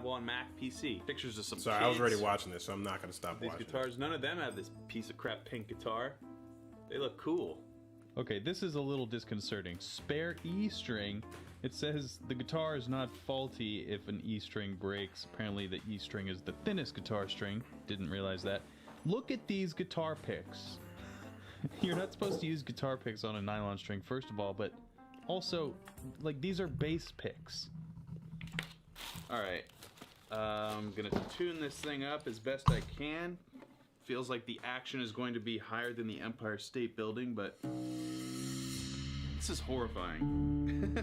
on Mac, PC. Pictures of some Sorry, kids. I was already watching this, so I'm not gonna stop These watching. guitars, none of them have this piece of crap pink guitar. They look cool. Okay, this is a little disconcerting. Spare E string. It says the guitar is not faulty if an E string breaks. Apparently the E string is the thinnest guitar string. Didn't realize that. Look at these guitar picks. You're not supposed to use guitar picks on a nylon string, first of all, but also, like, these are bass picks. Alright. I'm gonna tune this thing up as best I can. Feels like the action is going to be higher than the Empire State Building, but this is horrifying.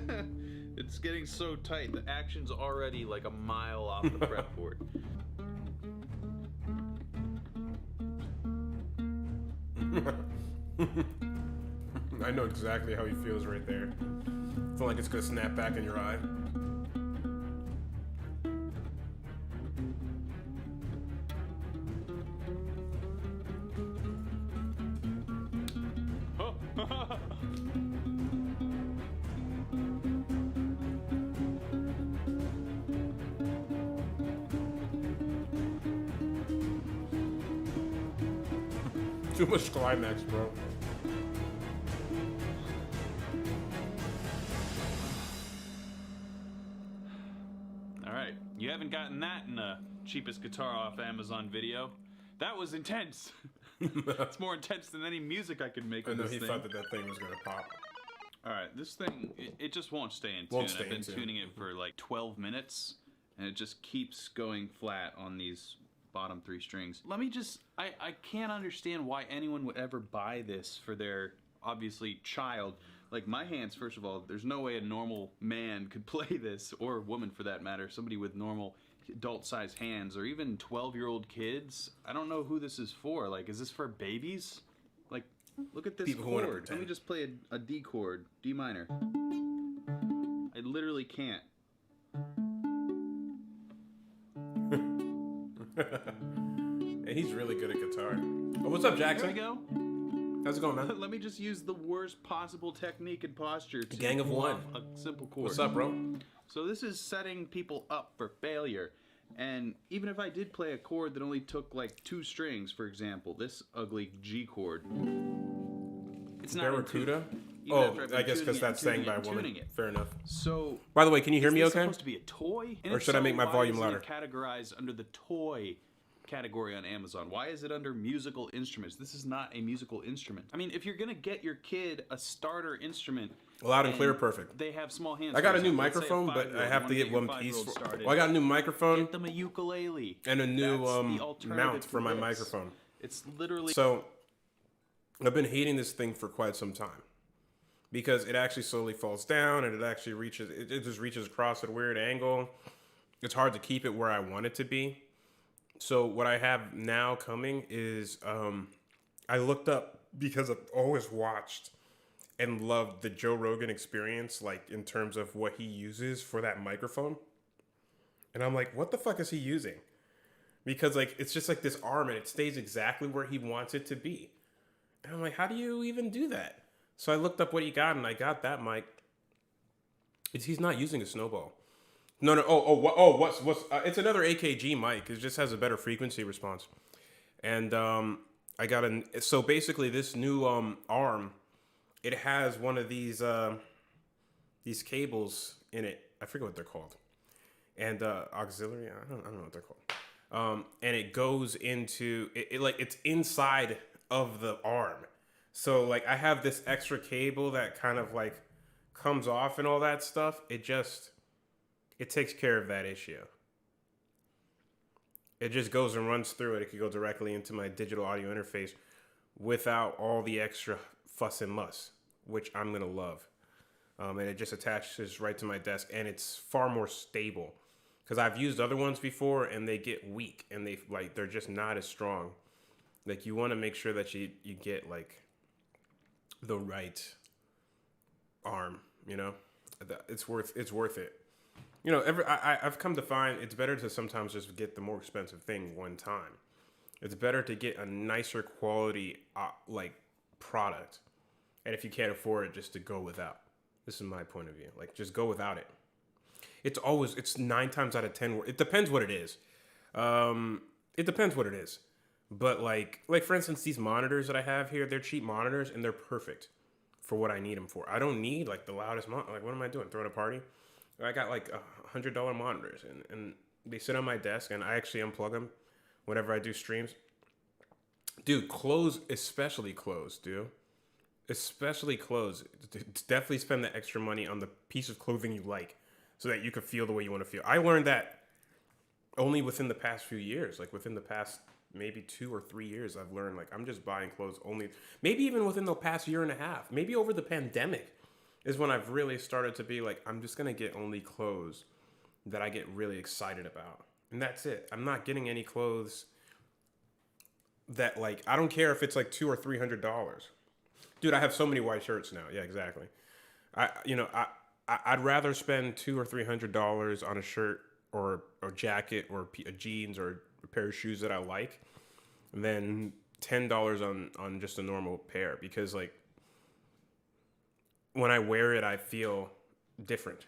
It's getting so tight. The action's already like a mile off the fretboard. I know exactly how he feels right there. I feel like it's gonna snap back in your eye. Too much climax, bro. Alright, you haven't gotten that in the cheapest guitar off Amazon video. That was intense. It's more intense than any music I could make I with know this he thing. thought that thing was gonna pop. Alright, this thing, it just won't stay in tune. I've been tuning it for like 12 minutes, and it just keeps going flat on these bottom 3 strings. Let me just, I can't understand why anyone would ever buy this for their, obviously, child. Like, my hands, first of all, there's no way a normal man could play this, or a woman for that matter, somebody with normal adult-sized hands, or even 12-year-old kids. I don't know who this is for. Like, is this for babies? Like, look at this People who wanna chord. Let pretend. me just play a D chord, D minor. I literally can't. And he's really good at guitar. Oh, what's up, Jackson? There we go. How's it going, man? Let me just use the worst possible technique and posture to Gang of pull one. off a simple chord. What's up, bro? So this is setting people up for failure. And even if I did play a chord that only took like 2 strings, for example, this ugly G chord, it's not in tune. Barracuda? Even Oh, after I've been I guess tuning because it that's and tuning sang by it a and woman. tuning it. Fair enough. So, By the way, can you hear me is this okay? supposed to be a toy? And Or if should I so, make my why volume isn't louder? it categorized under the toy category on Amazon? Why is it under musical instruments? This is not a musical instrument. I mean, if you're gonna get your kid a starter instrument, Loud and clear, perfect. they have small hands. I got for a new example. Let's say a microphone, but 5-year-old, I you have wanna to get your one 5-year-old piece. started. Well, I got a new microphone Get them a ukulele and a new That's the alternative mount to for my this. microphone. It's literally So, I've been hating this thing for quite some time because it actually slowly falls down and it actually reaches. It just reaches across at a weird angle. It's hard to keep it where I want it to be. So what I have now coming is I looked up because I've always watched and loved the Joe Rogan Experience, like in terms of what he uses for that microphone. And I'm like, what the fuck is he using? Because like it's just like this arm and it stays exactly where he wants it to be. And I'm like, how do you even do that? So I looked up what he got and I got that mic. He's not using a Snowball. No. What's it's another AKG mic. It just has a better frequency response. And I got so basically this new arm, it has one of these cables in it. I forget what they're called. And auxiliary, I don't know what they're called. And it goes into it like it's inside of the arm. So like I have this extra cable that kind of like comes off and all that stuff. It takes care of that issue. It just goes and runs through it. It could go directly into my digital audio interface without all the extra fuss and muss, which I'm going to love. And it just attaches right to my desk, and it's far more stable. Because I've used other ones before, and they get weak, and they're just not as strong. Like, you want to make sure that you get, like, the right arm, you know? It's worth it. You know, I've come to find it's better to sometimes just get the more expensive thing one time. It's better to get a nicer quality, product. And if you can't afford it, just to go without. This is my point of view. Like, just go without it. it's 9 times out of 10. It depends what it is. It depends what it is. But like for instance, these monitors that I have here, they're cheap monitors and they're perfect for what I need them for. I don't need like the loudest monitor. Like, what am I doing? Throwing a party? I got like $100 monitors and they sit on my desk and I actually unplug them whenever I do streams. Dude, clothes, especially clothes, dude. Especially clothes. Definitely spend the extra money on the piece of clothing you like so that you can feel the way you want to feel. I learned that only within the past few years. Like within the past maybe 2 or 3 years, I've learned like I'm just buying clothes only. Maybe even within the past year and a half. Maybe over the pandemic is when I've really started to be like, I'm just going to get only clothes that I get really excited about. And that's it. I'm not getting any clothes that like, I don't care if it's like $200 or $300. Dude, I have so many white shirts now. Yeah, exactly. I'd rather spend $200 or $300 on a shirt or a jacket or a jeans or a pair of shoes that I like than $10 on just a normal pair, because like when I wear it, I feel different.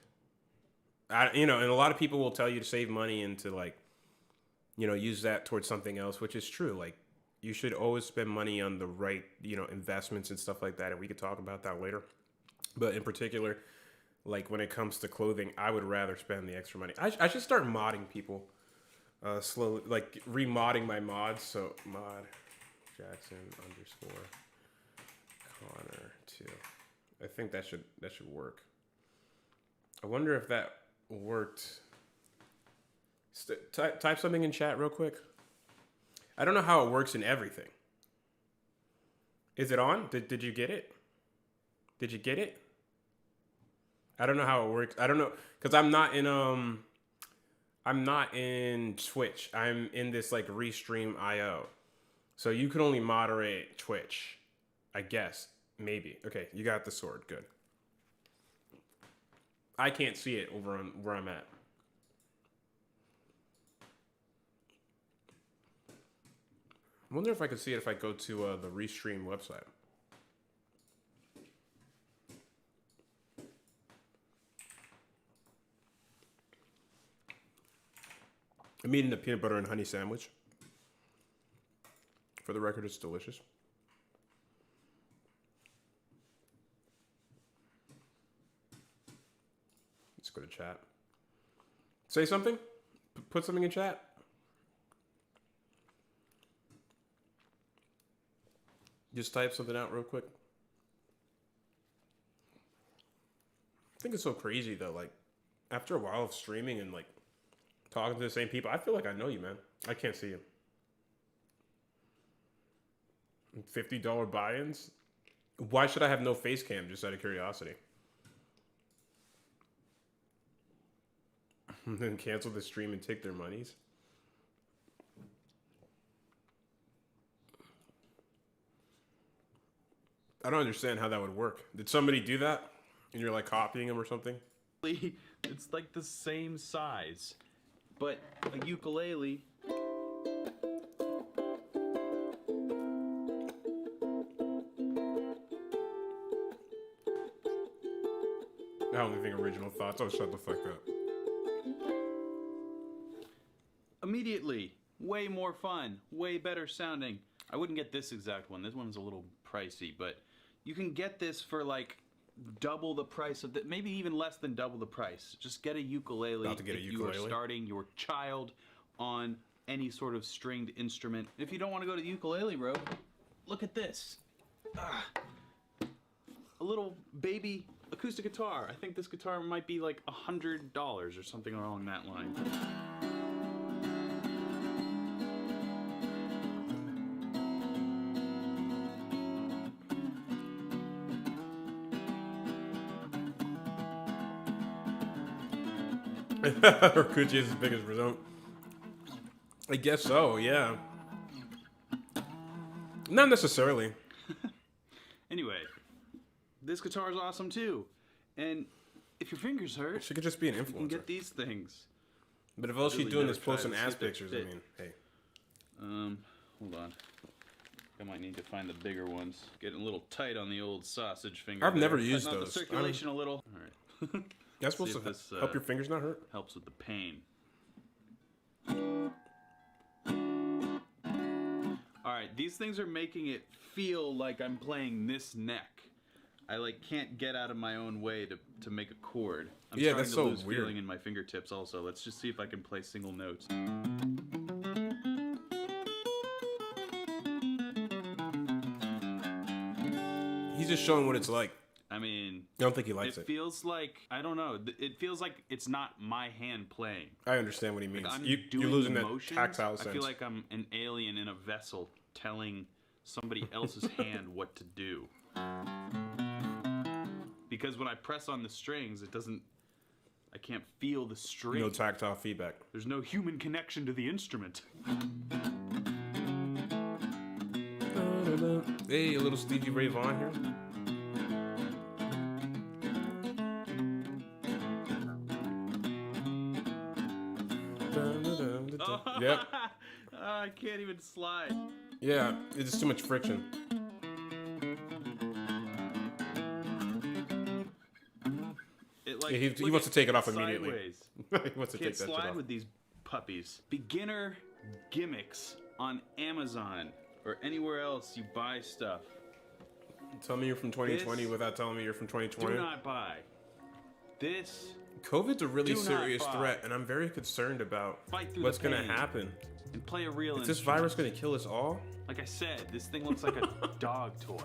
And a lot of people will tell you to save money and to like, use that towards something else, which is true. Like, you should always spend money on the right, investments and stuff like that. And we could talk about that later. But in particular, like when it comes to clothing, I would rather spend the extra money. I should start modding people slowly, like remodding my mods. So mod Jackson _ Connor 2. I think that should work. I wonder if that worked. Type something in chat real quick. I don't know how it works in everything. Is it on? Did you get it? Did you get it? I don't know how it works. I don't know, because I'm not in Twitch. I'm in this like Restream.io. So you can only moderate Twitch, I guess. Maybe. Okay, you got the sword. Good. I can't see it over on where I'm at. I wonder if I could see it if I go to the Restream website. I'm eating a peanut butter and honey sandwich. For the record, it's delicious. Let's go to chat. Say something? Put something in chat. Just type something out real quick. I think it's so crazy though. Like, after a while of streaming and like talking to the same people, I feel like I know you, man. I can't see you. $50 buy-ins? Why should I have no face cam, just out of curiosity? And then cancel the stream and take their monies? I don't understand how that would work. Did somebody do that? And you're like copying them or something? It's like the same size, but a ukulele. I don't think original thoughts. Oh, shut the fuck up. Immediately, way more fun, way better sounding. I wouldn't get this exact one. This one's a little pricey, but you can get this for like double the price of that, maybe even less than double the price. Just get a ukulele. About to get a ukulele? You are starting your child on any sort of stringed instrument. If you don't want to go to the ukulele road, look at this. A little baby acoustic guitar. I think this guitar might be like $100 or something along that line. Orkuchi is as big as Razone. I guess so, yeah. Not necessarily. Anyway, this guitar is awesome too. And if your fingers hurt, She could just be an influencer. you can get these things. But if all she's Really doing never is posting tried to ass see if it pictures, I fit. mean, hey. Hold on. I might need to find the bigger ones. Getting a little tight on the old sausage finger. I've never there. used Cutting out those. the circulation a little. All right. That's supposed to help your fingers not hurt. Helps with the pain. All right, these things are making it feel like I'm playing this neck. I like can't get out of my own way to make a chord. I'm starting that's to so lose weird. feeling in my fingertips also. Let's just see if I can play single notes. He's just showing what it's like. I mean, I don't think he likes it. It feels like, I don't know, it feels like it's not my hand playing. I understand what he means. Like You're losing that tactile sense. I feel like I'm an alien in a vessel telling somebody else's hand what to do. Because when I press on the strings, I can't feel the string. No tactile feedback. There's no human connection to the instrument. Hey, a little Stevie Ray Vaughan here. Yep. I can't even slide. Yeah, it's just too much friction. He wants to take it off immediately. He wants to take that shit off. Can't slide with these puppies. Beginner gimmicks on Amazon or anywhere else you buy stuff. Tell me you're from 2020 without telling me you're from 2020. Do not buy. This. COVID's a really serious threat, and I'm very concerned about what's going to happen. And play a real Is this virus going to kill us all? Like I said, this thing looks like a dog toy. All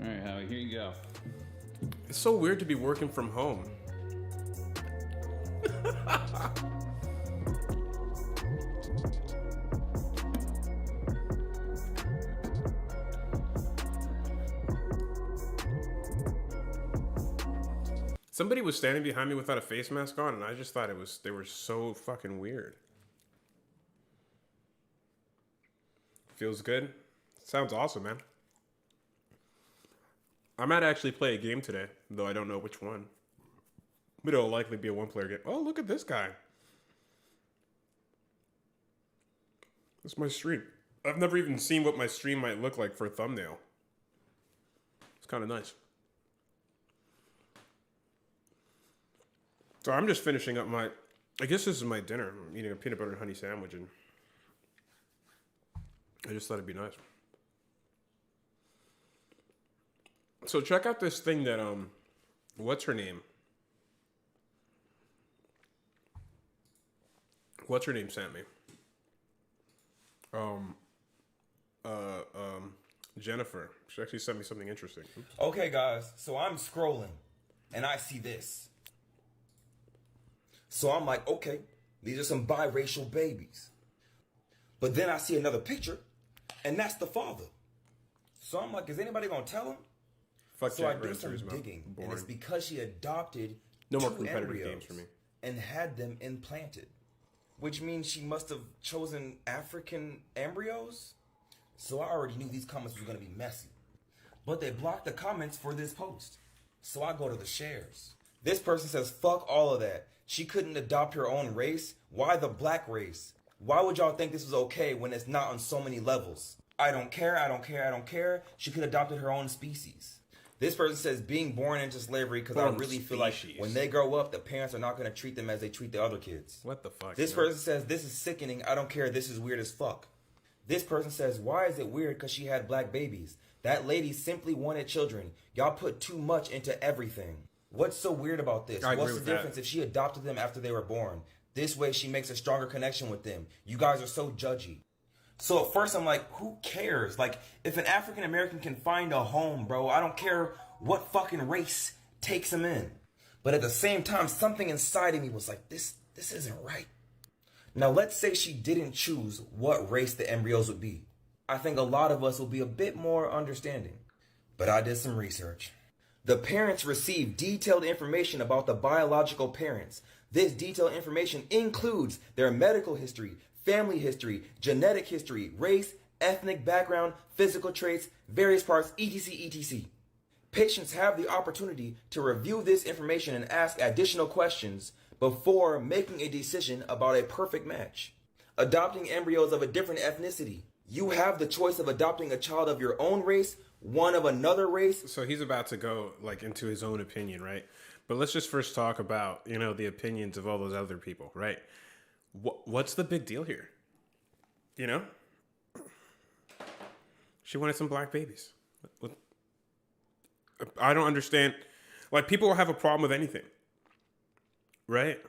right, Howie, here you go. It's so weird to be working from home. Somebody was standing behind me without a face mask on, and I just thought they were so fucking weird. Feels good. Sounds awesome, man. I might actually play a game today, though I don't know which one. But it'll likely be a one-player game. Oh, look at this guy. That's my stream. I've never even seen what my stream might look like for a thumbnail. It's kind of nice. So I'm just finishing up I guess this is my dinner. I'm eating a peanut butter and honey sandwich, and I just thought it'd be nice. So check out this thing that, what's her name? What's her name sent me? Jennifer. She actually sent me something interesting. Oops. Okay, guys, so I'm scrolling, and I see this. So I'm like, okay, these are some biracial babies. But then I see another picture, and that's the father. So I'm like, is anybody gonna tell him? Fuck so Jack I do some digging, and it's because she adopted no more two competitive embryos games for me. And had them implanted, which means she must have chosen African embryos. So I already knew these comments were gonna be messy, but they blocked the comments for this post. So I go to the shares. This person says, fuck all of that. She couldn't adopt her own race. Why the black race? Why would y'all think this was okay when it's not on so many levels? I don't care, I don't care, I don't care. She could have adopted her own species. This person says being born into slavery because I really feel like when they grow up, the parents are not going to treat them as they treat the other kids. What the fuck? This person says this is sickening. I don't care. This is weird as fuck. This person says, why is it weird because she had black babies? That lady simply wanted children. Y'all put too much into everything. What's so weird about this? What's the difference if she adopted them after they were born? This way she makes a stronger connection with them. You guys are so judgy. So at first I'm like, who cares? Like, if an African American can find a home, bro, I don't care what fucking race takes them in. But at the same time, something inside of me was like, this isn't right. Now let's say she didn't choose what race the embryos would be. I think a lot of us will be a bit more understanding. But I did some research. The parents receive detailed information about the biological parents. This detailed information includes their medical history, family history, genetic history, race, ethnic background, physical traits, various parts, etc., etc. Patients have the opportunity to review this information and ask additional questions before making a decision about a perfect match. Adopting embryos of a different ethnicity. You have the choice of adopting a child of your own race, one of another race. So he's about to go like into his own opinion, right? But let's just first talk about, you know, the opinions of all those other people, right? What's the big deal here? You know? She wanted some black babies. I don't understand. Like, people have a problem with anything, right?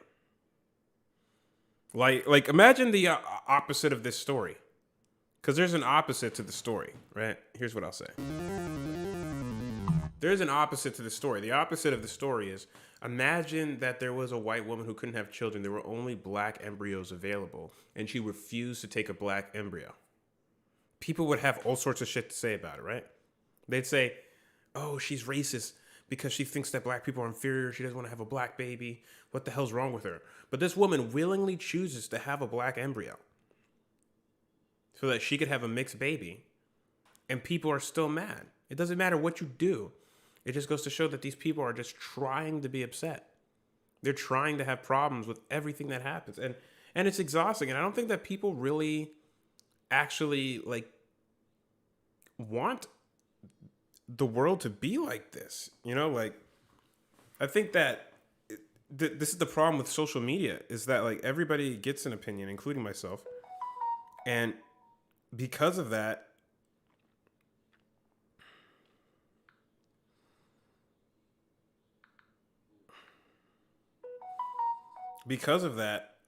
Like imagine the opposite of this story. Because there's an opposite to the story, right? Here's what I'll say. There's an opposite to the story. The opposite of the story is, imagine that there was a white woman who couldn't have children. There were only black embryos available, and she refused to take a black embryo. People would have all sorts of shit to say about it, right? They'd say, oh, she's racist because she thinks that black people are inferior. She doesn't want to have a black baby. What the hell's wrong with her? But this woman willingly chooses to have a black embryo so that she could have a mixed baby, and people are still mad. It doesn't matter what you do. It just goes to show that these people are just trying to be upset. They're trying to have problems with everything that happens. And it's exhausting. And I don't think that people really actually like want the world to be like this. You know, like, I think that this is the problem with social media, is that like everybody gets an opinion, including myself. And because of that,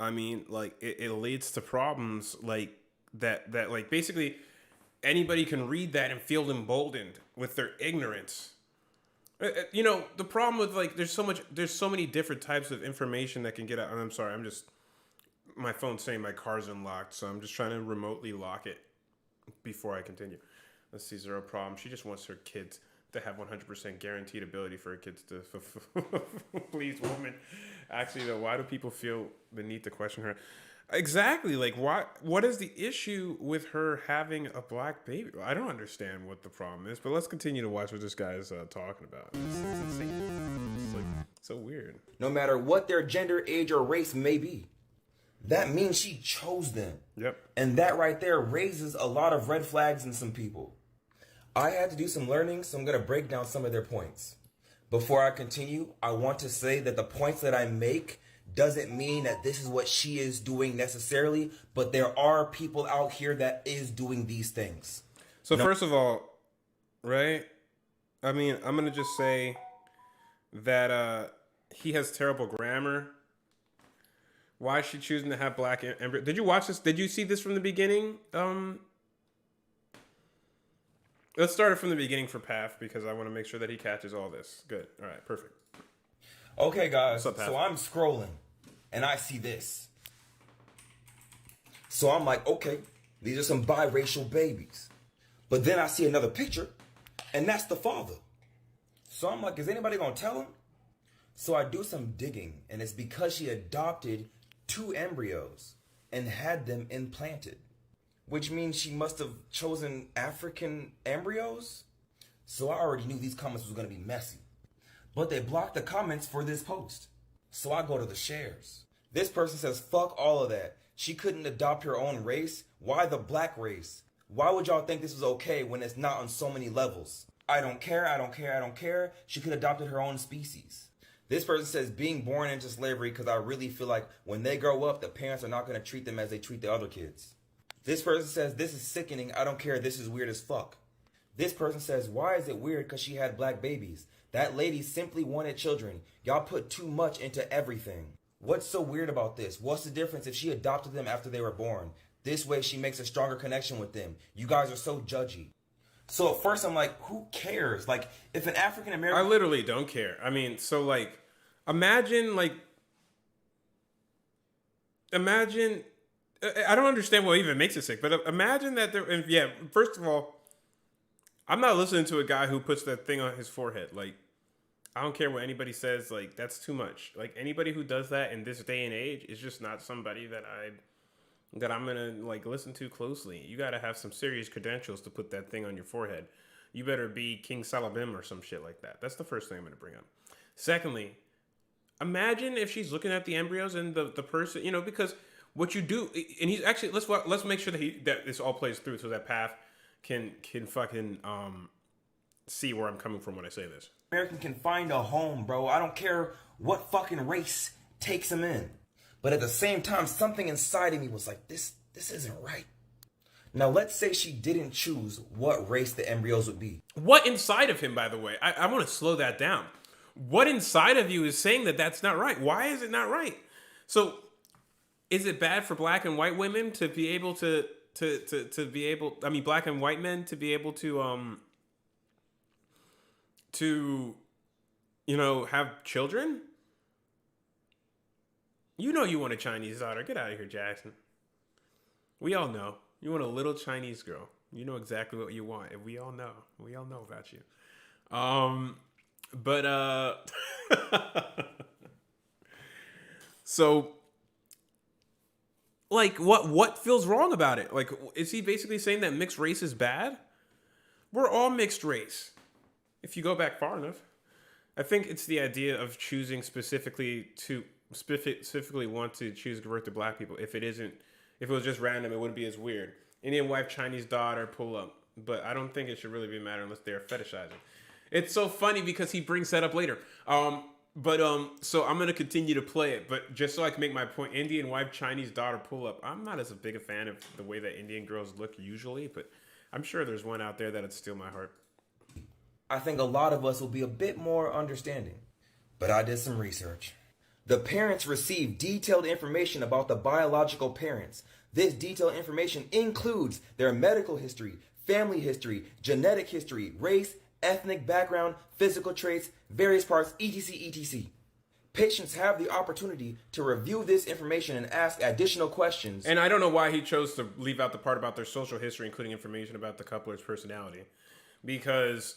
I mean, like, it leads to problems like that like basically anybody can read that and feel emboldened with their ignorance. You know, the problem with, like, there's so many different types of information that can get out. And I'm sorry, my phone's saying my car's unlocked, so I'm just trying to remotely lock it before I continue. Let's see, zero problem. She just wants her kids to have 100% guaranteed ability for her kids to please woman. Actually, though, why do people feel the need to question her? Exactly. Like, what is the issue with her having a black baby? I don't understand what the problem is, but let's continue to watch what this guy is talking about. It's insane. It's like so weird. No matter what their gender, age, or race may be, that means she chose them. Yep. And that right there raises a lot of red flags in some people. I had to do some learning, so I'm going to break down some of their points. Before I continue, I want to say that the points that I make doesn't mean that this is what she is doing necessarily, but there are people out here that is doing these things. So first of all, right? I mean, I'm going to just say that he has terrible grammar. Why is she choosing to have black embryo? Did you watch this? Did you see this from the beginning? Let's start it from the beginning for Path, because I want to make sure that he catches all this. Good. All right. Perfect. Okay, guys. What's up, Path? So I'm scrolling, and I see this. So I'm like, okay, these are some biracial babies. But then I see another picture, and that's the father. So I'm like, is anybody going to tell him? So I do some digging, and it's because she adopted 2 embryos and had them implanted, which means she must have chosen African embryos. So I already knew these comments was going to be messy, but they blocked the comments for this post. So I go to the shares. This person says, fuck all of that. She couldn't adopt her own race. Why the black race? Why would y'all think this was okay when it's not on so many levels? I don't care. I don't care. I don't care. She could have adopted her own species. This person says, being born into slavery, because I really feel like when they grow up, the parents are not going to treat them as they treat the other kids. This person says, this is sickening. I don't care. This is weird as fuck. This person says, why is it weird? Because she had black babies. That lady simply wanted children. Y'all put too much into everything. What's so weird about this? What's the difference if she adopted them after they were born? This way she makes a stronger connection with them. You guys are so judgy. So at first I'm like, who cares? Like, if an African American... I literally don't care. I mean, so like, imagine, I don't understand what even makes it sick, but imagine that first of all, I'm not listening to a guy who puts that thing on his forehead. Like, I don't care what anybody says. Like, that's too much. Like, anybody who does that in this day and age is just not somebody that I'm gonna like listen to closely. You gotta have some serious credentials to put that thing on your forehead. You better be King Salabim or some shit like that. That's the first thing I'm gonna bring up. Secondly, imagine if she's looking at the embryos and the person, you know, because what you do, and he's actually, let's make sure that this all plays through so that Path can fucking see where I'm coming from when I say this. American can find a home, bro. I don't care what fucking race takes him in. But at the same time, something inside of me was like, this isn't right. Now, let's say she didn't choose what race the embryos would be. What inside of him, by the way? I want to slow that down. What inside of you is saying that that's not right? Why is it not right? So, is it bad for black and white women to be able to be able? I mean, black and white men to be able to have children? You know you want a Chinese daughter. Get out of here, Jackson. We all know. You want a little Chinese girl. You know exactly what you want. And we all know. We all know about you. So, like, what feels wrong about it? Like, is he basically saying that mixed race is bad? We're all mixed race. If you go back far enough. I think it's the idea of choosing specifically want to choose to convert to black people. If it was just random, it wouldn't be as weird. Indian wife, Chinese daughter, pull up. But I don't think it should really be a matter unless they're fetishizing. It's so funny because he brings that up later. So I'm going to continue to play it. But just so I can make my point, Indian wife, Chinese daughter, pull up. I'm not as big a fan of the way that Indian girls look usually. But I'm sure there's one out there that'd steal my heart. I think a lot of us will be a bit more understanding. But I did some research. The parents receive detailed information about the biological parents. This detailed information includes their medical history, family history, genetic history, race, ethnic background, physical traits, various parts, etc., etc. Patients have the opportunity to review this information and ask additional questions. And I don't know why he chose to leave out the part about their social history, including information about the couple's personality. Because,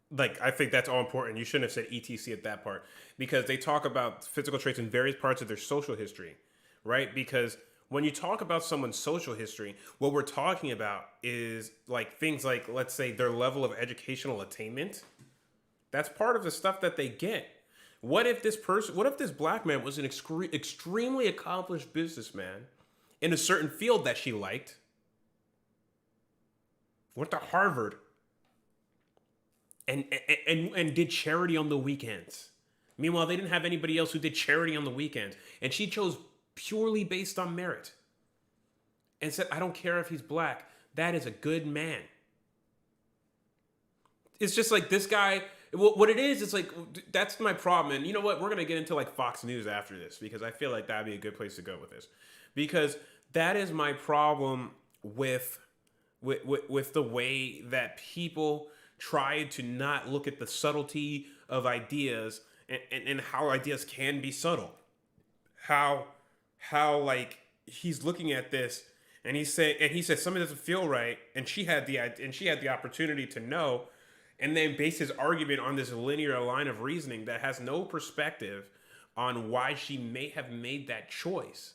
like, I think that's all important. You shouldn't have said etc. at that part. Because they talk about physical traits in various parts of their social history, right? Because when you talk about someone's social history, what we're talking about is like things like, let's say, their level of educational attainment. That's part of the stuff that they get. What if this black man was an extremely accomplished businessman in a certain field that she liked, went to Harvard, and did charity on the weekends? Meanwhile, they didn't have anybody else who did charity on the weekends. And she chose purely based on merit. And said, I don't care if he's black. That is a good man. It's just like this guy, what it is, it's like, that's my problem. And you know what? We're going to get into like Fox News after this, because I feel like that'd be a good place to go with this. Because that is my problem with the way that people try to not look at the subtlety of ideas and how ideas can be subtle. How like he's looking at this and he said something doesn't feel right, and she had the opportunity to know, and then base his argument on this linear line of reasoning that has no perspective on why she may have made that choice,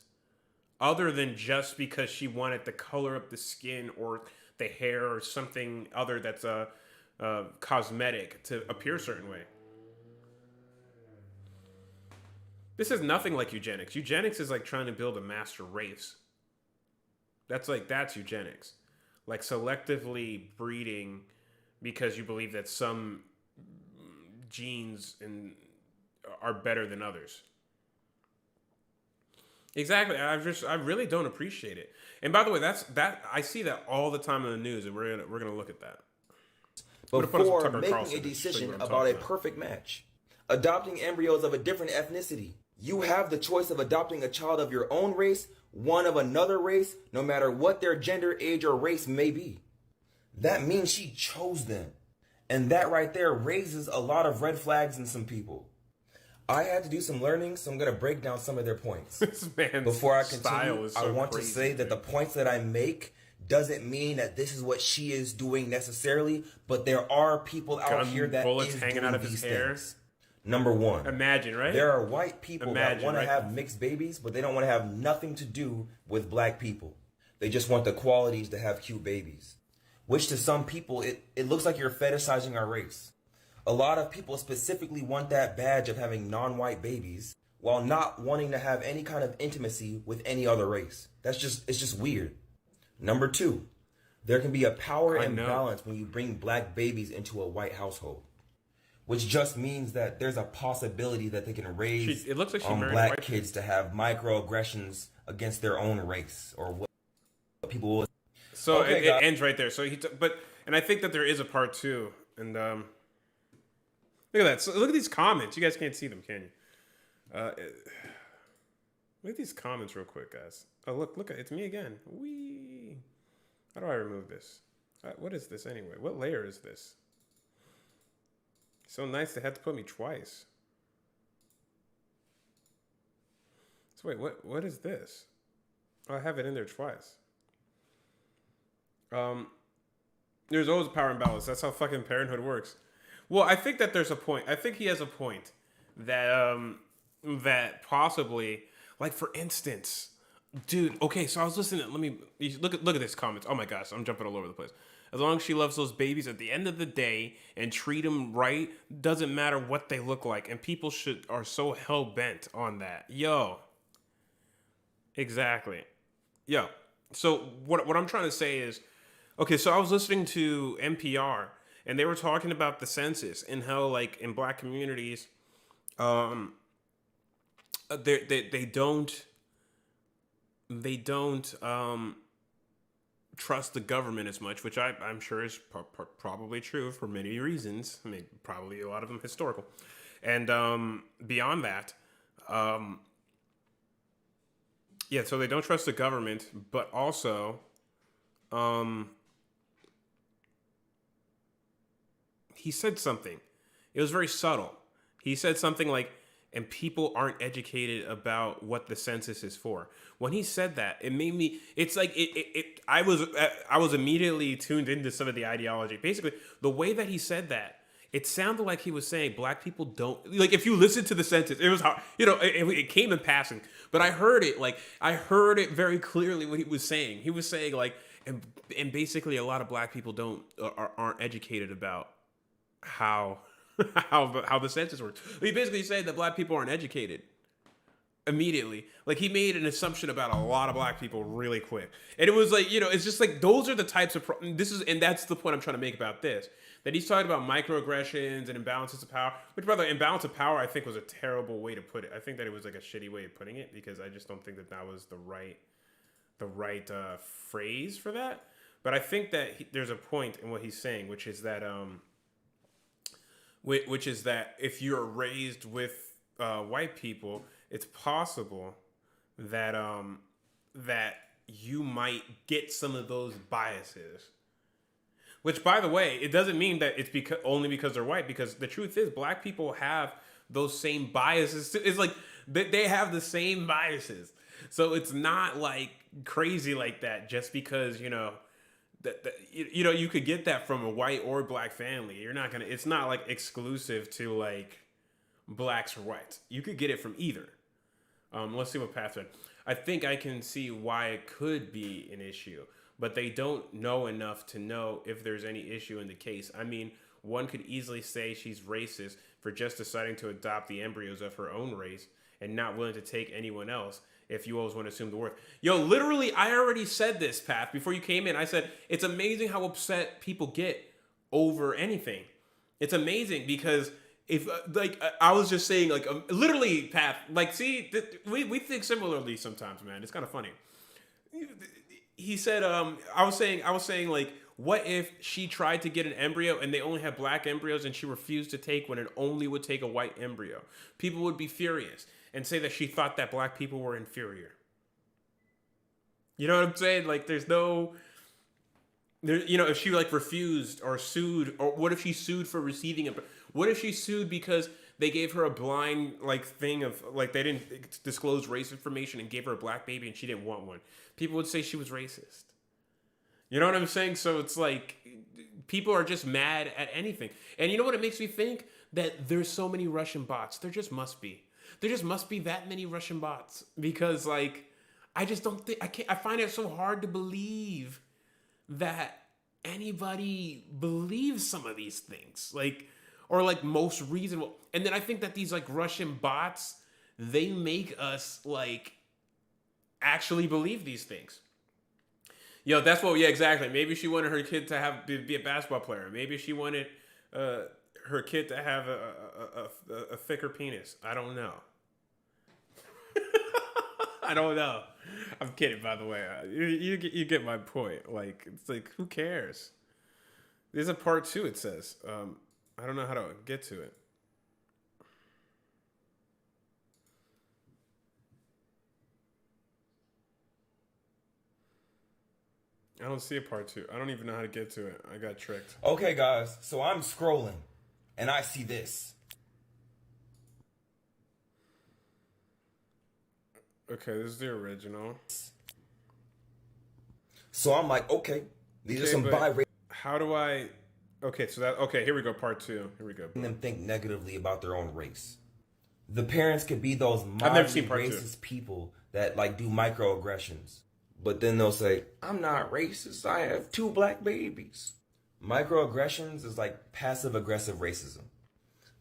other than just because she wanted the color of the skin or the hair or something other that's cosmetic to appear a certain way. This is nothing like eugenics. Eugenics is like trying to build a master race. That's eugenics. Like selectively breeding because you believe that some genes are better than others. Exactly. I really don't appreciate it. And by the way, I see that all the time in the news, and we're gonna look at that. Before making a decision about a perfect match, adopting embryos of a different ethnicity. You have the choice of adopting a child of your own race, one of another race, no matter what their gender, age, or race may be. That means she chose them. And that right there raises a lot of red flags in some people. I had to do some learning, so I'm going to break down some of their points. Before I continue, I want to say that the points that I make doesn't mean that this is what she is doing necessarily, but there are people out here that is hanging out of these things. Number one. Imagine, right? There are white people that want to have mixed babies, but they don't want to have nothing to do with black people. They just want the qualities to have cute babies. Which to some people, it looks like you're fetishizing our race. A lot of people specifically want that badge of having non-white babies while not wanting to have any kind of intimacy with any other race. It's just weird. Number two, There can be a power imbalance when you bring black babies into a white household, which just means that there's a possibility that they can raise it looks like she black kids to have microaggressions against their own race or what people will. So it ends right there. So and I think that there is a part 2. And look at that. So look at these comments. You guys can't see them, can you? Look at these comments real quick, guys. Oh, look, it's me again. Wee. How do I remove this? What is this anyway? What layer is this? So nice they had to put me twice. So wait, what is this? Oh, I have it in there twice. There's always a power imbalance. That's how fucking parenthood works. Well, I think that there's a point. I think he has a point that that possibly, like for instance, dude. Okay, so I was listening. Let me look at this comments. Oh my gosh, I'm jumping all over the place. As long as she loves those babies at the end of the day and treat them right, doesn't matter what they look like. And people are so hell bent on that. Yo, exactly. Yo. So what I'm trying to say is, okay, so I was listening to NPR and they were talking about the census and how, like, in black communities, they don't trust the government as much, which I'm sure is probably true for many reasons. I mean, probably a lot of them historical. And beyond that, yeah, so they don't trust the government, but also he said something. It was very subtle. He said something like, and people aren't educated about what the census is for. When he said that, it made me, it's like, I was immediately tuned into some of the ideology. Basically, the way that he said that, it sounded like he was saying black people don't, like, if you listen to the census, it was hard, it came in passing, but I heard it very clearly what he was saying. He was saying, like, and basically a lot of black people aren't educated about how the census works. He basically said that black people aren't educated immediately. Like, he made an assumption about a lot of black people really quick. And it was like, it's just like, those are the types of, and that's the point I'm trying to make about this. That he's talking about microaggressions and imbalances of power, which, by the way, imbalance of power, I think was a terrible way to put it. I think that it was like a shitty way of putting it, because I just don't think that was the right phrase for that. But I think that there's a point in what he's saying, which is that if you're raised with white people, it's possible that that you might get some of those biases. Which, by the way, it doesn't mean that it's only because they're white, because the truth is black people have those same biases. It's like they have the same biases. So it's not like crazy like that just because, you could get that from a white or black family. It's not like exclusive to like blacks or whites. You could get it from either. Let's see what Pat said. I think I can see why it could be an issue, but they don't know enough to know if there's any issue in the case. I mean, one could easily say she's racist for just deciding to adopt the embryos of her own race and not willing to take anyone else, if you always want to assume the worth. Yo, literally, I already said this, Pat, before you came in. I said, it's amazing how upset people get over anything. It's amazing because I was just saying, like, literally, Pat, like, see, we think similarly sometimes, man. It's kind of funny. He said, I was saying, like, what if she tried to get an embryo and they only had black embryos and she refused to take one and only would take a white embryo? People would be furious and say that she thought that black people were inferior. You know what I'm saying? Like, if she, like, refused or sued, or what if she sued for receiving it? What if she sued because they gave her a blind, like, thing of, like, they didn't disclose race information and gave her a black baby and she didn't want one? People would say she was racist. You know what I'm saying? So it's like, people are just mad at anything. And you know what it makes me think? That there's so many Russian bots. There just must be. There just must be that many Russian bots. Because, like, I just don't think, I find it so hard to believe that anybody believes some of these things. Like, or like most reasonable. And then I think that these, like, Russian bots, they make us, like, actually believe these things. Yo, that's what. Yeah, exactly. Maybe she wanted her kid to be a basketball player. Maybe she wanted her kid to have a thicker penis. I don't know. I don't know. I'm kidding, by the way. You get my point. Like, it's like, who cares? There's a part 2. It says. I don't know how to get to it. I don't see a part 2. I don't even know how to get to it. I got tricked. Okay, guys. So I'm scrolling, and I see this. Okay, this is the original. So I'm like, okay, these are some bi. How do I? Okay, so that. Okay, here we go. Part 2. Here we go. Them think negatively about their own race. The parents could be those I've never seen part racist people that like do microaggressions. But then they'll say, I'm not racist. I have 2 black babies. Microaggressions is like passive-aggressive racism.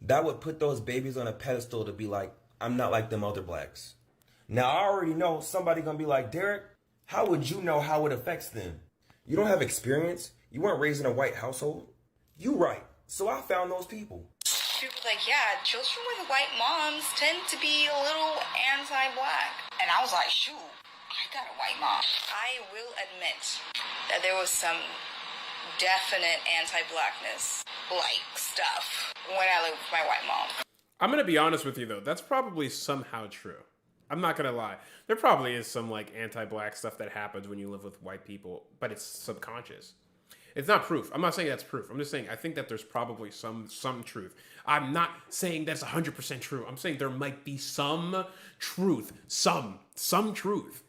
That would put those babies on a pedestal to be like, I'm not like them other blacks. Now, I already know somebody going to be like, Derek, how would you know how it affects them? You don't have experience. You weren't raised in a white household. You right. So I found those people. People like, yeah, children with white moms tend to be a little anti-black. And I was like, shoot. I got a white mom. I will admit that there was some definite anti-blackness like stuff when I lived with my white mom. I'm going to be honest with you, though. That's probably somehow true. I'm not going to lie. There probably is some like anti-black stuff that happens when you live with white people, but it's subconscious. It's not proof. I'm not saying that's proof. I'm just saying I think that there's probably some truth. I'm not saying that's 100% true. I'm saying there might be some truth. Some truth.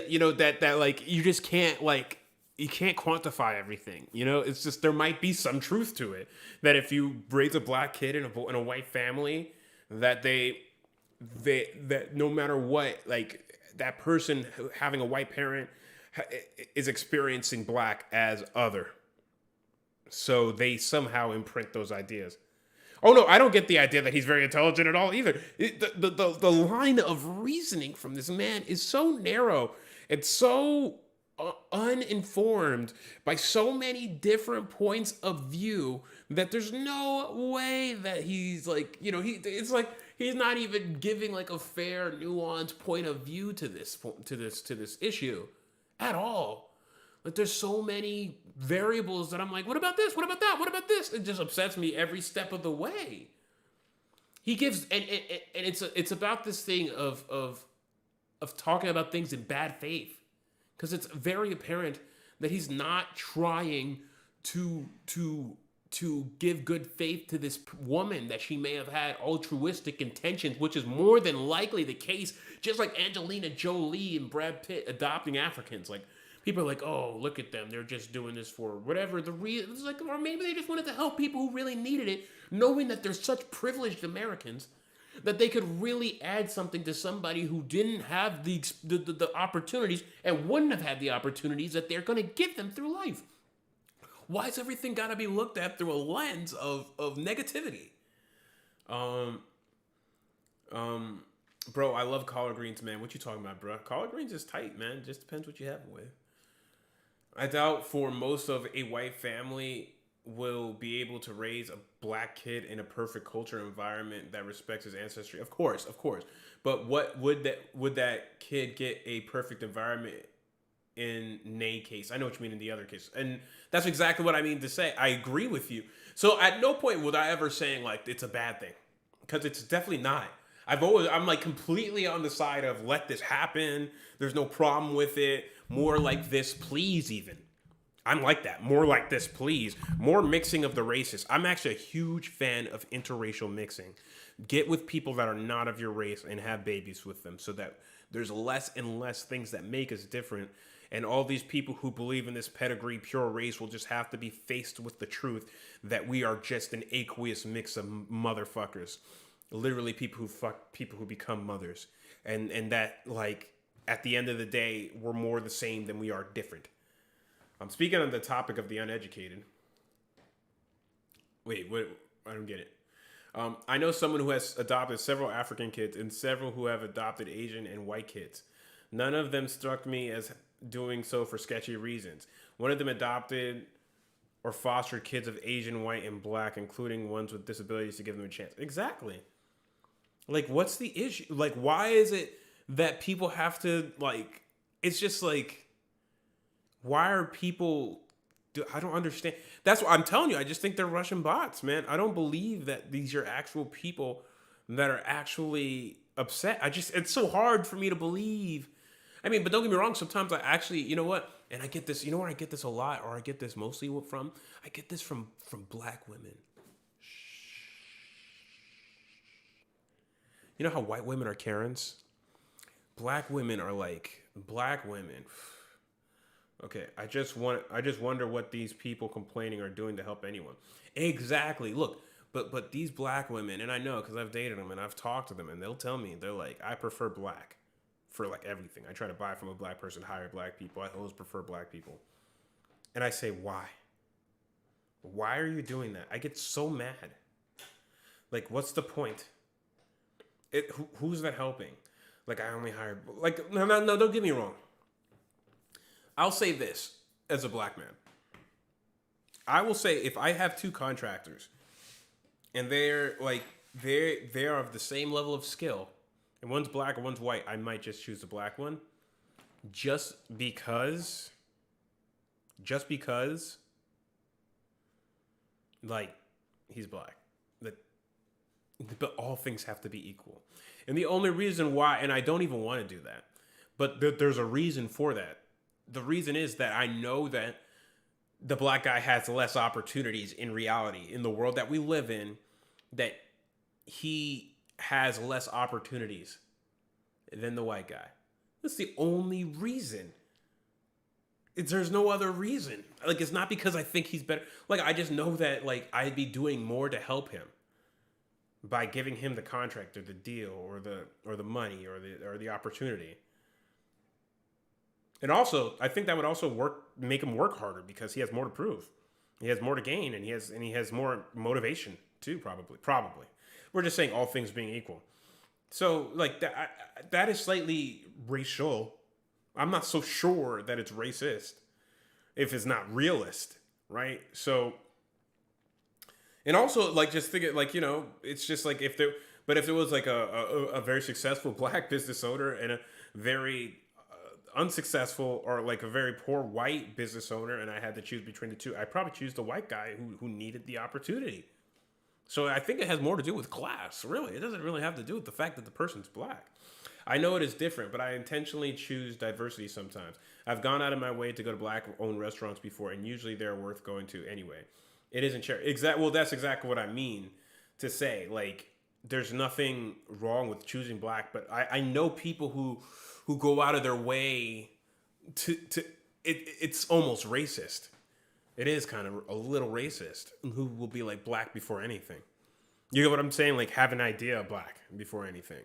You know, that like you just can't like you can't quantify everything. You know, it's just there might be some truth to it that if you raise a black kid in a white family, that that no matter what, like that person having a white parent is experiencing black as other, so they somehow imprint those ideas. Oh no, I don't get the idea that he's very intelligent at all either. The line of reasoning from this man is so narrow. It's so uninformed by so many different points of view that there's no way that he's like, you know, it's like he's not even giving like a fair, nuanced point of view to this issue at all. Like there's so many variables that I'm like, what about this? What about that? What about this? It just upsets me every step of the way. He gives, and it's about this thing of talking about things in bad faith, because it's very apparent that he's not trying to give good faith to this woman, that she may have had altruistic intentions, which is more than likely the case. Just like Angelina Jolie and Brad Pitt adopting Africans, like. People are like, oh, look at them. They're just doing this for whatever the reason. It's like, or maybe they just wanted to help people who really needed it, knowing that they're such privileged Americans that they could really add something to somebody who didn't have the opportunities and wouldn't have had the opportunities that they're going to give them through life. Why has everything got to be looked at through a lens of negativity? Bro, I love collard greens, man. What you talking about, bro? Collard greens is tight, man. Just depends what you have it with. I doubt for most of a white family will be able to raise a black kid in a perfect culture environment that respects his ancestry. Of course. But what would that kid get a perfect environment in nay case? I know what you mean in the other case. And that's exactly what I mean to say. I agree with you. So at no point would I ever saying like it's a bad thing, because it's definitely not. I'm like completely on the side of let this happen. There's no problem with it. More like this, please, even. I'm like that. More like this, please. More mixing of the races. I'm actually a huge fan of interracial mixing. Get with people that are not of your race and have babies with them so that there's less and less things that make us different. And all these people who believe in this pedigree, pure race will just have to be faced with the truth that we are just an aqueous mix of motherfuckers. Literally people who fuck people who become mothers. And that, like, at the end of the day, we're more the same than we are different. I'm speaking on the topic of the uneducated. Wait, what? I don't get it. I know someone who has adopted several African kids and several who have adopted Asian and white kids. None of them struck me as doing so for sketchy reasons. One of them adopted or fostered kids of Asian, white, and black, including ones with disabilities, to give them a chance. Exactly. Like, what's the issue? Like, why is it that people have to, like, it's just like, why are people, I don't understand. That's what I'm telling you. I just think they're Russian bots, man. I don't believe that these are actual people that are actually upset. It's so hard for me to believe. I mean, but don't get me wrong. Sometimes I actually, you know what? And I get this, you know where I get this a lot, or I get this mostly from? I get this from black women. You know how white women are Karens? Black women are like, black women. Okay, I just wonder what these people complaining are doing to help anyone. Exactly. Look, but these black women, and I know because I've dated them and I've talked to them, and they'll tell me, they're like, I prefer black for like everything. I try to buy from a black person, hire black people. I always prefer black people. And I say, why? Why are you doing that? I get so mad. Like, what's the point? Who's that helping? Like, I only hired, like, no, don't get me wrong. I'll say this as a black man. I will say, if I have two contractors and they're of the same level of skill, and one's black and one's white, I might just choose the black one. Just because, like, he's black. But all things have to be equal. And the only reason why, and I don't even want to do that, but there's a reason for that. The reason is that I know that the black guy has less opportunities in reality, in the world that we live in, that he has less opportunities than the white guy. That's the only reason. There's no other reason. Like, it's not because I think he's better. Like, I just know that, like, I'd be doing more to help him by giving him the contract or the deal or the money or the opportunity. And also, I think that would also make him work harder because he has more to prove. He has more to gain, and he has more motivation too, probably. We're just saying all things being equal. So, like, that is slightly racial. I'm not so sure that it's racist if it's not realist, right? So, and also, like, just think it, like, you know, it's just like if there was like a very successful black business owner and a very unsuccessful or like a very poor white business owner, and I had to choose between the two, I'd probably choose the white guy who needed the opportunity. So I think it has more to do with class, really. It doesn't really have to do with the fact that the person's black. I know it is different, but I intentionally choose diversity sometimes. I've gone out of my way to go to black-owned restaurants before, and usually they're worth going to anyway. It isn't charity. Well, that's exactly what I mean to say. Like, there's nothing wrong with choosing black, but I know people who go out of their way to it's almost racist. It is kind of a little racist. Who will be like black before anything. You get what I'm saying? Like, have an idea of black before anything.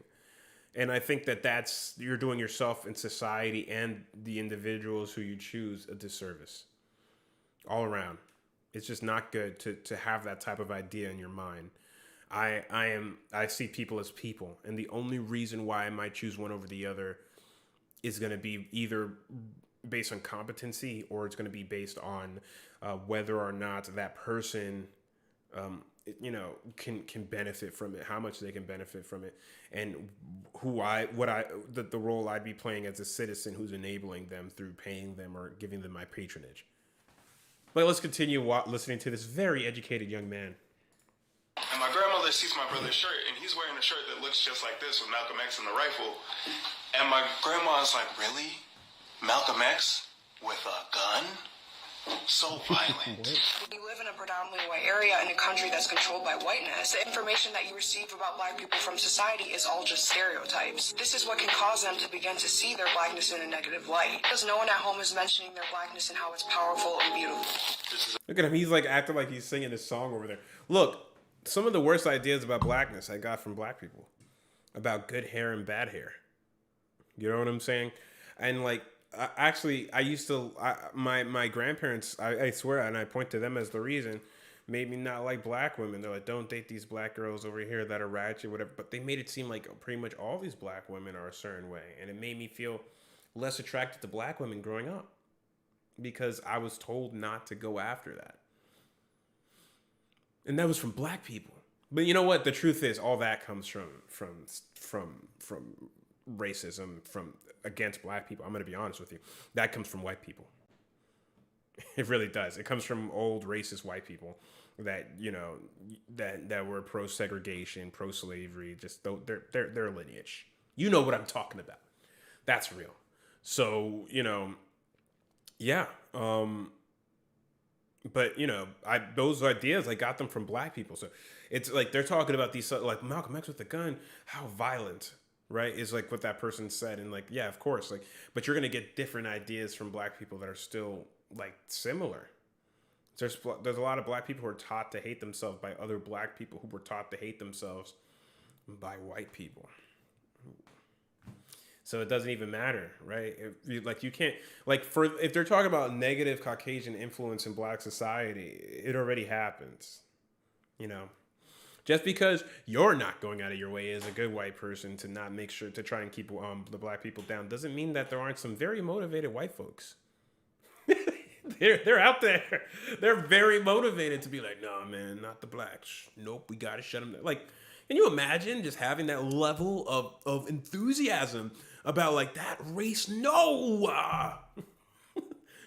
And I think that's, you're doing yourself and society and the individuals who you choose a disservice. All around. It's just not good to have that type of idea in your mind. I see people as people. And the only reason why I might choose one over the other is going to be either based on competency, or it's going to be based on whether or not that person, can benefit from it, how much they can benefit from it, and the role I'd be playing as a citizen who's enabling them through paying them or giving them my patronage. But let's continue listening to this very educated young man. And my grandmother sees my brother's shirt, and he's wearing a shirt that looks just like this with Malcolm X and the rifle. And my grandma's like, really? Malcolm X with a gun? So violent. We live in a predominantly white area in a country that's controlled by whiteness. The information that you receive about black people from society is all just stereotypes. This is what can cause them to begin to see their blackness in a negative light. Because no one at home is mentioning their blackness and how it's powerful and beautiful. Look at him. He's like acting like he's singing this song over there. Look, some of the worst ideas about blackness I got from black people. About good hair and bad hair. You know what I'm saying? And like, I used to, my grandparents, I swear, and I point to them as the reason, made me not like black women. They're like, don't date these black girls over here that are ratchet, whatever. But they made it seem like pretty much all these black women are a certain way. And it made me feel less attracted to black women growing up because I was told not to go after that. And that was from black people. But you know what? The truth is, all that comes from racism, from against black people. I'm going to be honest with you. That comes from white people. It really does. It comes from old racist white people that, you know, that were pro segregation, pro slavery, just their lineage. You know what I'm talking about. That's real. So, you know, yeah. But, you know, those ideas, I got them from black people. So it's like they're talking about these, like Malcolm X with the gun, how violent, right? Is like what that person said. And like, yeah, of course. Like, but you're going to get different ideas from black people that are still like similar. There's a lot of black people who are taught to hate themselves by other black people who were taught to hate themselves by white people. So it doesn't even matter, right? You can't, like, if they're talking about negative Caucasian influence in black society, it already happens, you know. Just because you're not going out of your way as a good white person to not make sure to try and keep the black people down doesn't mean that there aren't some very motivated white folks. They're out there. They're very motivated to be like, no, man, not the blacks. Nope, we got to shut them down. Like, can you imagine just having that level of enthusiasm about like that race? No,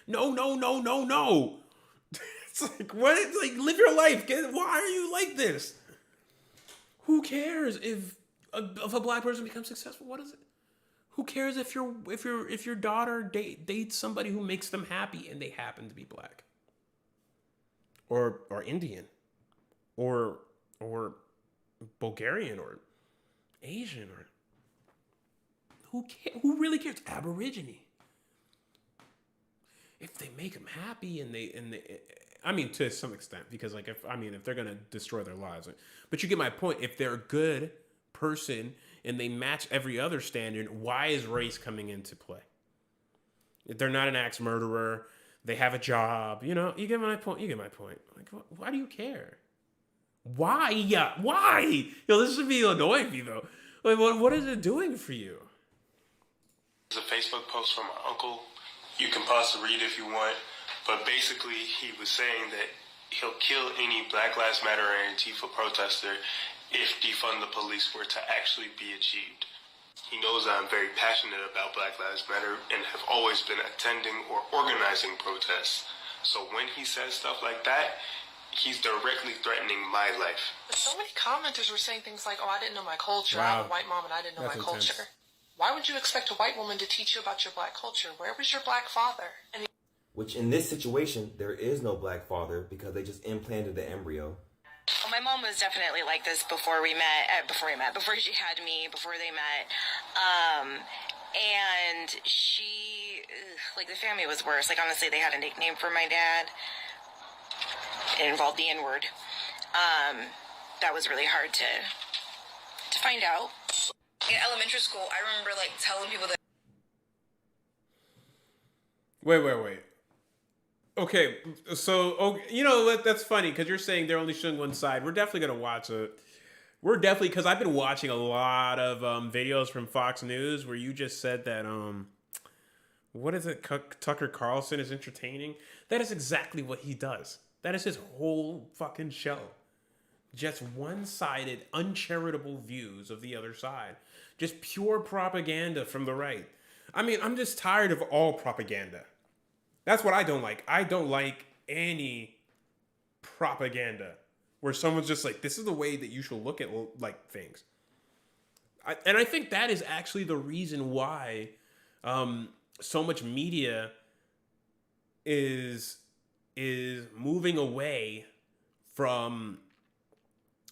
no. It's like, what? It's like, live your life. Why are you like this? Who cares if a black person becomes successful? What is it? Who cares if your daughter dates somebody who makes them happy and they happen to be black, or Indian, or Bulgarian, or Asian, or who really cares? Aborigine. If they make them happy and they I mean, to some extent, because like if they're gonna destroy their lives, but you get my point. If they're a good person and they match every other standard, why is race coming into play? If they're not an axe murderer, they have a job, you know, you get my point. Like, why do you care? Why? Yeah, why? Yo, this should be annoying me though. Like, what is it doing for you? There's a Facebook post from my uncle. You can pause to read if you want, but basically he was saying that he'll kill any Black Lives Matter or Antifa protester if defund the police were to actually be achieved. He knows I'm very passionate about Black Lives Matter and have always been attending or organizing protests. So when he says stuff like that, he's directly threatening my life. So many commenters were saying things like, oh, I didn't know my culture. Wow. I have a white mom and I didn't know That's my intense. culture. Why would you expect a white woman to teach you about your black culture? Where was your black father? And Which in this situation, there is no black father because they just implanted the embryo. Well, my mom was definitely like this before she had me, before they met. And she, like, the family was worse. Like, honestly, they had a nickname for my dad. It involved the N-word. That was really hard to find out. In elementary school, I remember, like, telling people that... Wait. Okay, so you know that's funny because you're saying they're only showing one side. We're definitely gonna watch it. Because I've been watching a lot of videos from Fox News where you just said that what is it? Tucker Carlson is entertaining. That is exactly what he does. That is his whole fucking show. Just one-sided, uncharitable views of the other side. Just pure propaganda from the right. I mean, I'm just tired of all propaganda. That's what I don't like. I don't like any propaganda where someone's just like, this is the way that you should look at like things. And I think that is actually the reason why so much media is moving away from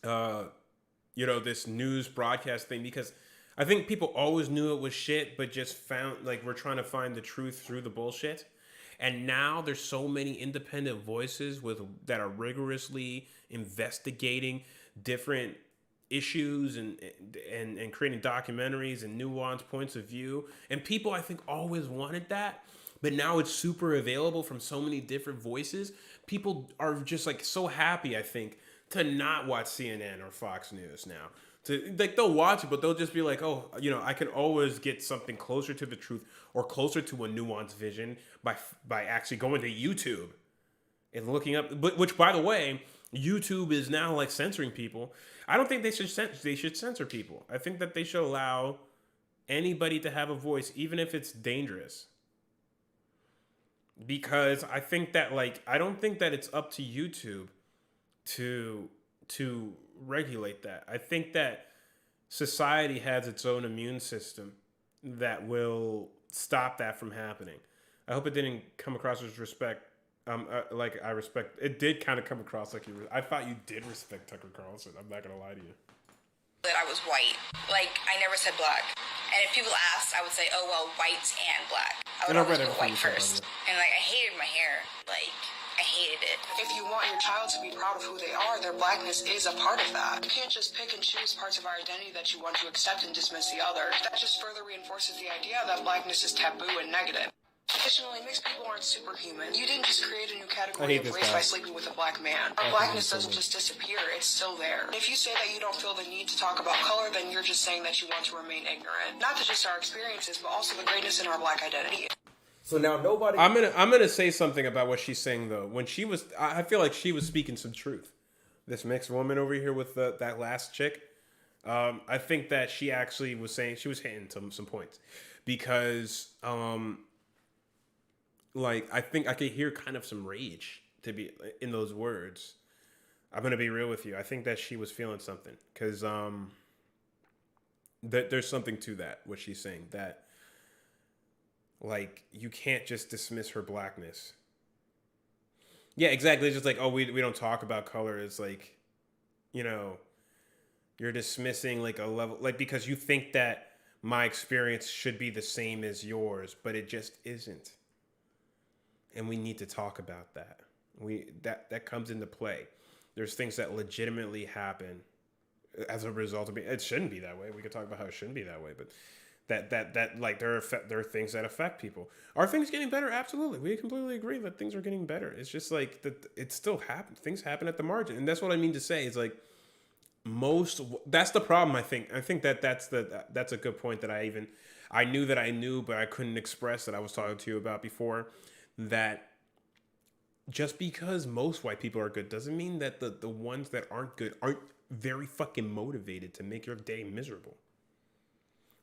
this news broadcast thing, because I think people always knew it was shit, but just found like we're trying to find the truth through the bullshit. And now there's so many independent voices that are rigorously investigating different issues and creating documentaries and nuanced points of view. And people, I think, always wanted that. But now it's super available from so many different voices. People are just like so happy, I think, to not watch CNN or Fox News now. Like, they'll watch it, but they'll just be like, oh, you know, I can always get something closer to the truth or closer to a nuanced vision by actually going to YouTube and looking up. But which, by the way, YouTube is now like censoring people. I don't think they should censor people. I think that they should allow anybody to have a voice, even if it's dangerous. Because I think that, like, I don't think that it's up to YouTube to regulate that. I think that society has its own immune system that will stop that from happening. I hope it didn't come across as respect. Like, I respect. It did kind of come across like I thought you did respect Tucker Carlson. I'm not gonna lie to you. That I was white. Like, I never said black. And if people asked, I would say, oh, well, white and black. I would always put white first. And, like, I hated my hair. Like, I hated it. If you want your child to be proud of who they are, their blackness is a part of that. You can't just pick and choose parts of our identity that you want to accept and dismiss the other. That just further reinforces the idea that blackness is taboo and negative. Additionally, mixed people aren't superhuman. You didn't just create a new category of race by sleeping with a black man. Our blackness doesn't just disappear, it's still there. If you say that you don't feel the need to talk about color, then you're just saying that you want to remain ignorant. Not to just our experiences, but also the greatness in our black identity. So now nobody... I'm gonna say something about what she's saying, though. When she was... I feel like she was speaking some truth. This mixed woman over here with that last chick. I think that she actually was saying... She was hitting some points. Because... like, I think I could hear kind of some rage to be in those words. I'm gonna be real with you. I think that she was feeling something, because there's something to that, what she's saying, that, like, you can't just dismiss her blackness. Yeah, exactly. It's just like, oh, we don't talk about color. It's like, you know, you're dismissing like a level, like, because you think that my experience should be the same as yours, but it just isn't. And we need to talk about that. That comes into play. There's things that legitimately happen as a result of it shouldn't be that way. We could talk about how it shouldn't be that way, but that like there are things that affect people. Are things getting better? Absolutely. We completely agree that things are getting better. It's just like that it still happens. Things happen at the margin. And that's what I mean to say is like that's the problem, I think. I think that's a good point that I knew, but I couldn't express that I was talking to you about before. That just because most white people are good doesn't mean that the ones that aren't good aren't very fucking motivated to make your day miserable.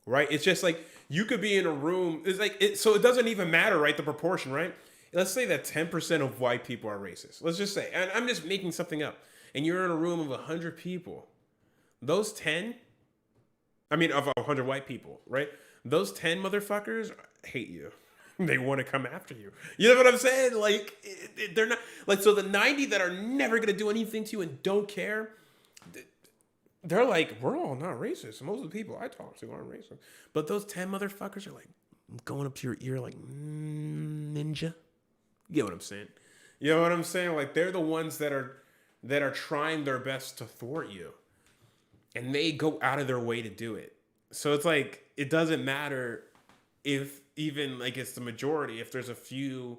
Right? It's just like you could be in a room. It's like so it doesn't even matter, right? The proportion, right? Let's say that 10% of white people are racist. Let's just say, and I'm just making something up. And you're in a room of 100 people. Those 10, of 100 white people, right? Those 10 motherfuckers hate you. They want to come after you. You know what I'm saying? Like, they're not... Like, so the 90 that are never going to do anything to you and don't care, they're like, we're all not racist. Most of the people I talk to aren't racist. But those 10 motherfuckers are like, going up to your ear like, ninja. You get what I'm saying? You know what I'm saying? Like, they're the ones that are trying their best to thwart you. And they go out of their way to do it. So it's like, it doesn't matter if even like it's the majority. If there's a few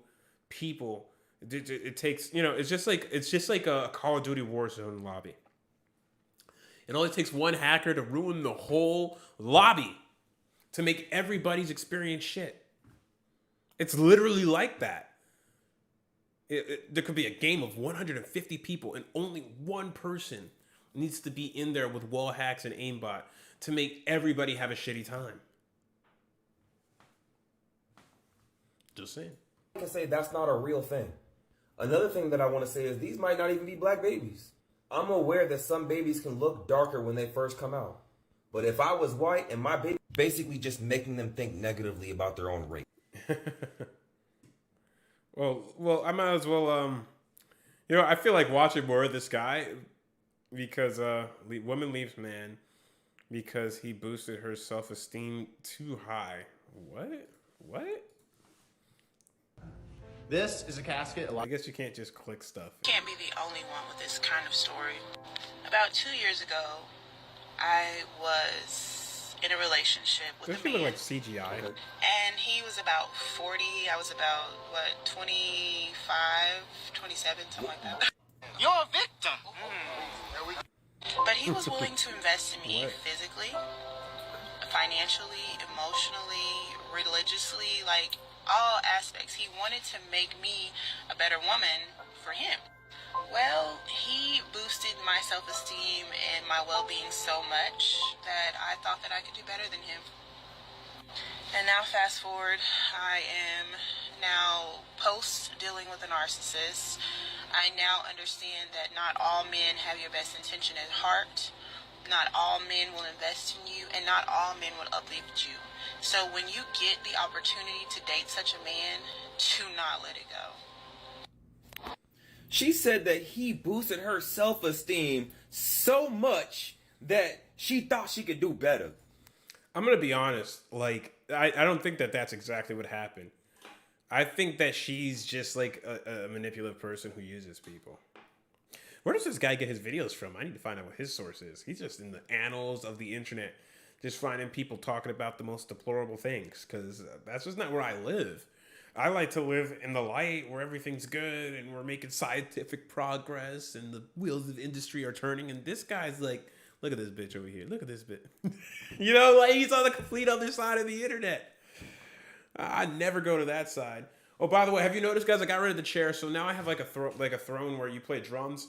people, it takes, you know, it's just like a Call of Duty Warzone lobby. It only takes one hacker to ruin the whole lobby to make everybody's experience shit. It's literally like that. There could be a game of 150 people and only one person needs to be in there with wall hacks and aimbot to make everybody have a shitty time. Just saying. I can say that's not a real thing. Another thing that I want to say is these might not even be black babies. I'm aware that some babies can look darker when they first come out. But if I was white and my baby, basically just making them think negatively about their own race. Well, I might as well, you know, I feel like watching more of this guy because woman leaves man because he boosted her self-esteem too high. What? This is a casket. I guess you can't just click stuff. Can't be the only one with this kind of story. About 2 years ago, I was in a relationship with a man. Look like CGI. And he was about 40. I was about, 25, 27, something like that. You're a victim. But he was willing to invest in me physically, financially, emotionally, religiously, like all aspects. He wanted to make me a better woman for him. Well, he boosted my self-esteem and my well-being so much that I thought that I could do better than him. And now fast forward, I am now post dealing with a narcissist. I now understand that not all men have your best intention at heart. Not all men will invest in you, and not all men will uplift you. So when you get the opportunity to date such a man, do not let it go. She said that he boosted her self-esteem so much that she thought she could do better. I'm going to be honest. Like, I don't think that that's exactly what happened. I think that she's just like a manipulative person who uses people. Where does this guy get his videos from? I need to find out what his source is. He's just in the annals of the internet, just finding people talking about the most deplorable things, because that's just not where I live. I like to live in the light where everything's good and we're making scientific progress and the wheels of industry are turning. And this guy's like, look at this bitch over here. Look at this bitch. You know, like he's on the complete other side of the internet. I never go to that side. Oh, by the way, have you noticed, guys? I got rid of the chair, so now I have like a throne where you play drums,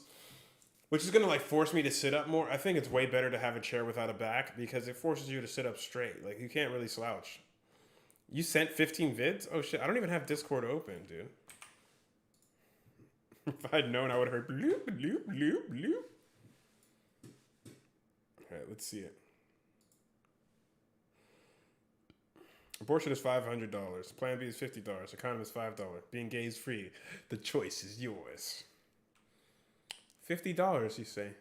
which is gonna like force me to sit up more. I think it's way better to have a chair without a back because it forces you to sit up straight. Like you can't really slouch. You sent 15 vids? Oh shit! I don't even have Discord open, dude. If I'd known, I would have heard bloop bloop bloop bloop. All right, let's see it. Abortion is $500. Plan B is $50. A condom is $5. Being gay is free. The choice is yours. $50, you say?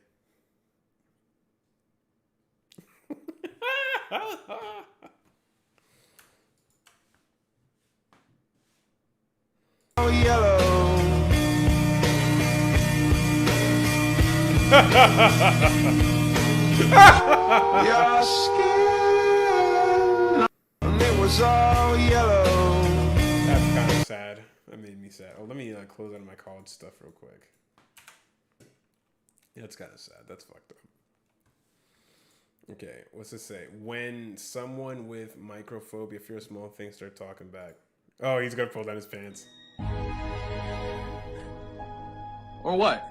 Oh, yellow. Your skin, and it was all yellow. That's kind of sad. That made me sad. Oh, let me close out of my college stuff real quick. Yeah, it's kind of sad. That's fucked up. Okay, what's this say? When someone with microphobia fears small things, start talking back. Oh, he's gonna pull down his pants. Or what?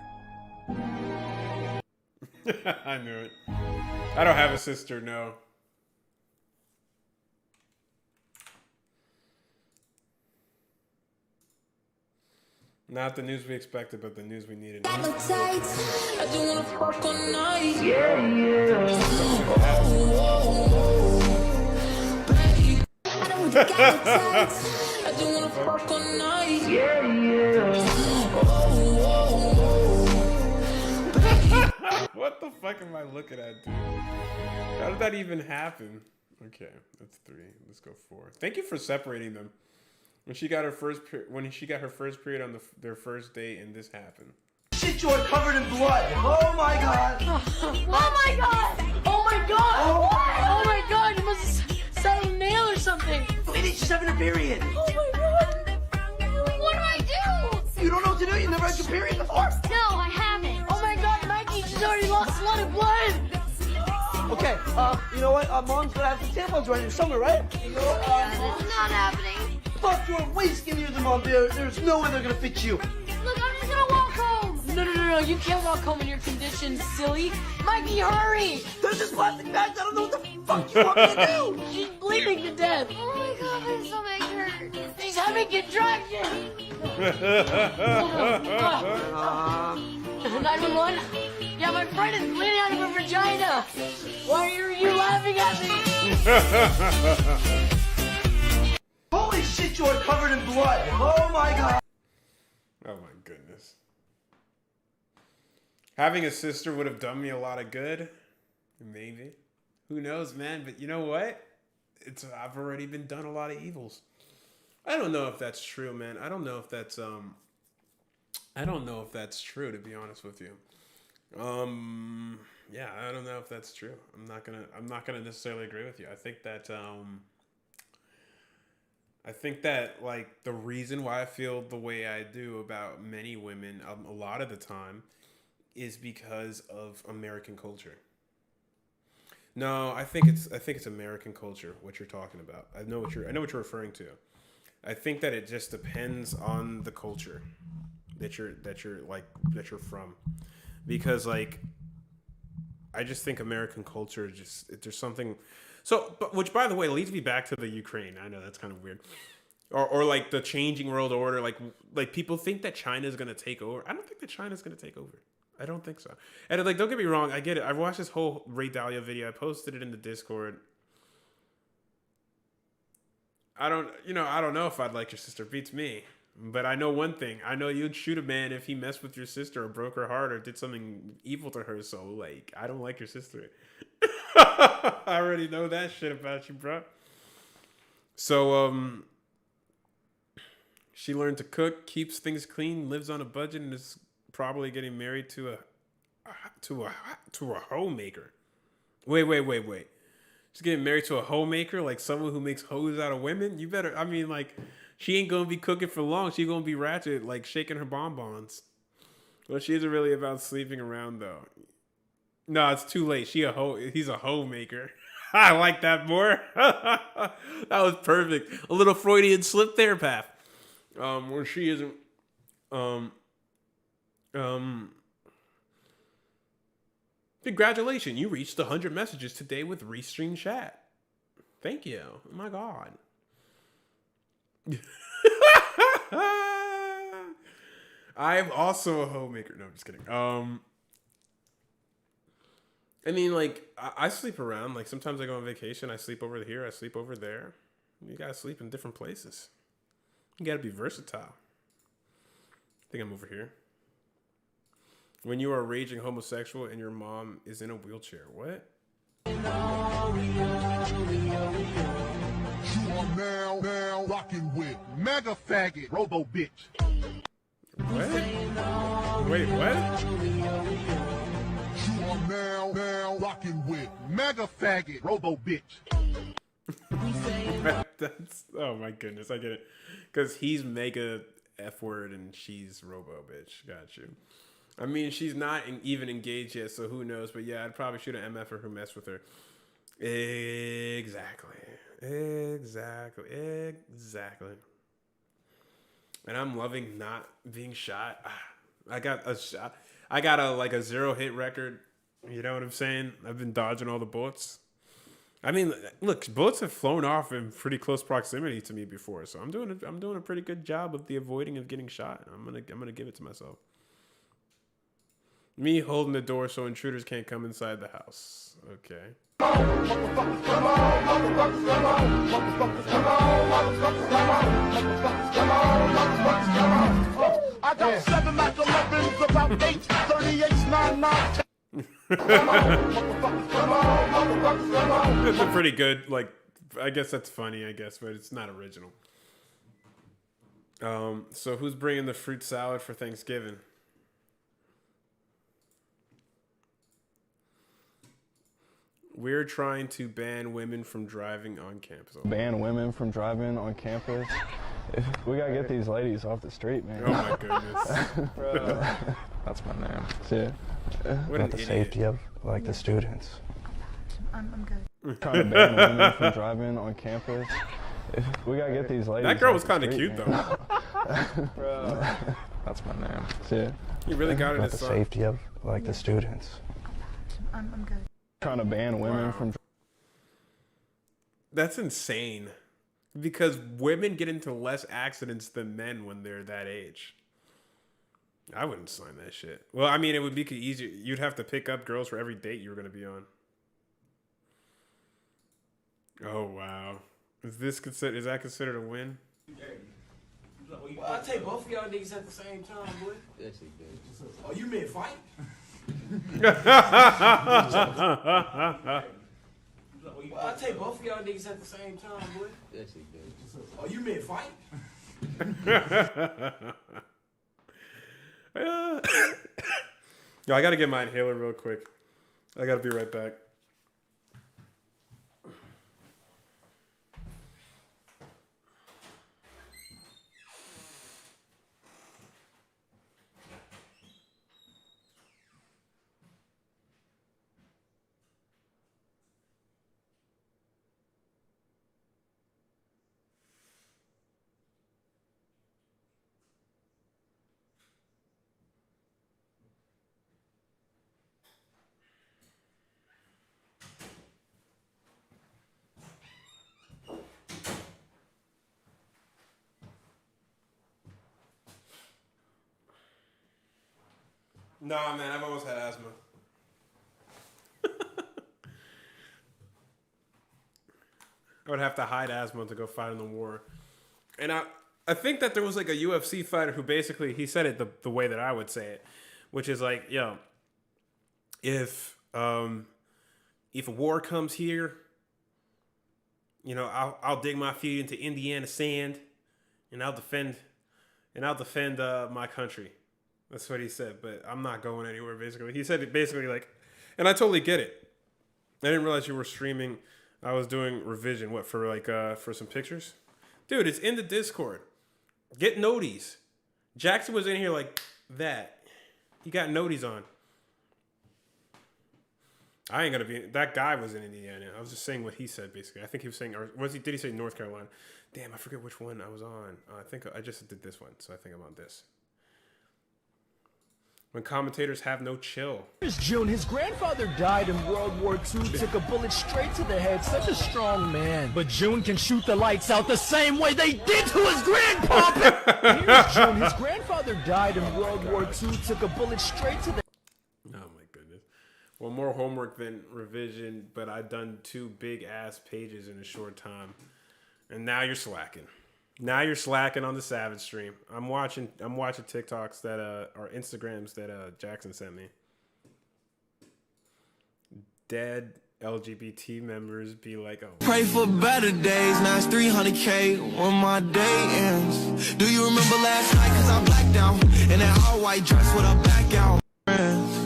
I knew it. I don't have a sister, no. Not the news we expected, but the news we needed. I do wanna fuck all night. Yeah, yeah. I do wanna fuck all night. Yeah, yeah. What the fuck am I looking at, dude? How did that even happen? Okay, that's 3. Let's go 4. Thank you for separating them. When she got her first period on their first date, and this happened. Shit, you're covered in blood. Oh my god. Oh my god. Oh my god. Oh my god. You must have set a nail or something. Maybe she's having a period. Oh my god. What do I do? You don't know what to do? You never had your period before? No, I haven't. Oh my god, Mikey, she's already lost a lot of blood. Okay, you know what? Mom's gonna have some tampons right here somewhere, right? It's not happening. Fuck, you're way skinnier than Mom. There's no way they're gonna fit you. Look, I'm just gonna walk home. No, you can't walk home in your condition, silly. Mikey, hurry. There's just plastic bags. I don't know what the fuck you want me to do. She's bleeding to death. Oh my god, my stomach hurts. She's having contractions. 911? Yeah, my friend is bleeding out of her vagina. Why are you laughing at me? Holy shit, you're covered in blood. Oh my god. Oh my goodness. Having a sister would have done me a lot of good. Maybe. Who knows, man? But you know what? I've already been done a lot of evils. I don't know if that's true, man. I don't know if that's true, to be honest with you. Yeah, I don't know if that's true. I'm not gonna necessarily agree with you. I think that like the reason why I feel the way I do about many women a lot of the time is because of American culture. No, I think it's American culture. What you're talking about, I know what you're referring to. I think that it just depends on the culture that you're from, because like I just think American culture there's something. So, which by the way leads me back to the Ukraine. I know that's kind of weird, or like the changing world order. Like people think that China's gonna take over. I don't think that China's gonna take over. I don't think so. And like, don't get me wrong, I get it. I've watched this whole Ray Dalio video. I posted it in the Discord. I don't know if I'd like your sister. Beats me. But I know one thing. I know you'd shoot a man if he messed with your sister or broke her heart or did something evil to her. So like, I don't like your sister. I already know that shit about you, bro. So she learned to cook, keeps things clean, lives on a budget, and is probably getting married to a homemaker. Wait. She's getting married to a homemaker, like someone who makes hoes out of women. You better. I mean, like, she ain't gonna be cooking for long. She's gonna be ratchet, like shaking her bonbons. Well, she isn't really about sleeping around though. No, it's too late. He's a homemaker. I like that more. That was perfect. A little Freudian slip there, Path. Where she isn't. Congratulations, you reached 100 messages today with Restream Chat. Thank you. Oh my god. I'm also a homemaker. No, I'm just kidding. I mean, like, I sleep around. Like, sometimes I go on vacation. I sleep over here. I sleep over there. You gotta sleep in different places. You gotta be versatile. I think I'm over here. When you are a raging homosexual and your mom is in a wheelchair. What? You are now rocking with Mega Faggot Robo Bitch. What? Wait, what? You are now rocking with Mega Faggot Robo Bitch. That's, oh my goodness, I get it. Because he's mega F word and she's Robo Bitch. Got you. I mean, she's not even engaged yet, so who knows? But yeah, I'd probably shoot an MF who messed with her. Exactly. And I'm loving not being shot. I got a 0-hit record. You know what I'm saying? I've been dodging all the bullets. I mean, look, bullets have flown off in pretty close proximity to me before, so I'm doing a pretty good job of the avoiding of getting shot. I'm gonna give it to myself. Me holding the door so intruders can't come inside the house. Okay. I got 7 Mac 11s, about 8 38s, 9. It's a pretty good, like, I guess that's funny, but it's not original. So who's bringing the fruit salad for Thanksgiving? We're trying to ban women from driving on campus. Ban women from driving on campus? We gotta get these ladies off the street, man. Oh my goodness. Bro. That's my name. Yeah. What the safety of, like, the students. I'm good. Trying to ban women from driving on campus. We gotta get these ladies. That girl was kind of cute, though. Bro. That's my name. Yeah. You really got it. The safety of, like, the students. I'm good. Trying to ban women from. That's insane. Because women get into less accidents than men when they're that age. I wouldn't sign that shit. Well, I mean, it would be easier. You'd have to pick up girls for every date you were going to be on. Oh, wow. Is that considered a win? Well, I'll take both of y'all niggas at the same time, boy. Oh, you meant fight? Well, I'll take both of y'all niggas at the same time, boy. Oh, you meant fight? Yo, I gotta get my inhaler real quick. I gotta be right back. Nah, man, I've always had asthma. I would have to hide asthma to go fight in the war. And I think that there was like a UFC fighter who basically, he said it the way that I would say it, which is like, yo, if a war comes here, you know, I'll dig my feet into Indiana sand, and I'll defend my country. That's what he said, but I'm not going anywhere, basically. He said it basically like, and I totally get it. I didn't realize you were streaming. I was doing revision, for some pictures? Dude, it's in the Discord. Get noties. Jackson was in here like that. He got noties on. I ain't gonna be. That guy was in Indiana. I was just saying what he said, basically. I think he was saying, or did he say North Carolina? Damn, I forget which one I was on. I think I just did this one, so I think I'm on this. When commentators have no chill. Here's June. His grandfather died in World War II, took a bullet straight to the head. Such a strong man. But June can shoot the lights out the same way they did to his grandpa. Here's June. His grandfather died in World War II, took a bullet straight to the... Oh my goodness. Well, more homework than revision, but I've done 2 big-ass pages in a short time. And now you're slacking. Now you're slacking on the Savage stream. I'm watching TikToks that or Instagrams that Jackson sent me. Dead LGBT members be like, oh. Pray for better days. Now it's 300K when my day ends. Do you remember last night? Cause I blacked out in that all white dress with a back out.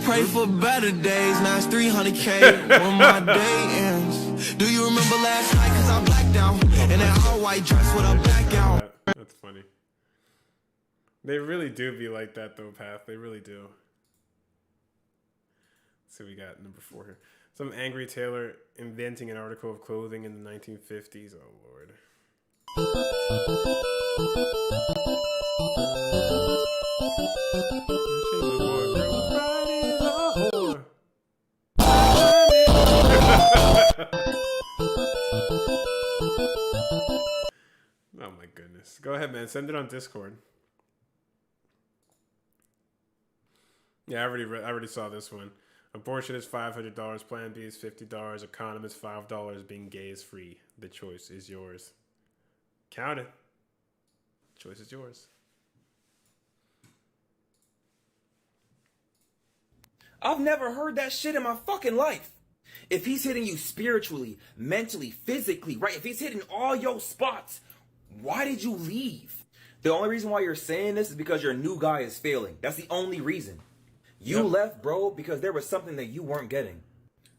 Pray for better days. Now it's 300K when my day ends. Do you remember last night? Cause I blacked out in that all white dress with a back out. That's funny. They really do be like that though, Path. They really do. Let's see what we got number 4 here. Some angry tailor inventing an article of clothing in the 1950s. Oh, Lord. Oh my goodness. Go ahead, man. Send it on Discord. Yeah, I already saw this one. Abortion is $500. Plan B is $50. A condom is $5. Being gay is free. The choice is yours. Count it. Choice is yours. I've never heard that shit in my fucking life. If he's hitting you spiritually, mentally, physically, right? If he's hitting all your spots, why did you leave? The only reason why you're saying this is because your new guy is failing. That's the only reason. You left, bro, because there was something that you weren't getting.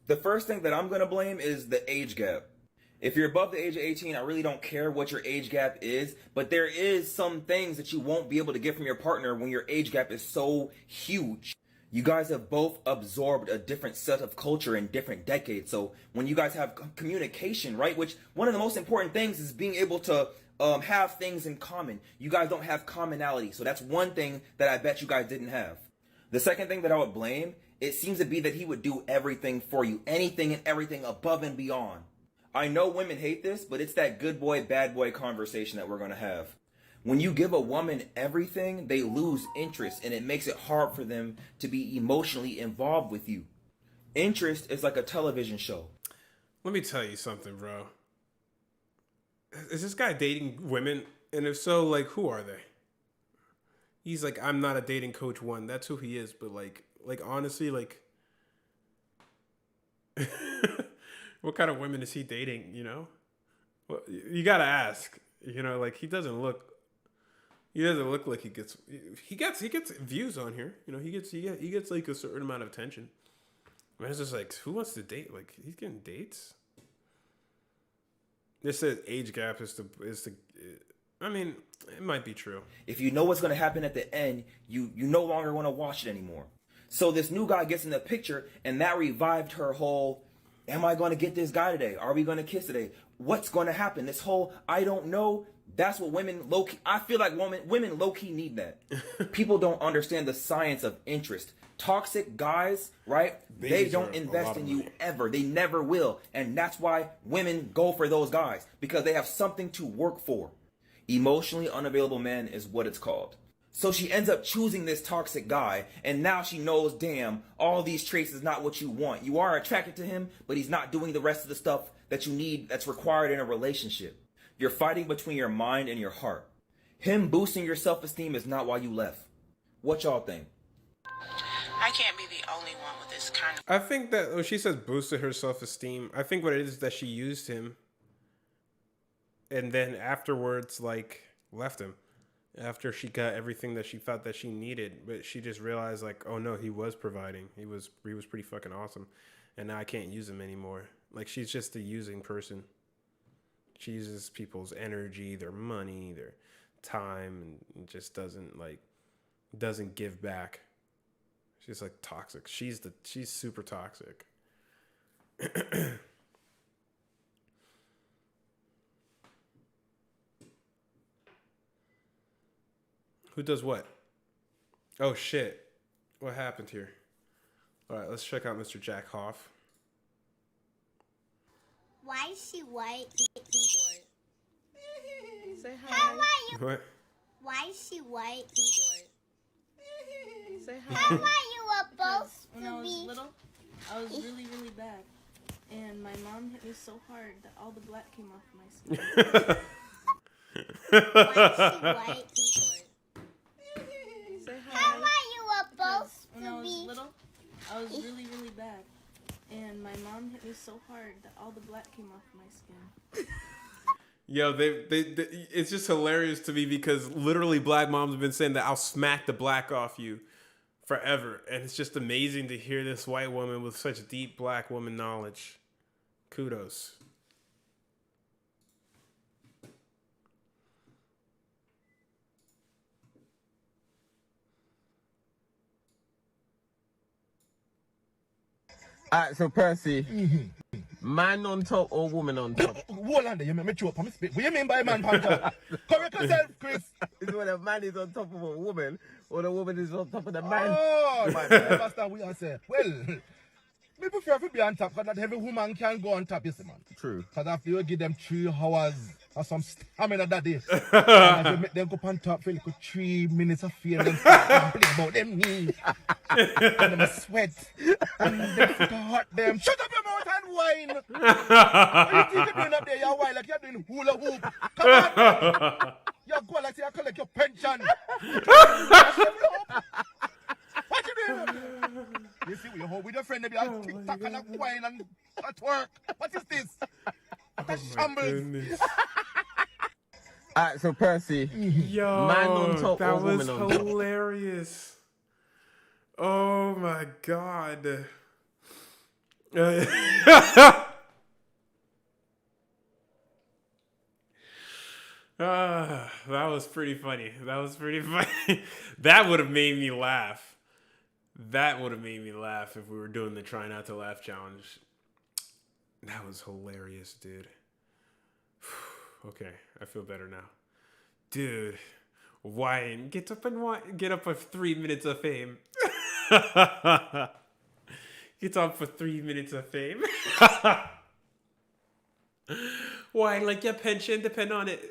The first thing that I'm going to blame is the age gap. If you're above the age of 18, I really don't care what your age gap is, but there is some things that you won't be able to get from your partner when your age gap is so huge. You guys have both absorbed a different set of culture in different decades. So when you guys have communication, right, which one of the most important things is being able to have things in common. You guys don't have commonality. So that's one thing that I bet you guys didn't have. The second thing that I would blame, it seems to be that he would do everything for you. Anything and everything above and beyond. I know women hate this, but it's that good boy, bad boy conversation that we're going to have. When you give a woman everything, they lose interest, and it makes it hard for them to be emotionally involved with you. Interest is like a television show. Let me tell you something, bro. Is this guy dating women? And if so, like, who are they? He's like, I'm not a dating coach 1. That's who he is. But like honestly, like, what kind of women is he dating? You know, well, you gotta ask. You know, like he doesn't look like he gets views on here. You know, he gets like a certain amount of attention. I mean, it's just like, who wants to date? Like, he's getting dates. This says age gap is the. I mean, it might be true. If you know what's going to happen at the end, you no longer want to watch it anymore. So this new guy gets in the picture, and that revived her whole, am I going to get this guy today? Are we going to kiss today? What's going to happen? This whole, I don't know. That's what women low-key, I feel like women low-key need that. People don't understand the science of interest. Toxic guys, right? They don't invest in you ever. They never will. And that's why women go for those guys, because they have something to work for. Emotionally unavailable man is what it's called. So she ends up choosing this toxic guy, and now she knows, damn, all these traits is not what you want. You are attracted to him, but he's not doing the rest of the stuff that you need, that's required in a relationship. You're fighting between your mind and your heart. Him boosting your self-esteem is not why you left. What y'all think? I can't be the only one with this kind of... I think that when she says boosted her self-esteem, I think what it is that she used him and then afterwards, like, left him. After she got everything that she thought that she needed, but she just realized, like, oh no, he was providing. He was pretty fucking awesome. And now I can't use him anymore. Like, she's just a using person. She uses people's energy, their money, their time, and just doesn't give back. She's like toxic. She's super toxic. Who does what? Oh shit. What happened here? Alright, let's check out Mr. Jack Hoff. Why is she white? Keyboard. Say hi. How are you? What? Why is she white? Keyboard. Say hi. How are you supposed when to I was be? little, I was really, really bad. And my mom hit me so hard that all the black came off my skin. Why is she white? Keyboard. Say hi. How are you supposed when to I was be? little, I was really, really bad. And my mom hit me so hard that all the black came off my skin. Yo, they it's just hilarious to me because literally black moms have been saying that I'll smack the black off you forever. And it's just amazing to hear this white woman with such deep black woman knowledge. Kudos. Alright, so Percy, man on top or woman on top? Hold on there, you make me choke on me spit. What do you mean by man on top? Correct yourself, Chris. Is when a man is on top of a woman, or the woman is on top of the man? Oh, man, I understand what you say. Well, me prefer to be on top, because not every woman can go on top, you see, man. True. Because after you give them 3 hours or some stamina that day, and you make them go up on top for like 3 minutes of fear, and then start complaining about them knees, and them sweat, and them foot hurt them. Shut up your mouth and whine! What you think you're doing up there? You're whine like you're doing hula hoop. Come on! You're going like you collect your pension. What you doing? You see, we hold with your friend, they be on TikTok and a wine and at work. What is this? What a shambles. Alright, so Percy, Yo, man on top that or woman was on top? hilarious. Oh my god. That was pretty funny. That was pretty funny. That would have made me laugh. That would have made me laugh if we were doing the Try Not to Laugh challenge. That was hilarious, dude. Okay, I feel better now. Dude, whine. Get up and whine. Get up for 3 minutes of fame. Get up for 3 minutes of fame. Whine like your pension depend on it.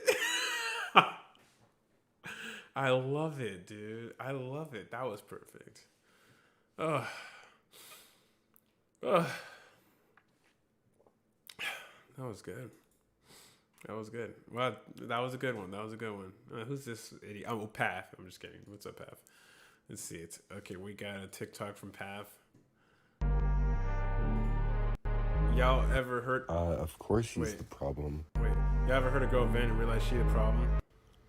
I love it, dude. I love it. That was perfect. Ugh. Ugh. That was good. That was good. Well, that was a good one. That was a good one. Who's this idiot? Oh, Path. I'm just kidding. What's up, Path? Let's see it. Okay, we got a TikTok from Path. Y'all ever heard? Of course she's the problem. Wait, y'all ever heard a girl vent and realize she the problem?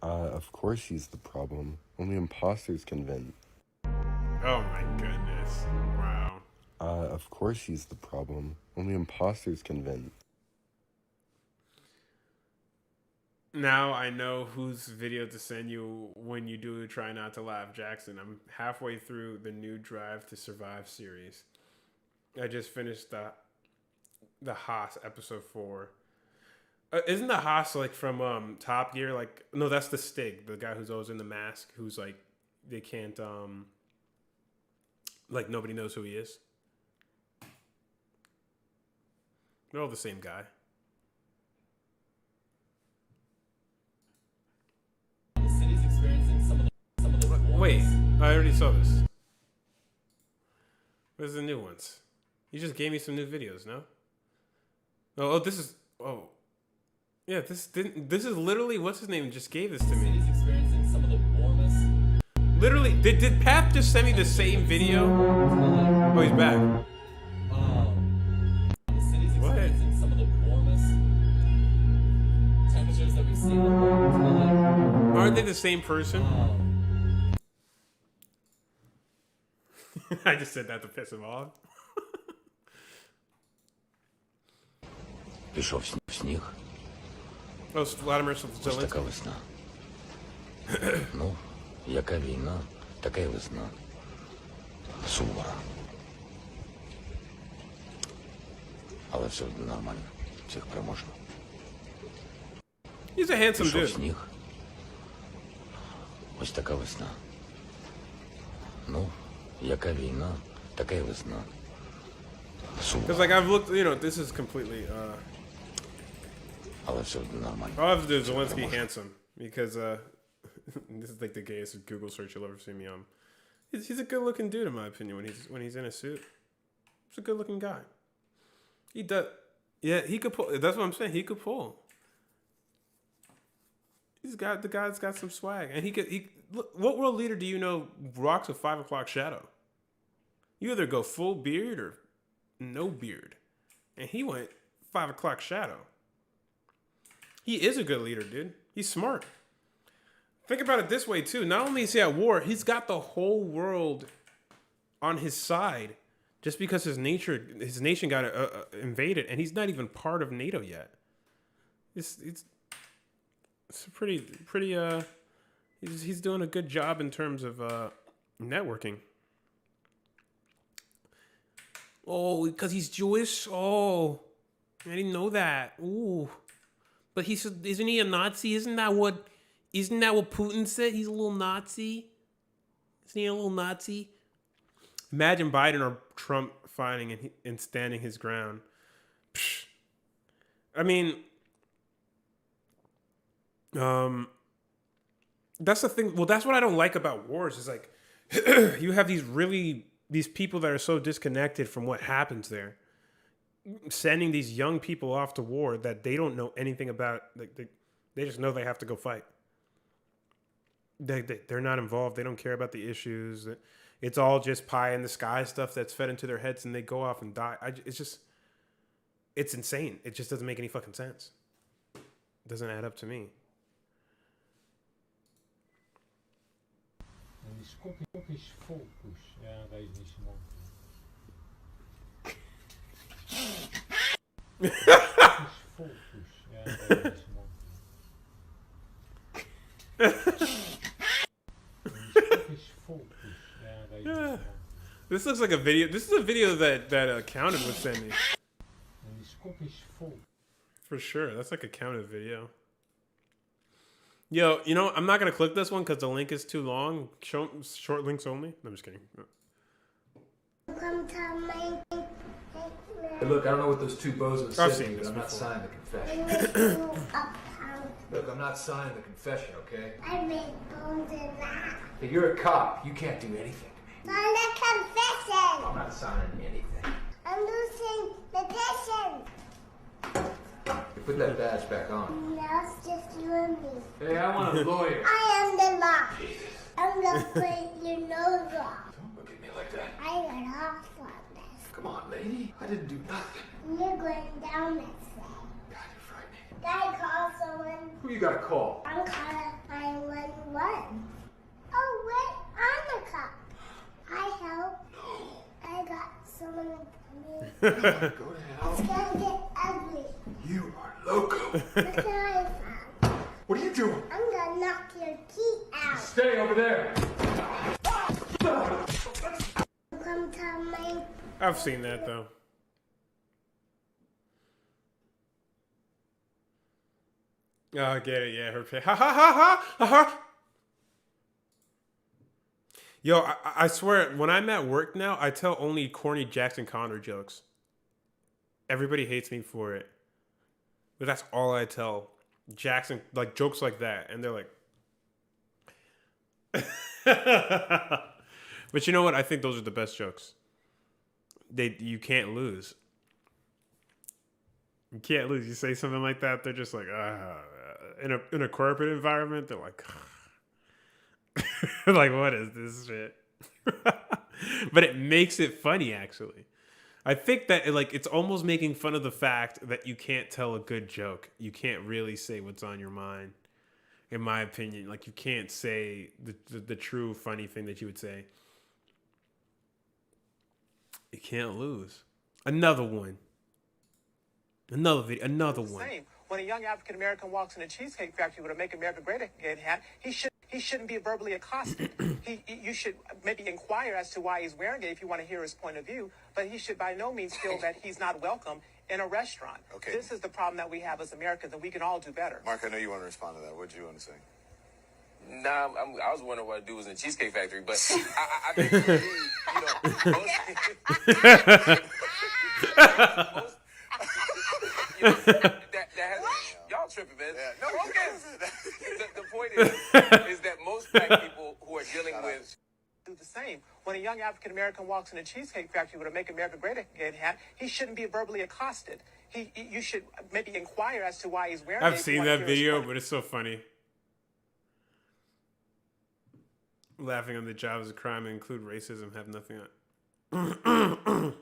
Of course she's the problem. Only imposters can vent. Oh my goodness. Wow. Of course she's the problem. Only imposters can vent. Now I know whose video to send you when you do Try Not to Laugh, Jackson. I'm halfway through the new Drive to Survive series. I just finished the Haas episode 4. Isn't the Haas like from Top Gear? Like, no, that's the Stig, the guy who's always in the mask, who's like they can't like nobody knows who he is. They're all the same guy. The city's experiencing some of the Wait, I already saw this. Where's the new ones? You just gave me some new videos, no? Oh, this is... Oh. Yeah, this is literally... What's his name just gave this to me. Experiencing some of the warmest... Literally, did Path just send me the same video? Oh, he's back. The city's experiencing some of the warmest temperatures that we've seen. Aren't they the same person? I just said that to piss him off. Пішов сніг. Oh, Vladimir Zelensky. Така весна. Ну, яка війна, така й весна. Сувора. Але все одно нормально. Всіх переможемо. He's a handsome Пішов dude. сніг. Ось така весна. Ну, яка війна, така й весна. Because like I've looked, you know, this is completely. Але все одно нормально. I'll have to do Zelensky handsome because this is like the gayest Google search you'll ever see me on. He's a good-looking dude in my opinion when he's in a suit. He's a good-looking guy. He does, yeah. He could pull. That's what I'm saying. He could pull. The guy's got some swag, and he could. Look, what world leader do you know rocks a 5 o'clock shadow? You either go full beard or no beard, and he went 5 o'clock shadow. He is a good leader, dude. He's smart. Think about it this way, too. Not only is he at war, he's got the whole world on his side just because his nation got invaded, and he's not even part of NATO yet. It's a pretty, he's doing a good job in terms of networking. Oh, because he's Jewish? Oh, I didn't know that. Ooh. But he said, isn't he a Nazi? Isn't that what Putin said? He's a little Nazi. Isn't he a little Nazi? Imagine Biden or Trump fighting and standing his ground. Psh. I mean, that's the thing. Well, that's what I don't like about wars. Is like you have these people that are so disconnected from what happens there, sending these young people off to war that they don't know anything about. They just know they have to go fight. They're not involved. They don't care about the issues. It's all just pie in the sky stuff that's fed into their heads, and they go off and die. It's insane. It just doesn't make any fucking sense. It doesn't add up to me. This looks like a video. This is a video that Accounted would send me. For sure. That's like a Accounted video. Yo, you know, I'm not going to click this one because the link is too long. Short links only. I'm just kidding. Hey, look, I don't know what those two bozos I've said to seen you, this but I'm not before. signing the confession. Look, I'm not signing the confession, okay? I made bones in that. Hey, you're a cop. You can't do anything to me. Sign the confession. I'm not signing anything. I'm losing the petition. You put that badge back on. Now it's just you and me. Hey, I want a lawyer. I am the law. I'm gonna put your nose off. Don't look at me like that. I got off on this. Come on, lady. I didn't do nothing. You're going down this way. God, you're frightening. Gotta call someone. Who you gotta call? I'm calling 911. Oh, wait, I'm a cop. I help. No. I got someone coming. Go to hell. It's gonna get ugly. You are loco. Look what I found. What are you doing? I'm gonna knock your teeth out. Stay over there. Come to my... I've seen that though. Oh, I get it. Yeah, her pay. Ha ha ha ha ha ha. Yo, I swear, when I'm at work now, I tell only corny Jackson Connor jokes. Everybody hates me for it. But that's all I tell. Jackson, like jokes like that. And they're like... But you know what? I think those are the best jokes. You can't lose. You can't lose. You say something like that, they're just like, in a corporate environment, they're like, like, what is this shit? But it makes it funny, actually. I think that it's almost making fun of the fact that you can't tell a good joke. You can't really say what's on your mind, in my opinion. Like, you can't say the true funny thing that you would say. You can't lose. Another one. Another video. Another one. Same. When a young African American walks in a cheesecake factory with a "Make America Great Again" hat, he shouldn't be verbally accosted. You should maybe inquire as to why he's wearing it if you want to hear his point of view, but he should by no means feel that he's not welcome in a restaurant. Okay. This is the problem that we have as Americans, and we can all do better. Mark, I know you want to respond to that. What do you want to say? Nah, I was wondering what dude was in the Cheesecake Factory, but I think for me, y'all tripping, man. Yeah. No, okay. The point is that most black people who are dealing with do the same. When a young African American walks in a cheesecake factory with a "Make America Great Again" hat, he shouldn't be verbally accosted. You should maybe inquire as to why he's wearing it. I've seen that video, but it's so funny. Laughing on the job as a crime and include racism have nothing on.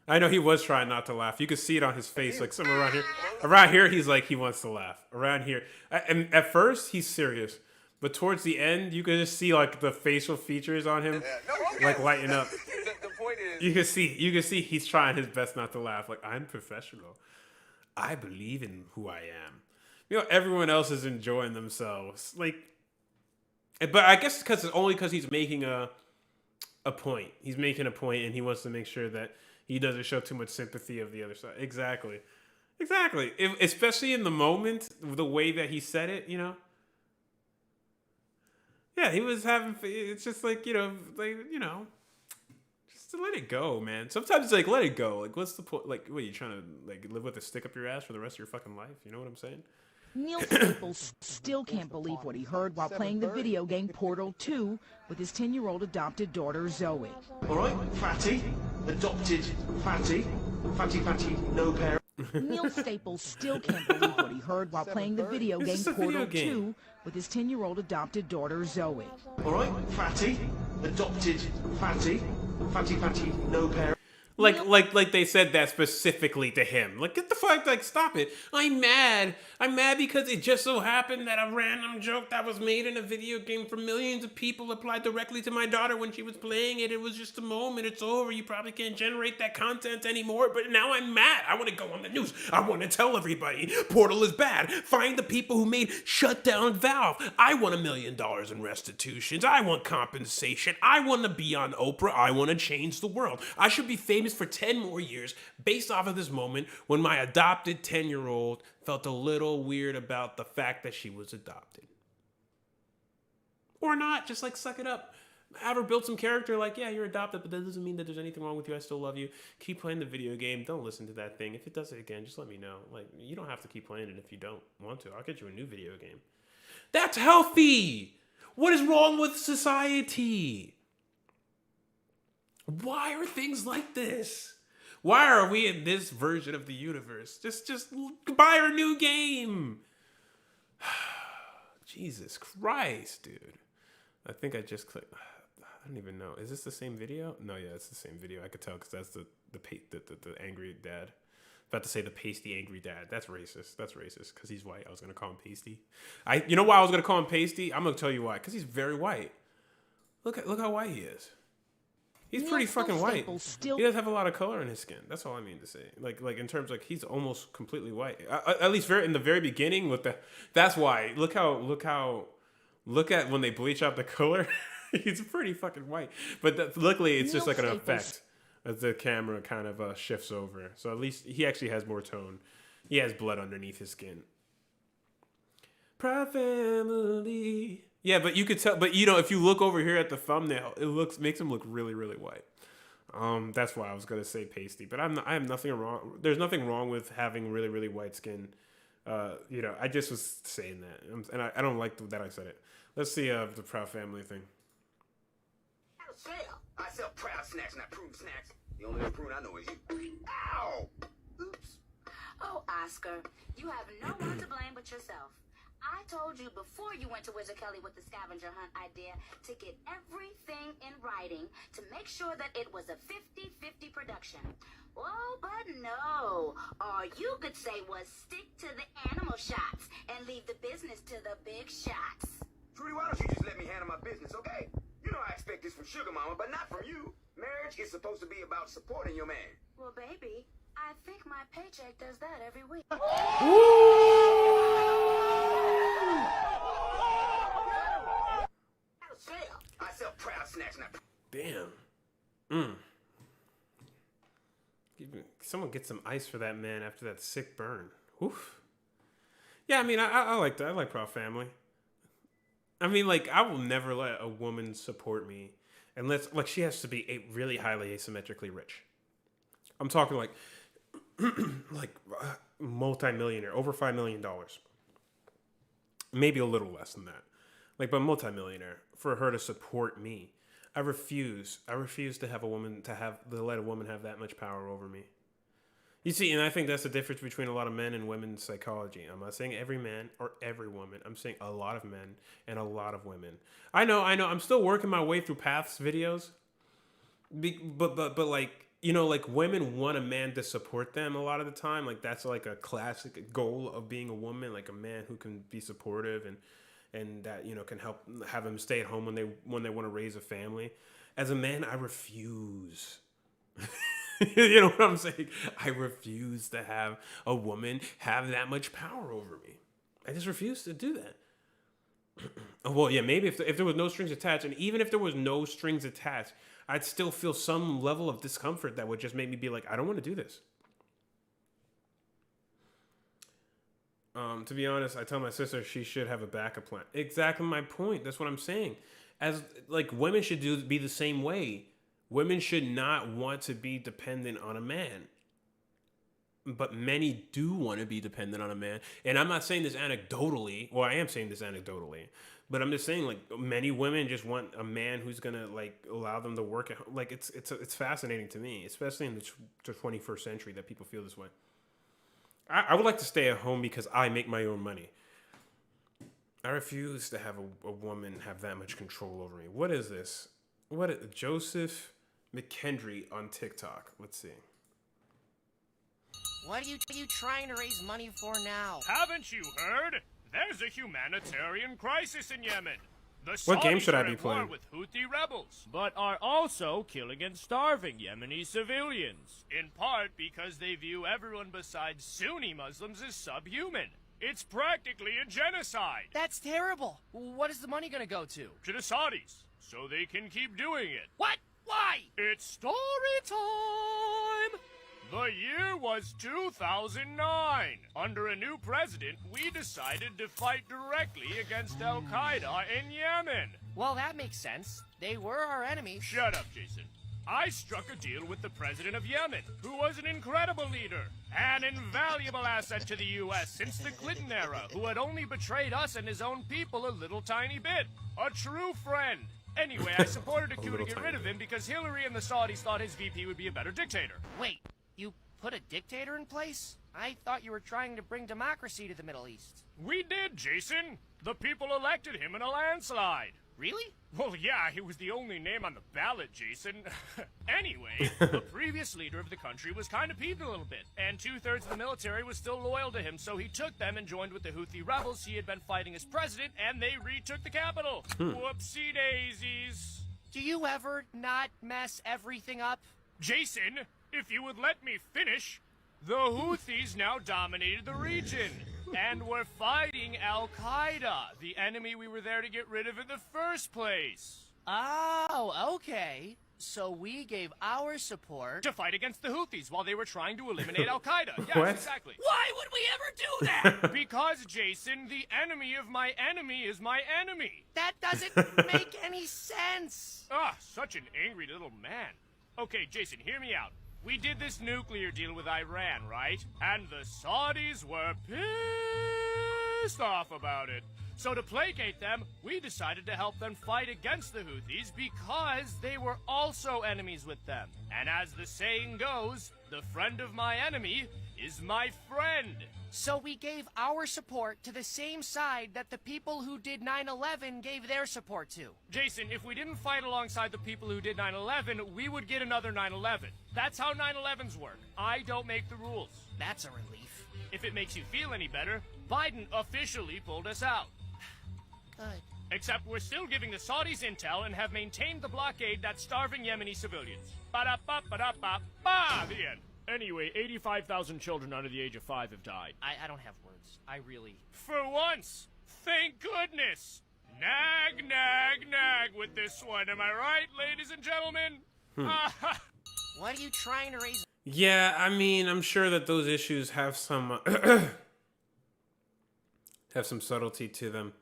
I know he was trying not to laugh. You could see it on his face, like somewhere around here. Around here, he's like, he wants to laugh. Around here. And at first, he's serious. But towards the end, you could just see like the facial features on him, like lighting up. The point is, you can see he's trying his best not to laugh. Like, I'm professional. I believe in who I am. You know, everyone else is enjoying themselves. Like, but I guess it's only because he's making a point. He's making a point, and he wants to make sure that he doesn't show too much sympathy of the other side. Exactly. Especially in the moment, the way that he said it, you know. Yeah, he was having. It's just like, just to let it go, man. Sometimes it's like, let it go. Like, what's the point? Like, what are you trying to live with a stick up your ass for the rest of your fucking life? You know what I'm saying? Neil Staples still can't believe what he heard while playing the video game Portal 2 with his 10-year-old adopted daughter, Zoe. All right, fatty, adopted fatty, no parent. Neil Staples still can't believe what he heard while playing the video game Portal 2 with his 10-year-old adopted daughter, Zoe. All right, fatty, adopted fatty, no parent. Like they said that specifically to him. Like, get the fuck, like, stop it. I'm mad because it just so happened that a random joke that was made in a video game for millions of people applied directly to my daughter when she was playing it. It was just a moment. It's over. You probably can't generate that content anymore. But now I'm mad. I want to go on the news. I want to tell everybody Portal is bad. Find the people who made Shut Down Valve. I want $1 million in restitutions. I want compensation. I want to be on Oprah. I want to change the world. I should be famous for 10 more years based off of this moment when my adopted 10-year-old felt a little weird about the fact that she was adopted. Or not, just like suck it up. Have her build some character like, yeah, you're adopted, but that doesn't mean that there's anything wrong with you. I still love you. Keep playing the video game. Don't listen to that thing. If it does it again, just let me know. Like, you don't have to keep playing it if you don't want to. I'll get you a new video game. That's healthy. What is wrong with society? Why are things like this? Why are we in this version of the universe? Just buy our new game. Jesus Christ, dude. I think I just clicked. I don't even know. Is this the same video? No, yeah, it's the same video. I could tell because that's the angry dad. About to say the pasty angry dad. That's racist. That's racist because he's white. I was gonna call him pasty. You know why I was gonna call him pasty? I'm gonna tell you why. Because he's very white. Look how white he is. He's pretty fucking white. He doesn't have a lot of color in his skin. That's all I mean to say. Like in terms like he's almost completely white. At least in the very beginning with the. That's why. Look at when they bleach out the color. He's pretty fucking white. But luckily it's just like an effect as the camera kind of shifts over. So at least he actually has more tone. He has blood underneath his skin. Proud family. Yeah, but you could tell. But if you look over here at the thumbnail, makes him look really, really white. That's why I was gonna say pasty. But I have nothing wrong. There's nothing wrong with having really, really white skin. I just was saying that, and I don't like that I said it. Let's see the Proud Family thing. I sell Proud Snacks, not Prune Snacks. The only other prune I know is you. Ow! Oops. Oh, Oscar, you have no one to blame but yourself. I told you before you went to Wizard Kelly with the scavenger hunt idea to get everything in writing to make sure that it was a 50-50 production. Oh, but no. All you could say was stick to the animal shots and leave the business to the big shots. Trudy, why don't you just let me handle my business, okay? You know I expect this from Sugar Mama, but not from you. Marriage is supposed to be about supporting your man. Well, baby, I think my paycheck does that every week. I sell Proud Snacks, not... Damn. Someone get some ice for that man after that sick burn. Oof. Yeah, I mean, I like that. I like Proud Family. I mean, like, I will never let a woman support me unless, like, she has to be really highly asymmetrically rich. I'm talking like, multi-millionaire, over $5 million. Maybe a little less than that. Like, but multi-millionaire for her to support me. I refuse to have let a woman have that much power over me. You see, and I think that's the difference between a lot of men and women's psychology. I'm not saying every man or every woman. I'm saying a lot of men and a lot of women. I know. I'm still working my way through Path's videos. But like, you know, like women want a man to support them a lot of the time. Like that's like a classic goal of being a woman, like a man who can be supportive and that, you know, can help have them stay at home when they want to raise a family. As a man, I refuse. You know what I'm saying? I refuse to have a woman have that much power over me. I just refuse to do that. Well, yeah, maybe if there was no strings attached, and even if there was no strings attached, I'd still feel some level of discomfort that would just make me be like, I don't want to do this. To be honest, I tell my sister she should have a backup plan. Exactly my point. That's what I'm saying. As like women should be the same way. Women should not want to be dependent on a man. But many do want to be dependent on a man. And I'm not saying this anecdotally. Well, I am saying this anecdotally. But I'm just saying, like, many women just want a man who's going to, like, allow them to work at home. Like, it's fascinating to me, especially in the 21st century, that people feel this way. I would like to stay at home because I make my own money. I refuse to have a woman have that much control over me. What is this? Joseph McKendry on TikTok. Let's see. What are you trying to raise money for now? Haven't you heard? There's a humanitarian crisis in Yemen. The What game Saudis should I are be at war playing? with Houthi rebels, but are also killing and starving Yemeni civilians, in part because they view everyone besides Sunni Muslims as subhuman. It's practically a genocide. That's terrible. What is the money gonna go to? To the Saudis, so they can keep doing it. What? Why? It's story time! The year was 2009. Under a new president, we decided to fight directly against Al-Qaeda in Yemen. Well, that makes sense. They were our enemies. Shut up, Jason. I struck a deal with the president of Yemen, who was an incredible leader, an invaluable asset to the U.S. since the Clinton era, who had only betrayed us and his own people a little tiny bit. A true friend. Anyway, I supported a coup to get rid of him because Hillary and the Saudis thought his VP would be a better dictator. Wait, you put a dictator in place? I thought you were trying to bring democracy to the Middle East. We did, Jason. The people elected him in a landslide. Really? Well, yeah, he was the only name on the ballot, Jason. Anyway, the previous leader of the country was kind of peeved a little bit, and 2/3 of the military was still loyal to him, so he took them and joined with the Houthi rebels he had been fighting as president, and they retook the capital. Whoopsie daisies. Do you ever not mess everything up? Jason, if you would let me finish, the Houthis now dominated the region. And we're fighting Al-Qaeda, the enemy we were there to get rid of in the first place. Oh, okay. So we gave our support to fight against the Houthis while they were trying to eliminate Al-Qaeda. Yes, What? exactly. Why would we ever do that? Because, Jason, the enemy of my enemy is my enemy. That doesn't make any sense. Ah, such an angry little man. Okay, Jason, hear me out. We did this nuclear deal with Iran, right? And the Saudis were pissed off about it. So to placate them, we decided to help them fight against the Houthis because they were also enemies with them. And as the saying goes, the friend of my enemy is my friend. So we gave our support to the same side that the people who did 9/11 gave their support to. Jason, if we didn't fight alongside the people who did 9/11, we would get another 9/11. That's how 9/11s work. I don't make the rules. That's a relief. If it makes you feel any better, Biden officially pulled us out. Good. Except we're still giving the Saudis intel and have maintained the blockade that's starving Yemeni civilians. Ba-da-ba-ba-da-ba-ba! The end. Anyway, 85,000 children under the age of 5 have died. I don't have words. I really... For once! Thank goodness! Nag, nag, nag with this one. Am I right, ladies and gentlemen? What are you trying to raise? Yeah, I mean, I'm sure that those issues have some have some subtlety to them,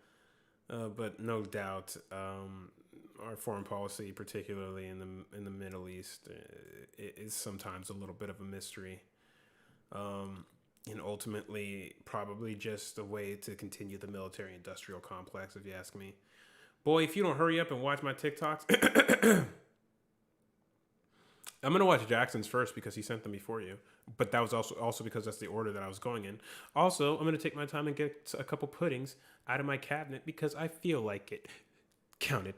but no doubt, our foreign policy, particularly in the Middle East, is sometimes a little bit of a mystery, and ultimately probably just a way to continue the military-industrial complex, if you ask me. Boy, if you don't hurry up and watch my TikToks. I'm going to watch Jackson's first because he sent them before you. But that was also because that's the order that I was going in. Also, I'm going to take my time and get a couple puddings out of my cabinet because I feel like it. Count it.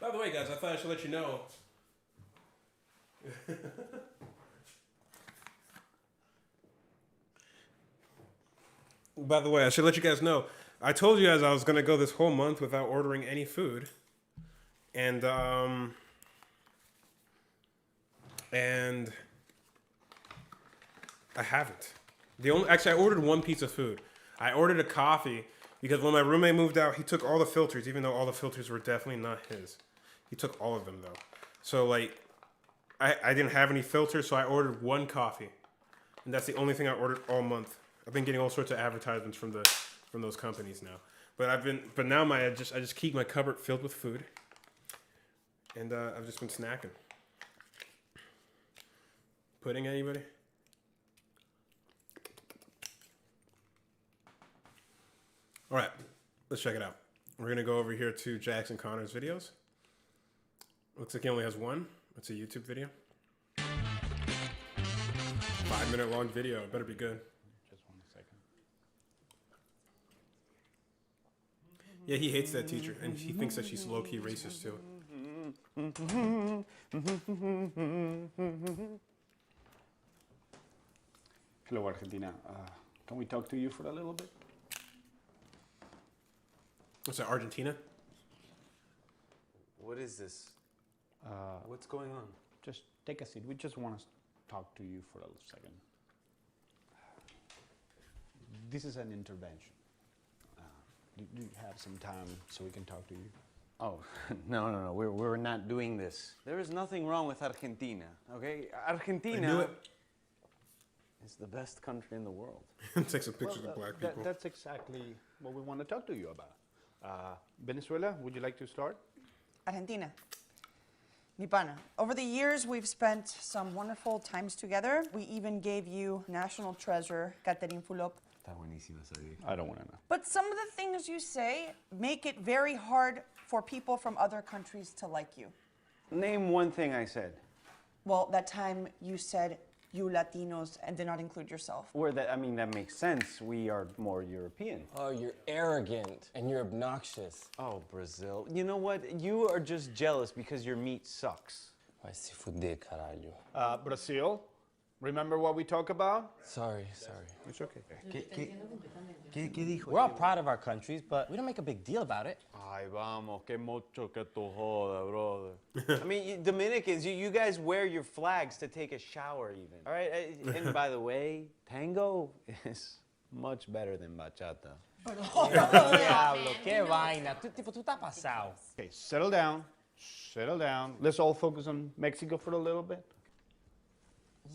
By the way, guys, I thought I should let you know. By the way, I should let you guys know. I told you guys I was going to go this whole month without ordering any food. And I haven't. Actually, I ordered one piece of food. I ordered a coffee because when my roommate moved out, he took all the filters, even though all the filters were definitely not his. He took all of them, though. So, like, I didn't have any filters, so I ordered one coffee. And that's the only thing I ordered all month. I've been getting all sorts of advertisements from those companies now. But now I just keep my cupboard filled with food. And I've just been snacking. Pudding, anybody? All right, let's check it out. We're going to go over here to Jackson Connor's videos. Looks like he only has one. It's a YouTube video. 5-minute long video. It better be good. Just 1 second. Yeah, he hates that teacher, and he thinks that she's low-key racist, too. Hello, Argentina. Can we talk to you for a little bit? What's that, Argentina? What is this? What's going on? Just take a seat. We just want to talk to you for a second. This is an intervention. Do you have some time so we can talk to you? Oh, no. We're not doing this. There is nothing wrong with Argentina, okay? Argentina is the best country in the world. Take some pictures of black people. That's exactly what we want to talk to you about. Venezuela, would you like to start? Argentina. Mi pana. Over the years, we've spent some wonderful times together. We even gave you national treasure, Catherine Fulop. I don't want to know. But some of the things you say make it very hard for people from other countries to like you. Name one thing I said. Well, that time you said you Latinos and did not include yourself. That makes sense. We are more European. Oh, you're arrogant and you're obnoxious. Oh, Brazil. You know what? You are just jealous because your meat sucks. Vai se fuder, caralho. Brazil. Remember what we talked about? Sorry. It's okay. ¿Qué dijo? We're all proud of our countries, but we don't make a big deal about it. Ay, vamos, que mucho que tu joda, brother. I mean, Dominicans, you guys wear your flags to take a shower even. All right? And by the way, tango is much better than bachata. Diablo, qué vaina. Tú estás pasado. Okay, settle down. Settle down. Let's all focus on Mexico for a little bit.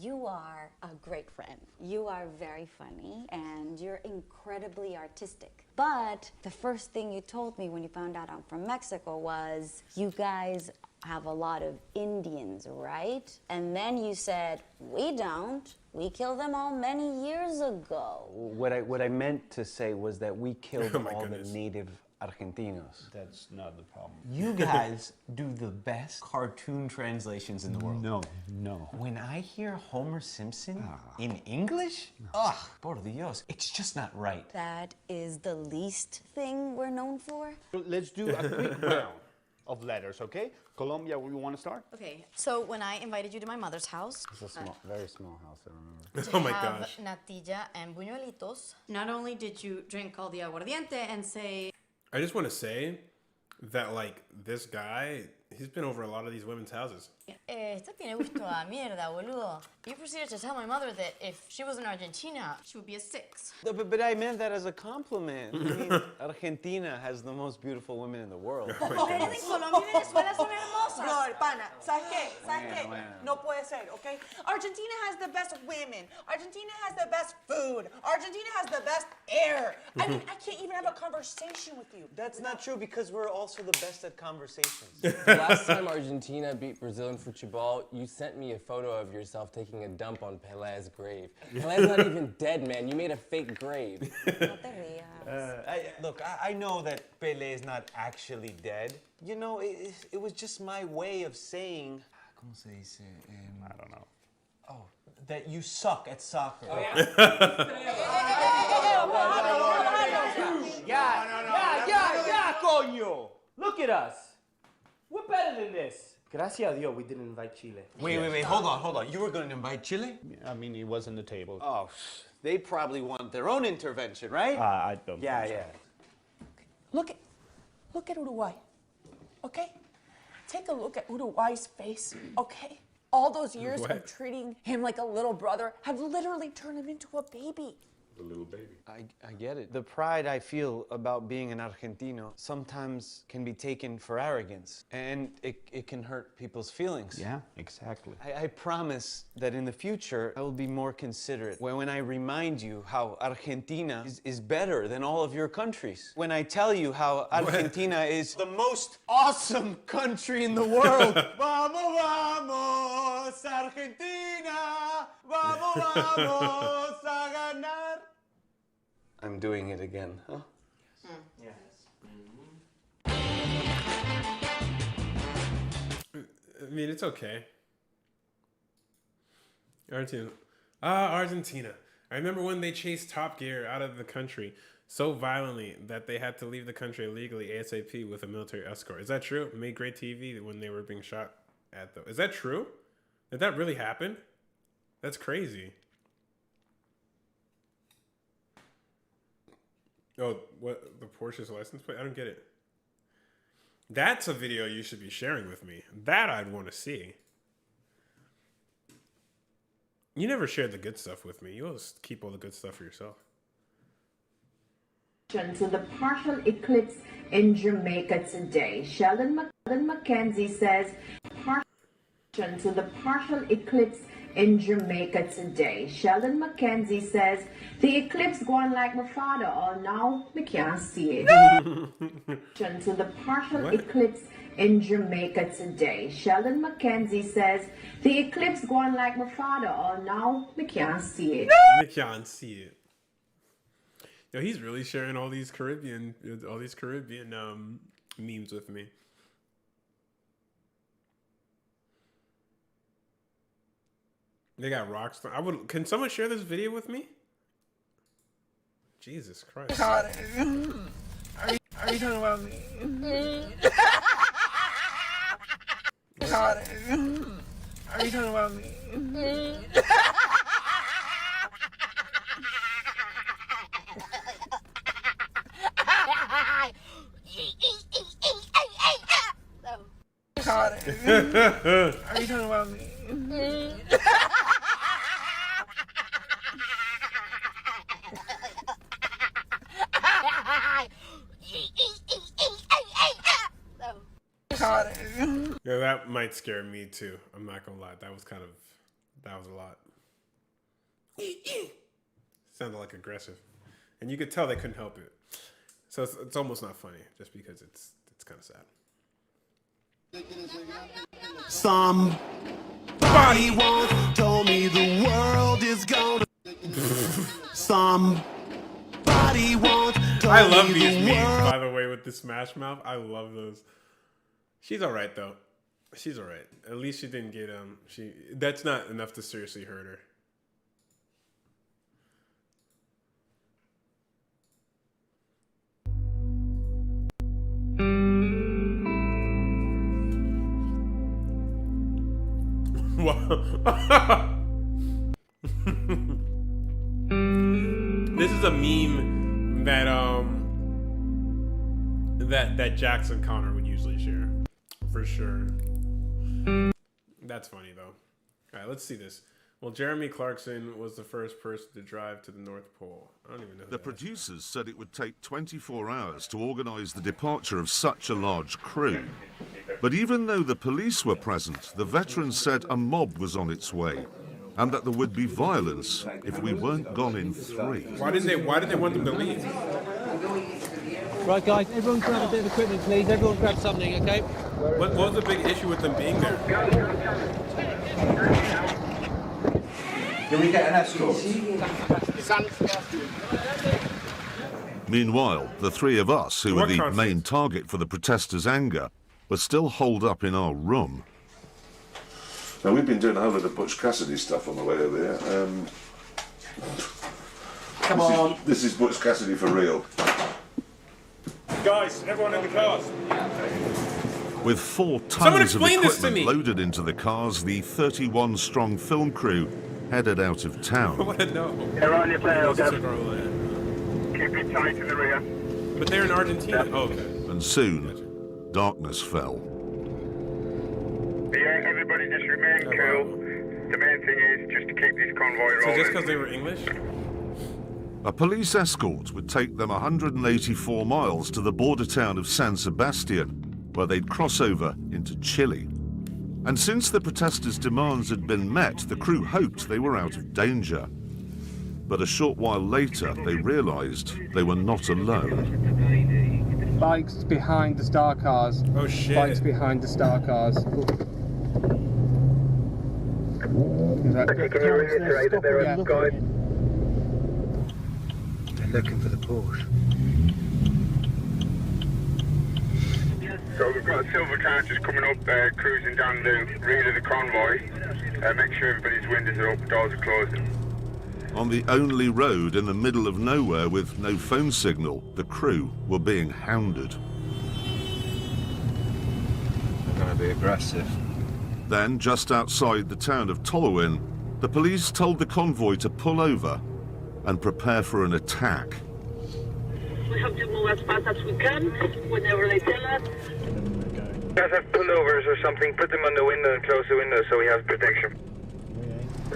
You are a great friend. You are very funny and you're incredibly artistic. But the first thing you told me when you found out I'm from Mexico was you guys have a lot of Indians, right? And then you said, we don't. We killed them all many years ago. What I meant to say was that we killed all the native Argentinos. That's not the problem. You guys do the best cartoon translations in the world. No. When I hear Homer Simpson in English, ugh, por Dios, it's just not right. That is the least thing we're known for. Let's do a quick round of letters, okay? Colombia, we want to start? Okay, so when I invited you to my mother's house, It's a very small house, I remember. to Oh my have gosh. natilla and buñuelitos, not only did you drink all the aguardiente and say, I just want to say that, like, this guy, he's been over a lot of these women's houses. esta tiene gusto a mierda, boludo. You proceeded to tell my mother that if she was in Argentina, she would be a 6. But I meant that as a compliment. I mean, Argentina has the most beautiful women in the world. Colombia y Venezuela son hermosas. No, pana, ¿sabes qué? ¿Sabes qué? Bueno. No puede ser, okay? Argentina has the best women. Argentina has the best food. Argentina has the best air. I mean, I can't even have a conversation with you. That's not true because we're also the best at conversations. The last time Argentina beat Brazil in football, you sent me a photo of yourself taking a dump on Pelé's grave. Pelé's not even dead, man. You made a fake grave. Look, I know that Pelé is not actually dead. You know, it was just my way of saying... ¿Cómo se dice? I don't know. Oh, that you suck at soccer. Oh, Yeah, coño! Look at us. We're better than this. Gracias a Dios we didn't invite Chile. Wait, hold on. You were going to invite Chile? I mean, it was on the table. Oh, they probably want their own intervention, right? I don't Yeah, think so. yeah. Look at Uruguay, okay? Take a look at Uruguay's face, okay? All those years What? of treating him like a little brother have literally turned him into a baby. The little baby. I get it. The pride I feel about being an Argentino sometimes can be taken for arrogance, and it can hurt people's feelings. Yeah, exactly. I promise that in the future, I will be more considerate when I remind you how Argentina is better than all of your countries. When I tell you how Argentina is the most awesome country in the world. Vamos, vamos, Argentina. Vamos, vamos a ganar. I'm doing it again, huh? Yes. I mean, it's okay. Argentina. I remember when they chased Top Gear out of the country so violently that they had to leave the country illegally ASAP with a military escort. Is that true? It made great TV when they were being shot at though. Is that true? Did that really happen? That's crazy. Oh, what? The Porsche's license plate? I don't get it. That's a video you should be sharing with me. That I'd want to see. You never shared the good stuff with me. You always keep all the good stuff for yourself. To the partial eclipse in Jamaica today. Sheldon McKenzie says, to the partial eclipse in Jamaica today. Sheldon McKenzie says, the eclipse going like my father, or now me can't see it. To the partial eclipse in Jamaica today. Sheldon McKenzie says, the eclipse going like my father, or now me can't see it. Me can't see it. Yo, he's really sharing all these Caribbean memes with me. They got Rockstar. Can someone share this video with me? Jesus Christ. Are you talking about me? Are you talking about me? Are you talking about me? Yeah, that might scare me too. I'm not gonna lie. That was a lot. Sounded like aggressive, and you could tell they couldn't help it. So it's almost not funny, just because it's kind of sad. Somebody once told me the world is gonna. Somebody once told I love me these the memes, world. by the way, with the Smash Mouth. I love those. She's all right though. She's all right. At least she didn't get that's not enough to seriously hurt her. This is a meme that that Jackson Connor would usually share, for sure. That's funny though. All right, let's see this. Well, Jeremy Clarkson was the first person to drive to the North Pole. I don't even know who The that is. producers said it would take 24 hours to organise the departure of such a large crew. But even though the police were present, the veterans said a mob was on its way, and that there would be violence if we weren't gone in 3. Why did they want them to leave? Right, guys, everyone grab a bit of equipment, please. Everyone grab something, okay? What was the big issue with them being there? Can we get an escort? Meanwhile, the three of us, who were the main target for the protesters' anger, were still holed up in our room. Now, we've been doing a whole lot of Butch Cassidy stuff on the way over here. Come on. This is Butch Cassidy for real. Guys, everyone in the cars. With 4 Someone tons of explain this to equipment me. loaded into the cars, the 31-strong film crew headed out of I town. want to know. They're on your tail, Keep it tight in the rear. But they're in Argentina. Oh, okay. And soon, darkness fell. Yeah, everybody just remain cool. The main thing is just to keep this convoy rolling. So just because they were English? A police escort would take them 184 miles to the border town of San Sebastian, where they'd cross over into Chile. And since the protesters' demands had been met, the crew hoped they were out of danger. But a short while later, they realized they were not alone. Bikes behind the star cars. Oh, shit. Bikes behind the star cars. Can you reiterate that they're outside? They're looking for the Porsche. So we've got silver car just coming up, cruising down the rear of the convoy. Make sure everybody's windows are open, doors are closed. On the only road in the middle of nowhere with no phone signal, the crew were being hounded. They're going to be aggressive. Then, just outside the town of Tolowin, the police told the convoy to pull over and prepare for an attack. We have to move as fast as we can whenever they tell us. Guys have pullovers or something, put them on the window and close the window so we have protection.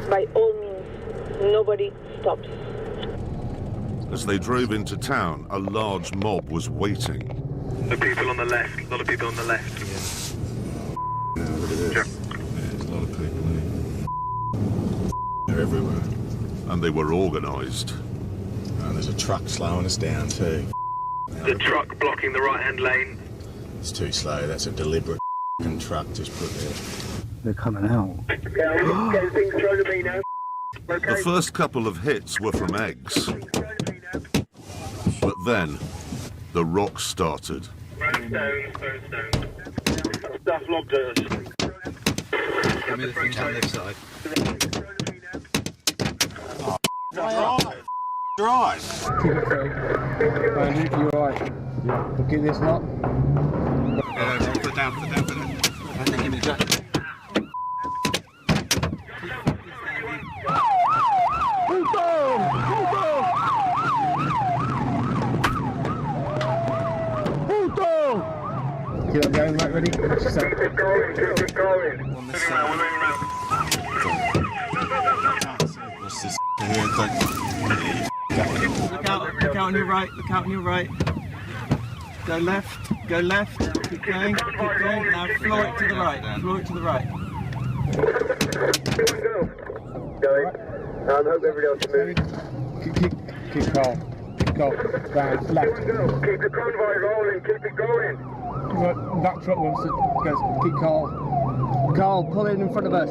By all means, nobody stops. As they drove into town, a large mob was waiting. The people on the left, a lot of people on the left. Yeah, look at this. There's a lot of people here. They're everywhere. And they were organised. And there's a truck slowing us down too. The truck blocking the right-hand lane. It's too slow. That's a deliberate truck just put there. They're coming out. Getting things thrown at me now. The first couple of hits were from eggs. But then, the rock started. Stone. Stuff lobbed at us. Give me the thing on this side. Drive! Randy, you alright? Yeah. We'll get this lot. Put it down. And then give me the jacket. Keep it going, right, ready? Watch yourself. Keep it going, keep it going. On this side. What's this here? Look out on your right, look out on your right. Go left, keep going. Now floor it to the right, floor it to the right. Going. Hope everybody else is moving. Keep calm. Round, left. Keep the convoy rolling, keep it going. Right, that truck wants to go. Keep calm. Carl, pull in front of us.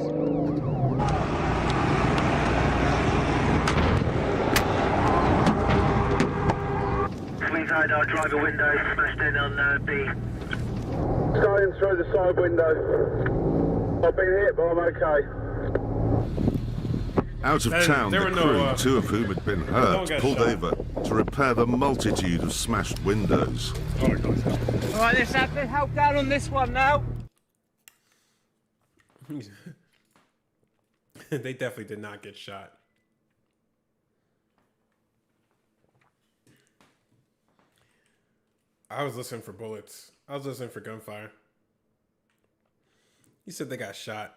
We've had our driver window smashed in on B. Starting through the side window. I've been hit, but I'm okay. Out of town, the crew, two of whom had been hurt, pulled over to repair the multitude of smashed windows. Alright, let's help down on this one now. They definitely did not get shot. I was listening for bullets. I was listening for gunfire. You said they got shot.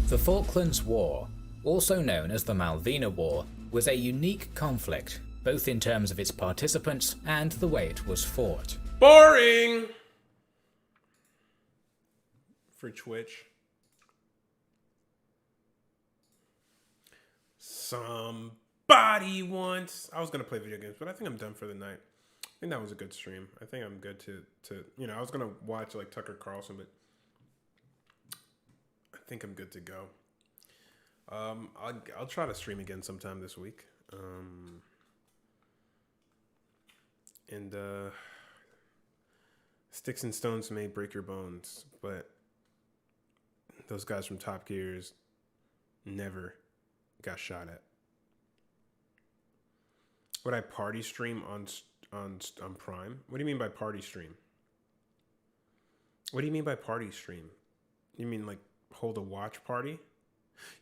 The Falklands War, also known as the Malvinas War, was a unique conflict, both in terms of its participants and the way it was fought. Boring! For Twitch. Somebody once. I was gonna play video games, but I think I'm done for the night. I think that was a good stream. I think I'm good to I was gonna watch like Tucker Carlson, but I think I'm good to go. I'll try to stream again sometime this week. And sticks and stones may break your bones, but those guys from Top Gears never got shot at. Would I party stream on Prime? What do you mean by party stream? What do you mean by party stream? You mean like hold a watch party?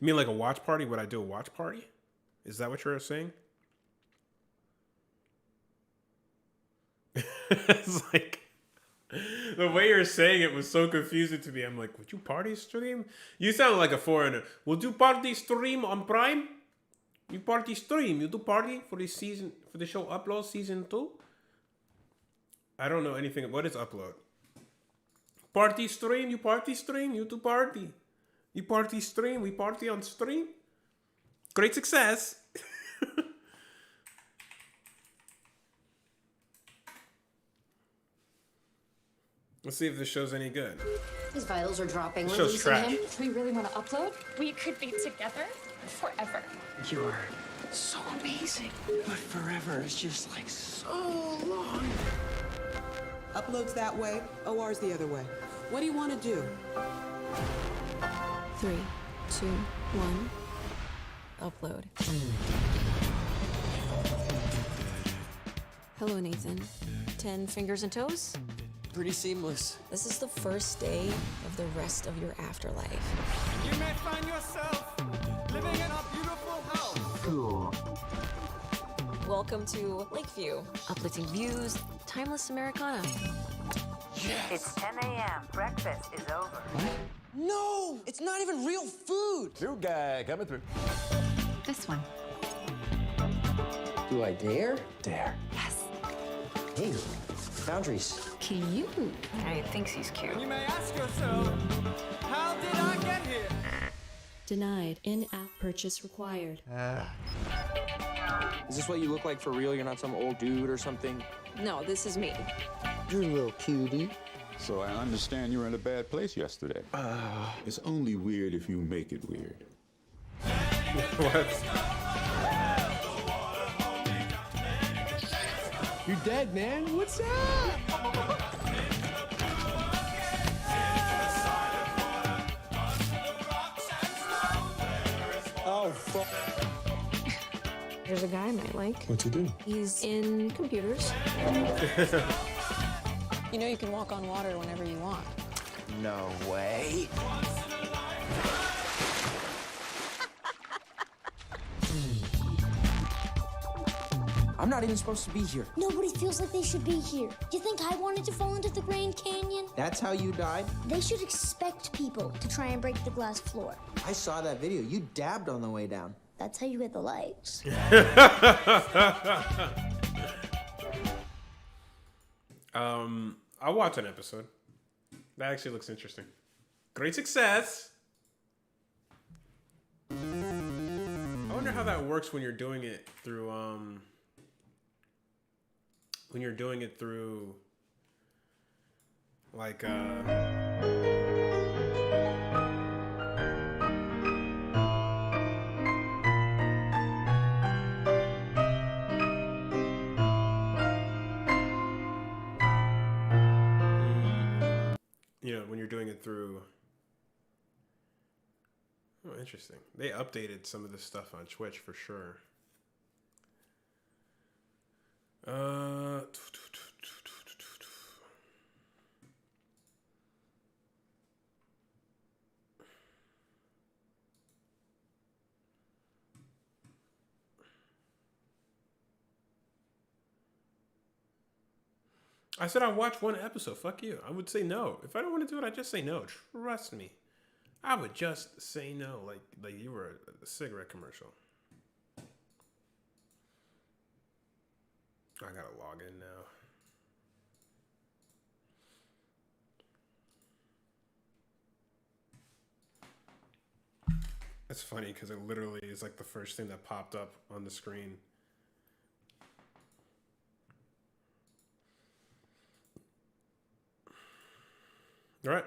You mean like a watch party? Would I do a watch party? Is that what you're saying? It's like the way you're saying it was so confusing to me. I'm like, would you party stream? You sound like a foreigner. Would you party stream on Prime? You party stream. You do party for this season, for the show Upload season 2? I don't know anything. What is Upload? Party stream. You party stream. You do party. You party stream. We party on stream. Great success. Let's see if this show's any good. His vitals are dropping. This We're show's losing trash. him. Do we really want to upload? We could be together forever. You're so amazing. But forever is just like so long. Upload's that way, OR's the other way. What do you want to do? 3, 2, 1. Upload. Hello, Nathan. 10 fingers and toes? Pretty seamless. This is the first day of the rest of your afterlife. You may find yourself living in a beautiful house. Cool. Welcome to Lakeview. Uplifting views, timeless Americana. Yes. It's 10 a.m. Breakfast is over. No! It's not even real food! New guy coming through. This one. Do I dare? Dare. Yes. Hey, boundaries. Cute. He thinks he's cute. You may ask yourself, how did I get here? Denied. In-app purchase required. Is this what you look like for real? You're not some old dude or something? No, this is me. You're a little cutie. So I understand you were in a bad place yesterday. It's only weird if you make it weird. What? You're dead, man. What's up? There's a guy I might like. What's he do? He's in computers. You know you can walk on water whenever you want. No way. I'm not even supposed to be here. Nobody feels like they should be here. You think I wanted to fall into the Grand Canyon? That's how you died? They should expect people to try and break the glass floor. I saw that video. You dabbed on the way down. That's how you get the likes. I'll watch an episode. That actually looks interesting. Great success. I wonder how that works when you're doing it through like you know, when you're doing it through. Oh, interesting. They updated some of this stuff on Twitch for sure. I said I'd watch one episode. Fuck you. I would say no. If I don't want to do it, I just say no. Trust me. I would just say no, like you were a cigarette commercial. I gotta log in now. It's funny because it literally is like the first thing that popped up on the screen. All right,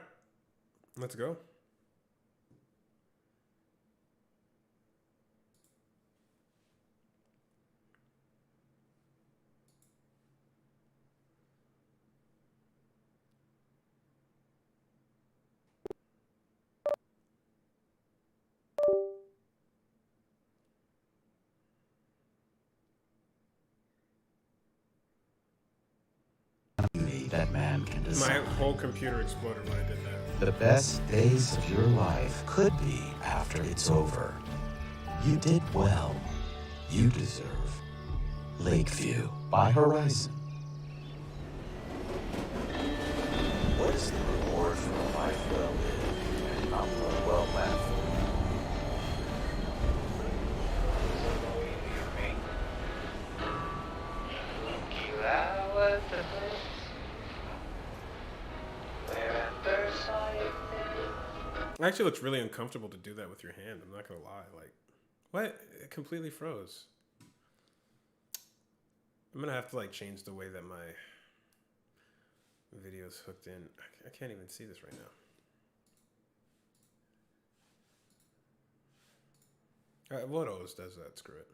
let's go. That man can design. My whole computer exploded when I did that. The best days of your life could be after it's over. You did well. You deserve Lakeview by Horizon. What is the reward for a life well lived and upload well left? It actually looks really uncomfortable to do that with your hand. I'm not gonna lie. Like, what? It completely froze. I'm gonna have to like change the way that my video's hooked in. I can't even see this right now. What always does that? Screw it.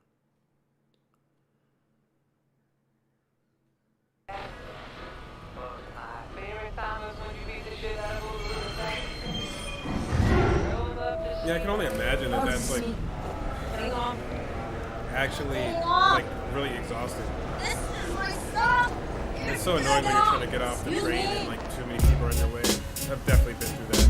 Yeah, I can only imagine that that's like actually like really exhausting. It's so annoying when you're trying to get off the train and like too many people are in your way. I've definitely been through that.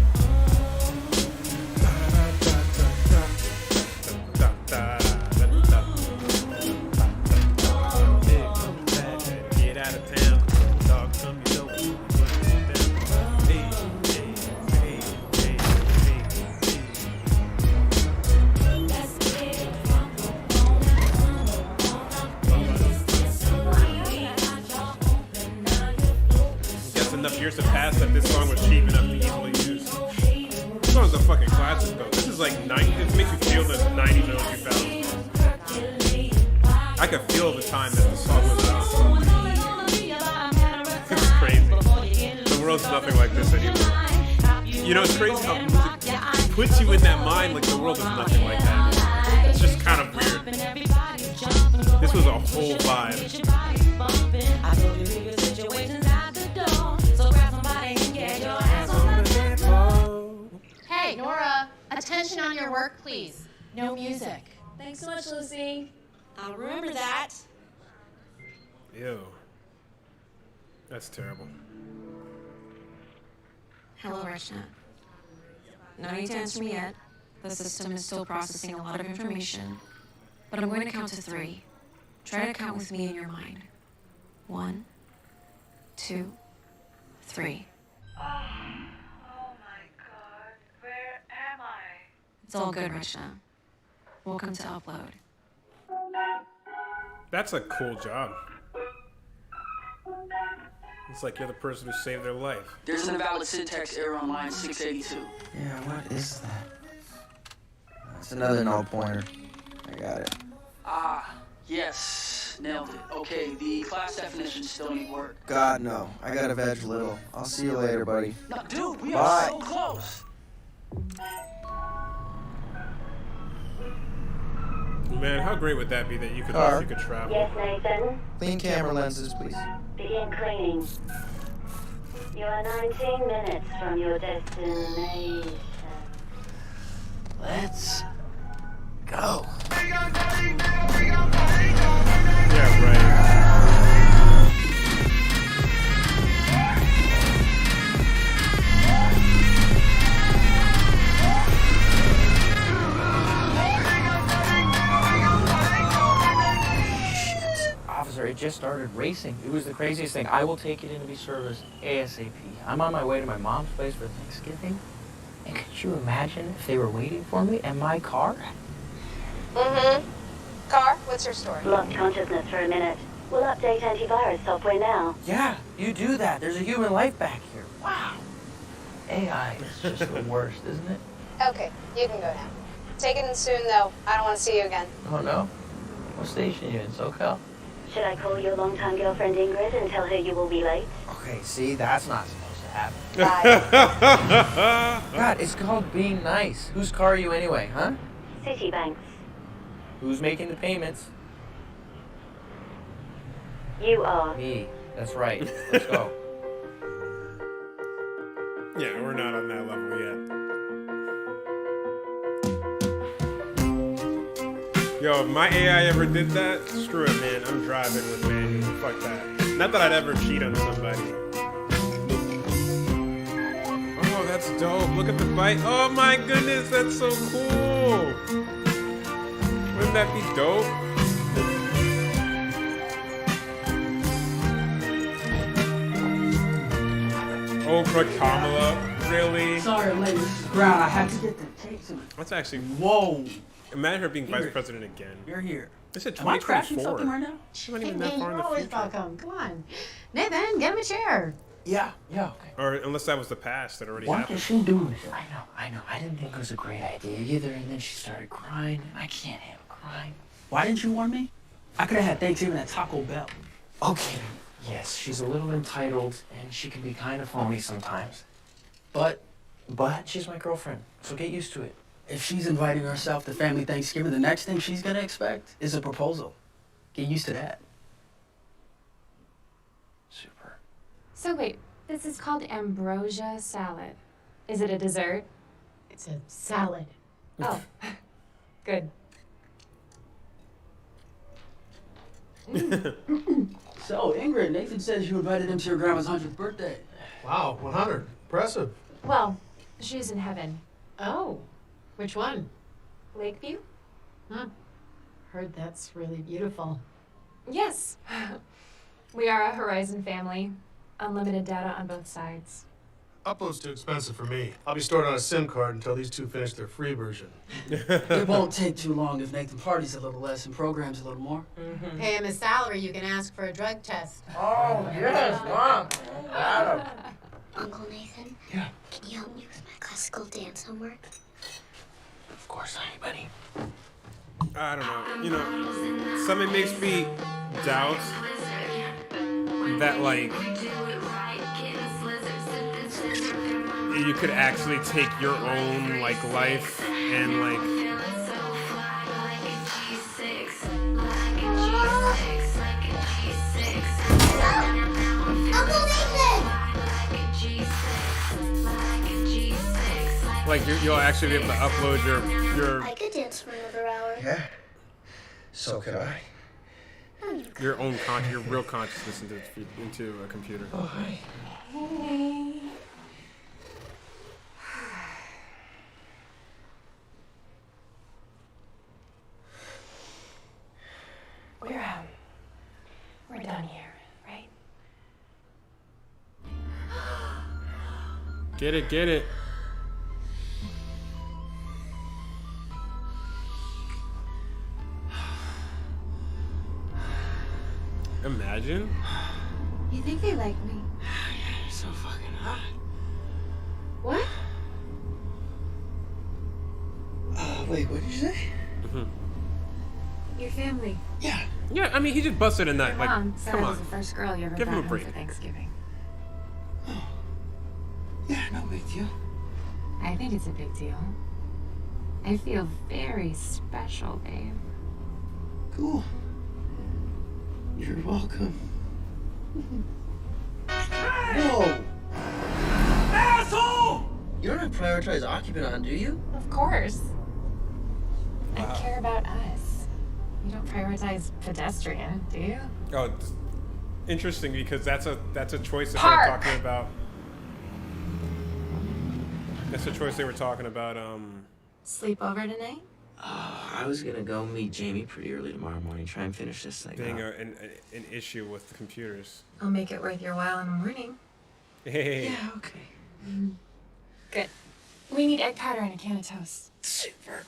Get out of town, dog, come you know. Enough years have passed that this song was cheap enough to easily use. This song's a fucking classic though. This is like 90s. It makes you feel the 90s, early 2000s. I could feel the time that the song was out. It's crazy. The world's nothing like this anymore. You know, it's crazy how music puts you in that mind like the world is nothing like that. It's just kind of weird. This was a whole vibe. Hey, Nora, attention on your work, please. No music. Thanks so much, Lucy. I'll remember that. Ew. That's terrible. Hello, Rachna. No need to answer me yet. The system is still processing a lot of information. But I'm going to count to 3. Try to count with me in your mind. 1, 2, 3. Oh my God, where am I? It's all good, Rachna. Welcome to Upload. That's a cool job. It's like you're the person who saved their life. There's an invalid syntax error on line 682. Yeah, what is that? That's another null pointer. I got it. Ah, yes, nailed it. Okay, the class definitions still need work. God, no. I gotta veg little. I'll see you later, buddy. No, dude, we Bye. are so close. Man, how great would that be that you could travel? Yes, Nathan. Clean camera lenses, please. Begin cleaning. You are 19 minutes from your destination. Let's go. Yeah, right. Officer, it just started racing. It was the craziest thing. I will take it in to be serviced ASAP. I'm on my way to my mom's place for Thanksgiving. And could you imagine if they were waiting for me in my car? Mm-hmm. Car, what's your story? Lost consciousness for a minute. We'll update antivirus software now. Yeah, you do that. There's a human life back here. Wow. AI is just the worst, isn't it? Okay, you can go now. Take it in soon, though. I don't want to see you again. Oh, no? What station are you in, SoCal? Should I call your longtime girlfriend Ingrid and tell her you will be late? Okay, see, that's not supposed to happen. Bye. God, it's called being nice. Whose car are you anyway, huh? Citibank's. Who's making the payments? You are. Me. That's right. Let's go. Yeah, we're not on that level yet. Yo, if my AI ever did that, screw it, man. I'm driving with manual. Fuck that. Not that I'd ever cheat on somebody. Oh, that's dope. Look at the bike. Oh my goodness, that's so cool. Wouldn't that be dope? Oprah Kamala, really? Sorry, I'm late. This is Brown. I had to get the tape to it. That's actually. Whoa. Imagine her being vice president again. You're here. They said Am I crashing 2024. something right now? She's not even that far in the future. welcome. Come on. Nathan, get him a chair. Yeah, okay. Or unless that was the past that already Why happened. is she doing this? I know. I didn't think it was a great idea either, and then she started crying. I can't handle crying. Why didn't you warn me? I could have had Thanksgiving at Taco Bell. Okay. Yes, she's a little entitled, and she can be kind of phony sometimes. But she's my girlfriend, so get used to it. If she's inviting herself to family Thanksgiving, the next thing she's gonna expect is a proposal. Get used to that. Super. So wait, this is called ambrosia salad. Is it a dessert? It's a salad. Oh, good. So, Ingrid, Nathan says you invited him to your grandma's 100th birthday. Wow, 100. Impressive. Well, she's in heaven. Oh, which one? Lakeview? Heard that's really beautiful. Yes. We are a Horizon family. Unlimited data on both sides. Upload's too expensive for me. I'll be stored on a SIM card until these two finish their free version. It won't take too long if Nathan parties a little less and programs a little more. Pay him his salary, you can ask for a drug test. Oh, yes, Mom. Adam. Uncle Nathan? Yeah? Can you help me with my classical dance homework? Of course, honey, buddy. I don't know. You know, something makes me doubt that, like, you could actually take your own, like, life and, like... Uncle Nathan! Like, you'll actually be able to upload your... I could dance for another hour. Yeah, So could I. Your real consciousness into a computer. Oh, hi. Hey. We're done here, right? Get it, get it. Imagine. You think they like me? You're so fucking hot. What? Wait, what did you say? Your family. Yeah. Yeah, I mean, he just busted a nut. Your Like, mom said come I was on. the first girl you ever Give him brought a home break. for Thanksgiving. Yeah, no big deal. I think it's a big deal. I feel very special, babe. Cool. You're welcome. Whoa! Asshole! You don't have prioritized occupant on, do you? Of course. Wow. I care about us. You don't prioritize pedestrian, do you? Oh, it's interesting because that's a choice that Park. they were talking about. That's a choice they were talking about. Sleep over tonight? I was gonna go meet Jamie pretty early tomorrow morning, try and finish this thing Being up. an issue with the computers. I'll make it worth your while in the morning. Hey. Yeah, okay. Good. We need egg powder and a can of toast. Super.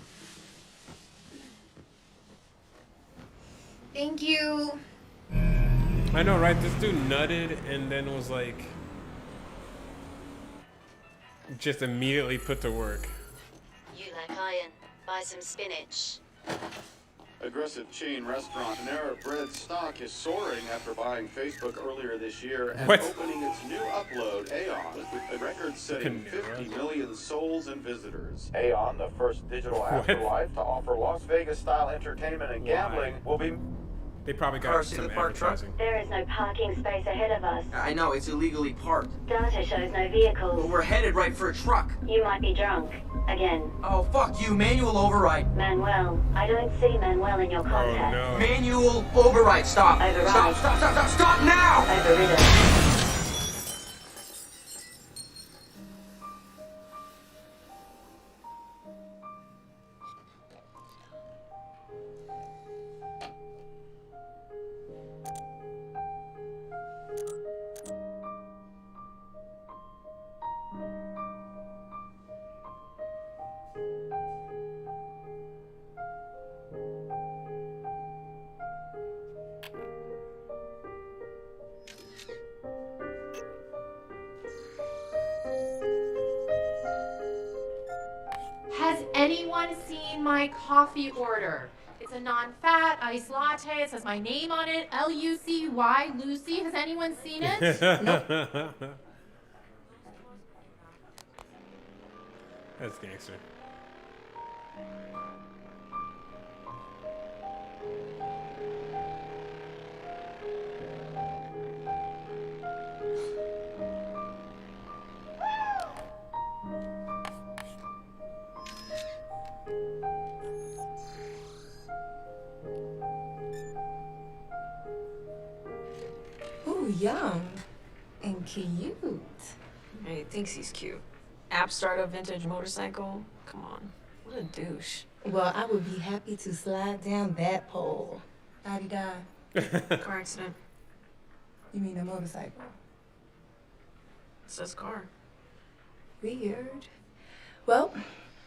Thank you. I know, right? This dude nutted and then was like, just immediately put to work. You like iron? Buy some spinach. Aggressive chain restaurant Panera Bread stock is soaring after buying Facebook earlier this year and What? opening its new upload, Aeon, with a record-setting 50 million souls and visitors. Aeon, the first digital afterlife to offer Las Vegas-style entertainment and gambling, will be... They probably got Car, see some the park truck? advertising. There is no parking space ahead of us. I know, it's illegally parked. Data shows no vehicles. But we're headed right for a truck. You might be drunk. Again. Oh, fuck you. Manual override. Manuel. I don't see Manuel in your contact. Oh, no. Manual override. Stop. Override. Stop now! Overridden. Has anyone seen my coffee order? It's a non-fat iced latte. It says my name on it, L-U-C-Y, Lucy. Has anyone seen it? Nope. That's gangster. Ooh, young and cute. He thinks he's cute. App start a vintage motorcycle? Come on. What a douche. Well, I would be happy to slide down that pole. How'd he die? Car accident. You mean a motorcycle? It says car. Weird. Well,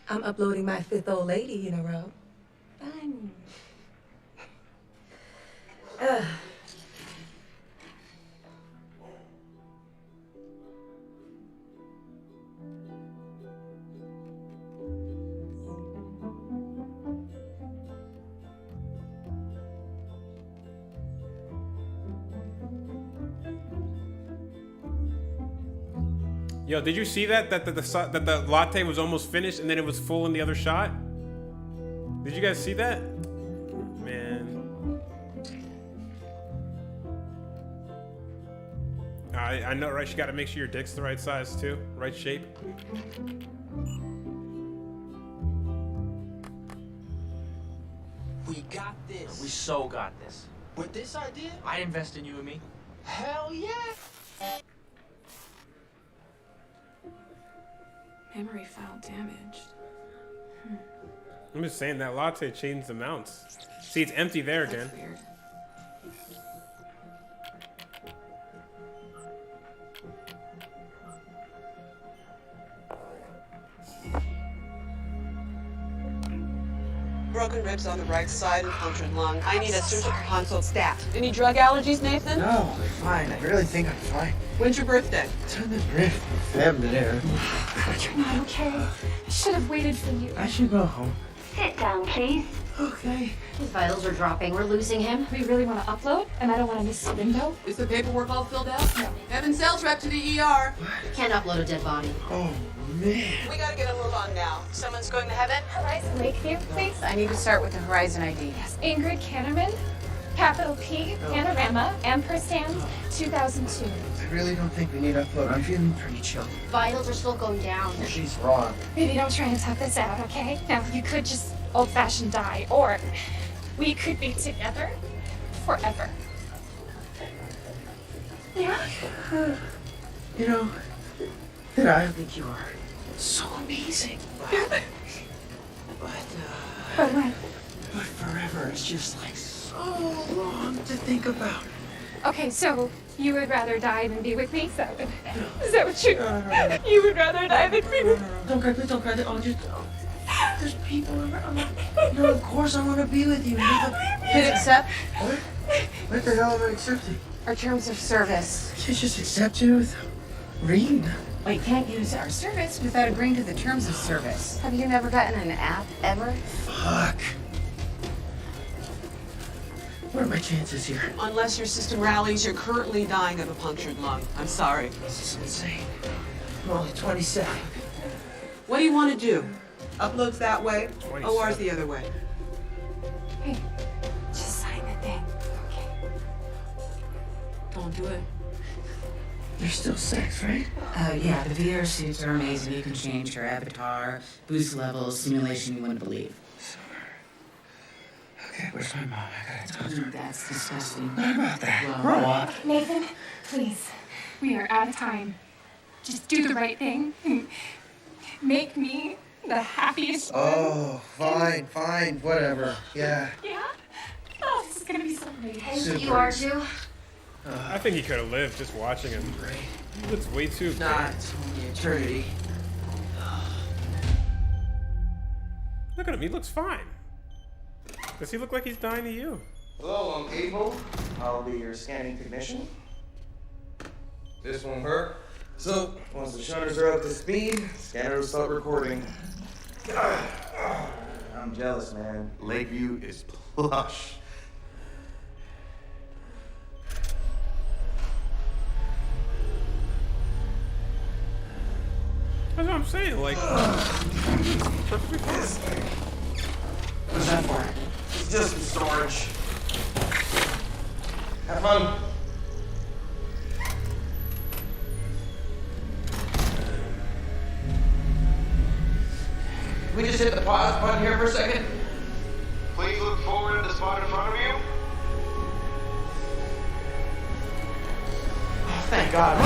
I'm uploading my 5th old lady in a row. Fun. Yo, did you see that the latte was almost finished and then it was full in the other shot? Did you guys see that? Man. I know, right? You gotta make sure your dick's the right size too, right shape. We got this. We so got this. With this idea? I'd invest in you and me. Hell yeah! Memory file damaged. I'm just saying that latte changed the mounts. See, it's empty there again. That's weird. Broken ribs on the right side and punctured lung. I need a surgical consult stat. Any drug allergies, Nathan? No, I'm fine. I really think I'm fine. When's your birthday? It's on the rift. Feb there. You're not okay. I should have waited for you. I should go home. Sit down, please. Okay. His vitals are dropping. We're losing him. We really want to upload, and I don't want to miss the window. Is the paperwork all filled out? No. Evan sales rep to the ER. Can't upload a dead body. Oh, man. We gotta get a move on now. Someone's going to heaven? Horizon Lakeview, please. I need to start with the Horizon ID. Yes. Ingrid Kannerman, capital P, Panorama, ampersand, 2002. I really don't think we need to upload. I'm feeling pretty chill. Vitals are still going down. She's wrong. Maybe don't try and tough this out, okay? Now, you could just old-fashioned die, or we could be together forever. Yeah. You know, that I think you are so amazing. But forever is just like so long to think about. Okay, so you would rather die than be with me? Is that what you... No. You would rather die than be with me? Don't cry, please don't cry. There's people around. No, of course I want to be with you. Hit accept. What? What the hell am I accepting? Our terms of service. You can't just accept it without reading them. We can't use our service without agreeing to the terms of service. Have you never gotten an app, ever? Fuck. What are my chances here? Unless your system rallies, you're currently dying of a punctured lung. I'm sorry. This is insane. I'm only 27. What do you want to do? Uploads that way, OR's the other way. Hey, just sign the thing, okay? Don't do it. There's still sex, right? Yeah, the VR suits are amazing. You can change your avatar, boost levels, simulation you wouldn't believe. Okay, where's my mom? I gotta talk to her. That's disgusting. What about that? Well, Grow up. Nathan, please. We are out of time. Just do the right thing and make me the happiest. Oh, fine, whatever. Yeah. Yeah? Oh, this is gonna be so great. Super. You are too? I think he could have lived just watching him. He looks way too Nah, it's only eternity. Look at him, he looks fine. Does he look like he's dying to you? Hello, I'm Abel. I'll be your scanning technician. This won't hurt. So, once the shutters are up to speed, scanner will start recording. I'm jealous, man. Lakeview is plush. That's what I'm saying, like... perfectly fine. What's that for? It's just some storage. Have fun. We just hit the pause button here for a second. Please look forward to the spot in front of you. Oh, thank God.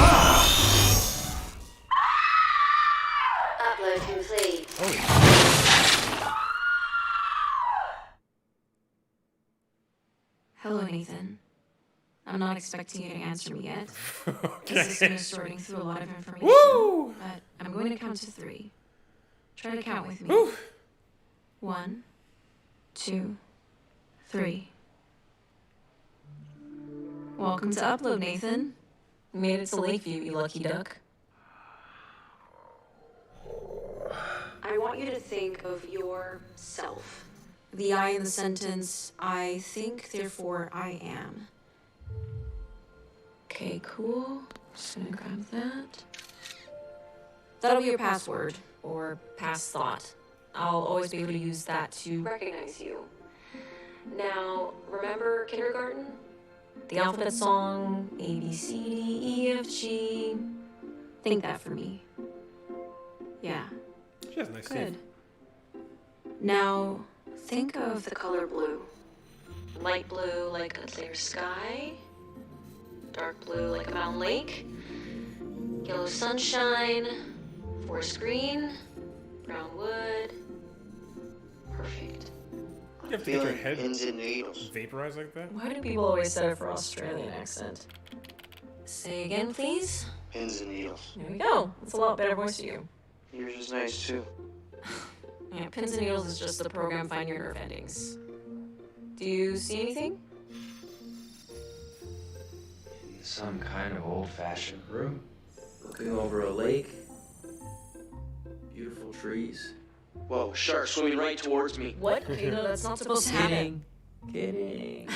Upload complete. Hello, Nathan. I'm not expecting you to answer me yet. Okay. The system is sorting through a lot of information. Woo! But I'm going to count to 3. Try to count with me. Woo! 1, 2, 3. Welcome to Upload, Nathan. You made it to Lakeview, you lucky duck. I want you to think of yourself. The I in the sentence, I think, therefore I am. Okay, cool. Just gonna grab that. That'll be your password, or pass thought. I'll always be able to use that to recognize you. Now, remember kindergarten? The alphabet song, A, B, C, D, E, F, G. Think that for me. Yeah. She has nice Good. teeth. Now, think of the color blue. Light blue like a clear sky. Dark blue like a mountain lake. Yellow sunshine. Forest green. Brown wood. Perfect. You have to get your Feeling head pins and needles. vaporized like that? Why do people always set it for Australian accent? Say again, please. Pins and needles. There we go. That's a lot better voice to you. Yours is nice too. Yeah, pins and needles is just the program Find Your Nerve Endings. Do you see anything? In some kind of old-fashioned room. Looking over a lake. Beautiful trees. Whoa, shark swimming right towards me. What? Okay, no, that's not supposed to happen. Kidding.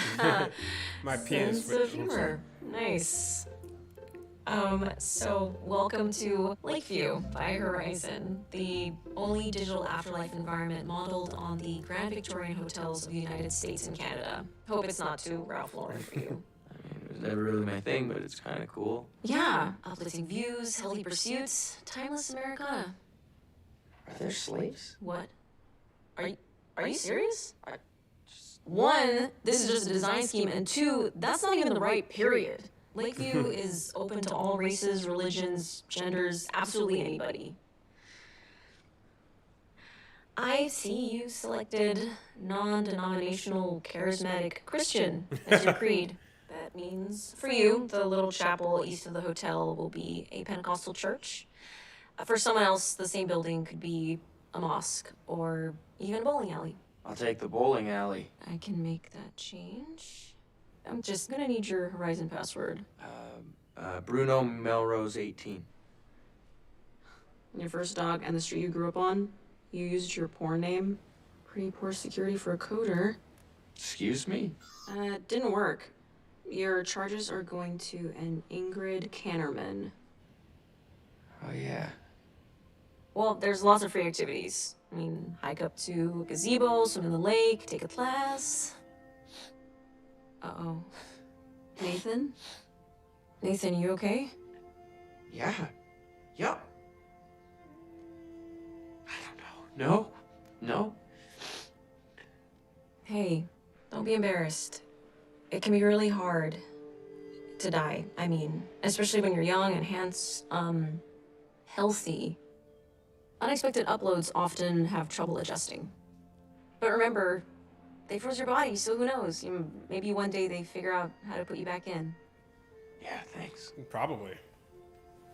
My penis. Sense of humor. Nice. So welcome to Lakeview by Horizon, the only digital afterlife environment modeled on the Grand Victorian hotels of the United States and Canada. Hope it's not too Ralph Lauren for you. It was never really my thing, but it's kind of cool. Yeah, uplifting views, healthy pursuits, timeless Americana. Are there slaves? What? Are you serious? One, this is just a design scheme, and two, that's not even the right period. Lakeview is open to all races, religions, genders, absolutely anybody. I see you selected non-denominational, charismatic Christian as your creed. That means, for you, the little chapel east of the hotel will be a Pentecostal church. For someone else, the same building could be a mosque or even a bowling alley. I'll take the bowling alley. I can make that change. I'm just gonna need your Horizon password. Bruno Melrose 18. Your first dog and the street you grew up on? You used your porn name? Pretty poor security for a coder. Excuse me? Didn't work. Your charges are going to an Ingrid Cannerman. Oh, yeah. Well, there's lots of free activities. I mean, hike up to a gazebo, swim in the lake, take a class. Uh-oh. Nathan? Nathan, you okay? Yeah. Yup. I don't know. No? Hey, don't be embarrassed. It can be really hard to die. I mean, especially when you're young and healthy. Unexpected uploads often have trouble adjusting. But remember, they froze your body, so who knows? Maybe one day they figure out how to put you back in. Yeah, thanks. Probably.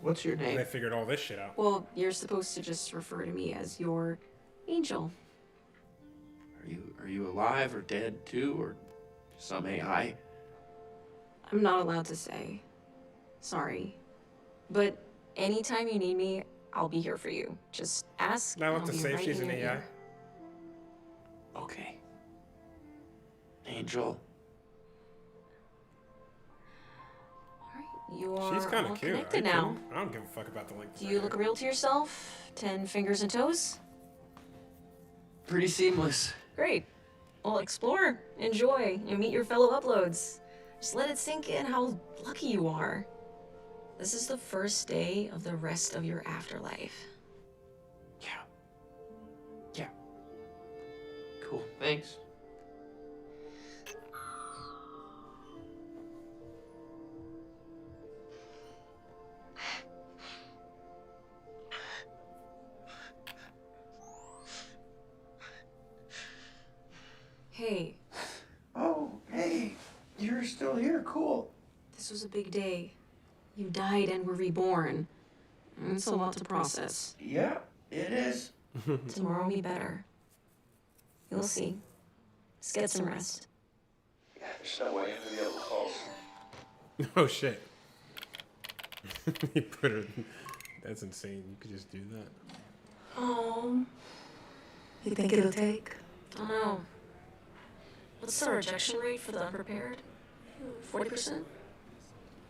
What's your name? They figured all this shit out. Well, you're supposed to just refer to me as your angel. Are you alive or dead too, or some AI? I'm not allowed to say. Sorry. But anytime you need me, I'll be here for you. Just ask. Not allowed and to I'll be say right she's in an your AI. ear. Okay. Angel. You are She's kind all of cute. connected now. I don't give a fuck about the link. Do you look real to yourself? 10 fingers and toes? Pretty seamless. Great. Well, explore, enjoy, and meet your fellow uploads. Just let it sink in how lucky you are. This is the first day of the rest of your afterlife. Yeah. Cool. Thanks. Hey, Oh, hey. You're still here. Cool. this was a big day. You died and were reborn. It's a lot to process. Yeah, it is. Tomorrow will be better. You'll see. Just get some rest. There's no way to be able to fall. Oh shit. He put her. That's insane. You could just do that. Oh. You think it'll take? Don't know. What's the rejection rate for the unprepared? 40%?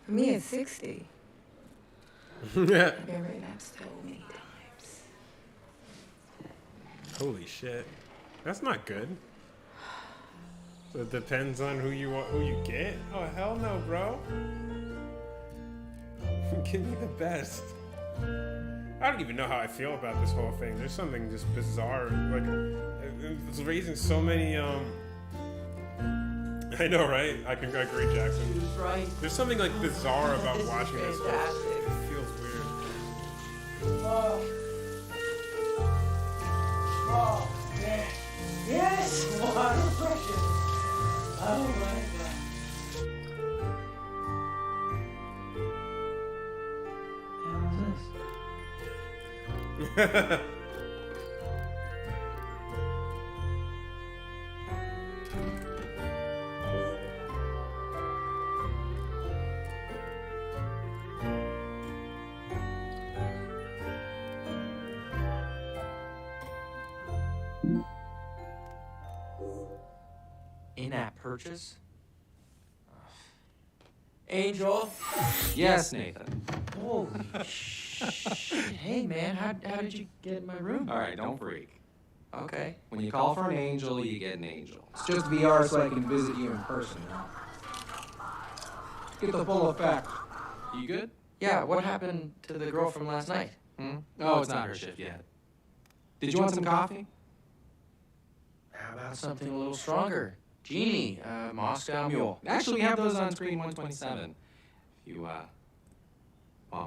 For me, it's 60. Yeah. Barry Knapp's told me. Holy shit. That's not good. So it depends on who you get. Oh hell no, bro. Give me the best. I don't even know how I feel about this whole thing. There's something just bizarre. Like it's raising so many I know, right? I can agree, Jackson. He was right. There's something like bizarre about watching this. Fantastic. It feels weird. Oh, man. Yes! Water pressure. Oh my God. How's this? In-app purchase? Angel? Yes, Nathan. Holy shit. Hey, man, how did you get in my room? All right, don't freak. Okay. When you call for an angel, you get an angel. It's just VR so I can visit you in person now. Get the full effect. You good? Yeah, what happened to the girl from last night? Oh, it's not her shift yet. Did you want some coffee? How about something a little stronger? Genie, Moscow Mule. Actually, we have those on screen 127. If you, want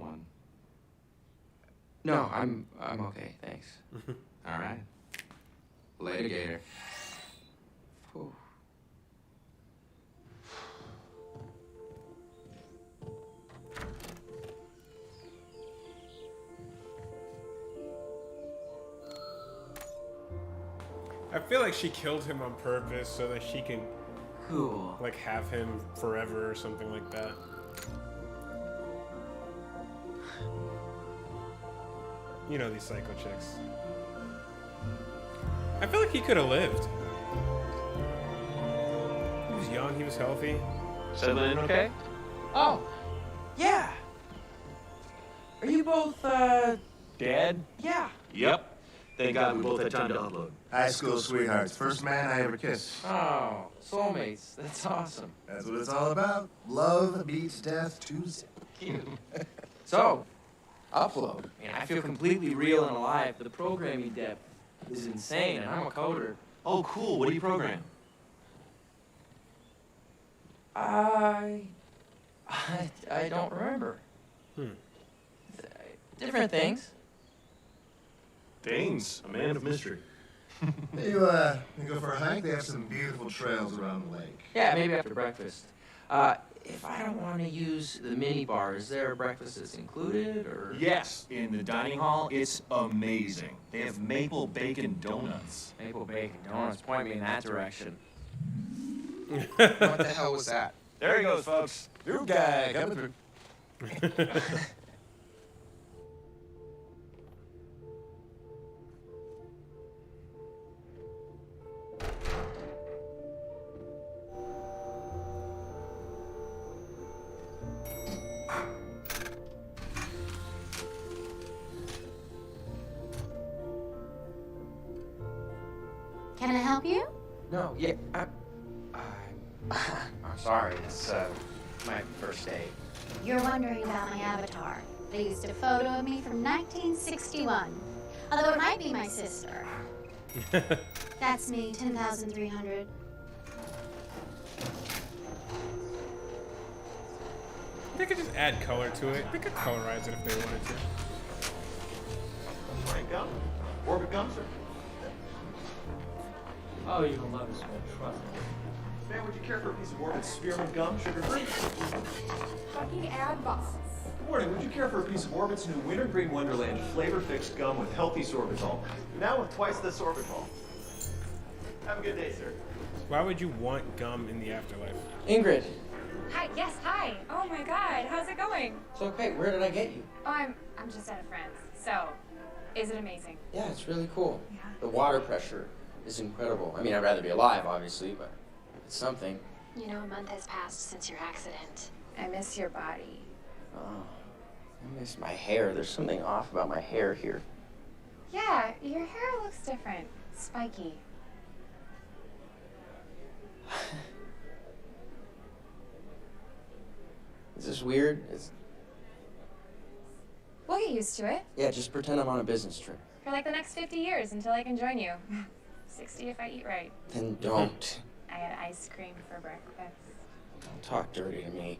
one. No, I'm okay, thanks. All right. Later, Gator. Whew. I feel like she killed him on purpose so that she can, cool, like have him forever or something like that. You know these psycho chicks. I feel like he could have lived. He was young, he was healthy. Settling in okay? Oh, yeah. Are you both, dead? Yeah. Yep. Thank God we both had time to upload. High school sweethearts. First man I ever kissed. Oh, soulmates. That's awesome. That's what it's all about. Love beats death Tuesday. Cute. So, upload. I mean, I feel completely real and alive. The programming depth is insane, and I'm a coder. Oh, cool. What do you program? I don't remember. Different things. Danes, a man of mystery. You go for a hike? They have some beautiful trails around the lake. Yeah, maybe after breakfast. If I don't want to use the mini bar, is there a breakfast that's included, or? Yes, in the dining hall, it's amazing. They have maple bacon donuts. Maple bacon donuts, point me in that direction. What the hell was that? There he goes, folks. New guy coming through. Can I help you? No, yeah, I'm sorry. It's my first date. You're wondering about my avatar. They used a photo of me from 1961. Although it might be my sister. That's me, 10,300. They could just add color to it. They could colorize it if they wanted to. Frank gum? Orbit gum, sir? Oh, you will love this one. Trust me. Man, would you care for a piece of Orbit spearmint gum, sugar-free? Fucking ad bosses. Good morning. Would you care for a piece of Orbit's new Wintergreen Wonderland flavor-fixed gum with healthy sorbitol? Now with twice the sorbitol. Have a good day, sir. Why would you want gum in the afterlife? Ingrid. Hi, yes, hi. Oh my god, how's it going? It's okay. Where did I get you? Oh, I'm just at a friend's. So, is it amazing? Yeah, it's really cool. Yeah. The water pressure is incredible. I mean, I'd rather be alive, obviously, but it's something. You know, a month has passed since your accident. I miss your body. Oh, I miss my hair. There's something off about my hair here. Yeah, your hair looks different. Spiky. Is this weird? We'll get used to it. Yeah, just pretend I'm on a business trip. For like the next 50 years until I can join you. 60 if I eat right. Then don't. I had ice cream for breakfast. Don't talk dirty to me.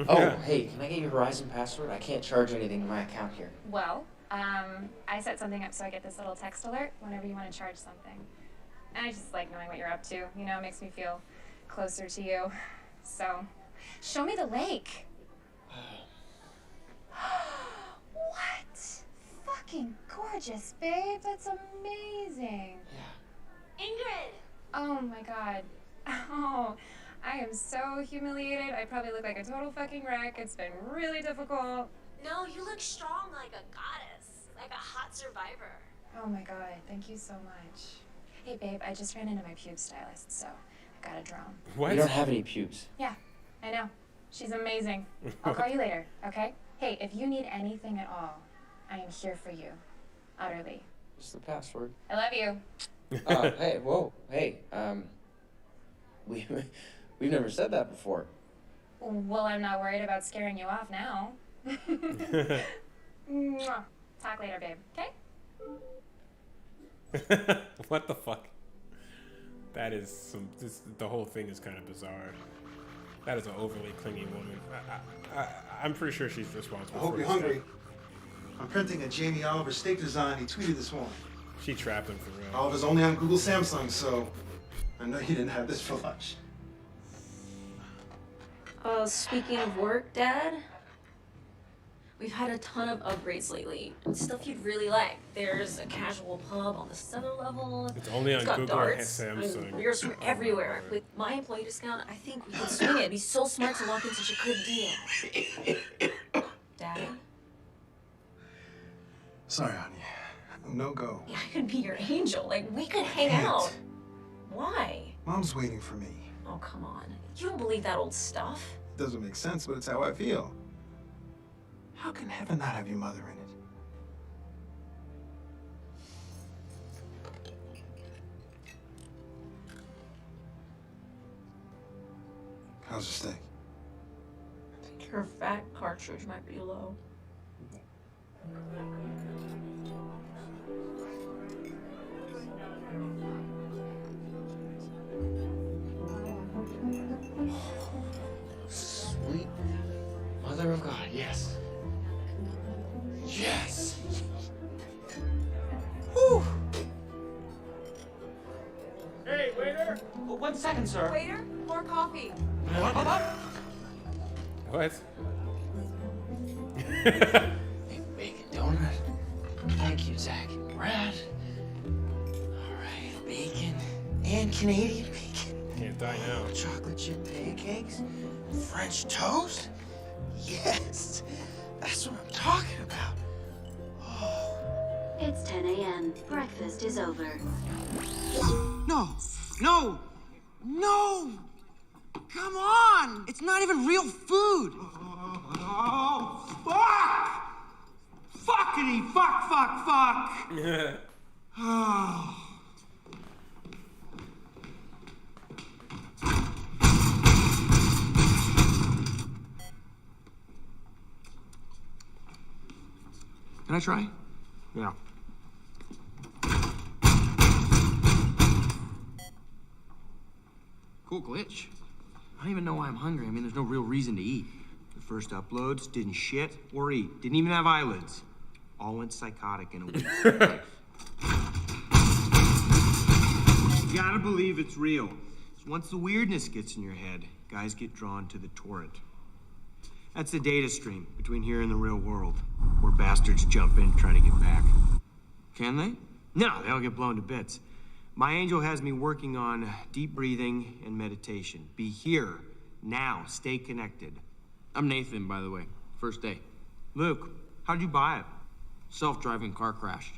Oh, hey, can I get your Verizon password? I can't charge anything to my account here. Well, I set something up so I get this little text alert whenever you want to charge something. And I just like knowing what you're up to. You know, it makes me feel closer to you. So, show me the lake. What? Fucking gorgeous, babe. That's amazing. Yeah. Ingrid! Oh my god. Oh, I am so humiliated. I probably look like a total fucking wreck. It's been really difficult. No, you look strong like a goddess, like a hot survivor. Oh my god, thank you so much. Hey babe, I just ran into my pube stylist, so I got a drone. What? You don't have any pubes. Yeah, I know. She's amazing. I'll call you later, okay? Hey, if you need anything at all, I am here for you. Utterly. What's the password? I love you. Hey, whoa, hey, we've never said that before. Well, I'm not worried about scaring you off now. Mwah. Talk later, babe, okay? What the fuck? That is some. The whole thing is kind of bizarre. That is an overly clingy woman. I'm pretty sure she's responsible. I hope for you're this hungry. stuff. I'm printing a Jamie Oliver steak design he tweeted this morning. She trapped him for real. Oliver's only on Google Samsung, so I know you didn't have this for lunch. Speaking of work, Dad, we've had a ton of upgrades lately. Stuff you'd really like. There's a casual pub on the cellar level. It's only on got Google darts. and Samsung. Beers from everywhere. With my employee discount, I think we could swing it. It'd be so smart to lock in such a good deal. Daddy? Sorry, honey. No go. Yeah, I could be your angel. Like, we could hang out. Why? Mom's waiting for me. Oh, come on. You don't believe that old stuff. Doesn't make sense, but it's how I feel. How can heaven not have your mother in it? How's the steak? I think your fat cartridge might be low. Sweet Mother of God, yes. Yes! Whew! Hey, waiter! Oh, 1 second, sir. Waiter, more coffee. What? Bacon donut. Thank you, Zach. Brad. Alright, bacon. And Canadian bacon. Can't die now. Chocolate chip pancakes. French toast. Yes! That's what I'm talking about. It's 10 a.m. Breakfast is over. No! No! No! Come on! It's not even real food! Oh, fuck! Fuckity fuck! Oh. Can I try? Yeah. Cool glitch. I don't even know why I'm hungry. I mean, there's no real reason to eat. The first uploads didn't shit or eat. Didn't even have eyelids. All went psychotic in a week. You gotta believe it's real. Once the weirdness gets in your head, guys get drawn to the torrent. That's the data stream between here and the real world, where bastards jump in trying to get back. Can they? No, they all get blown to bits. My angel has me working on deep breathing and meditation. Be here, now, stay connected. I'm Nathan, by the way. First day. Luke, how'd you buy it? Self-driving car crashed.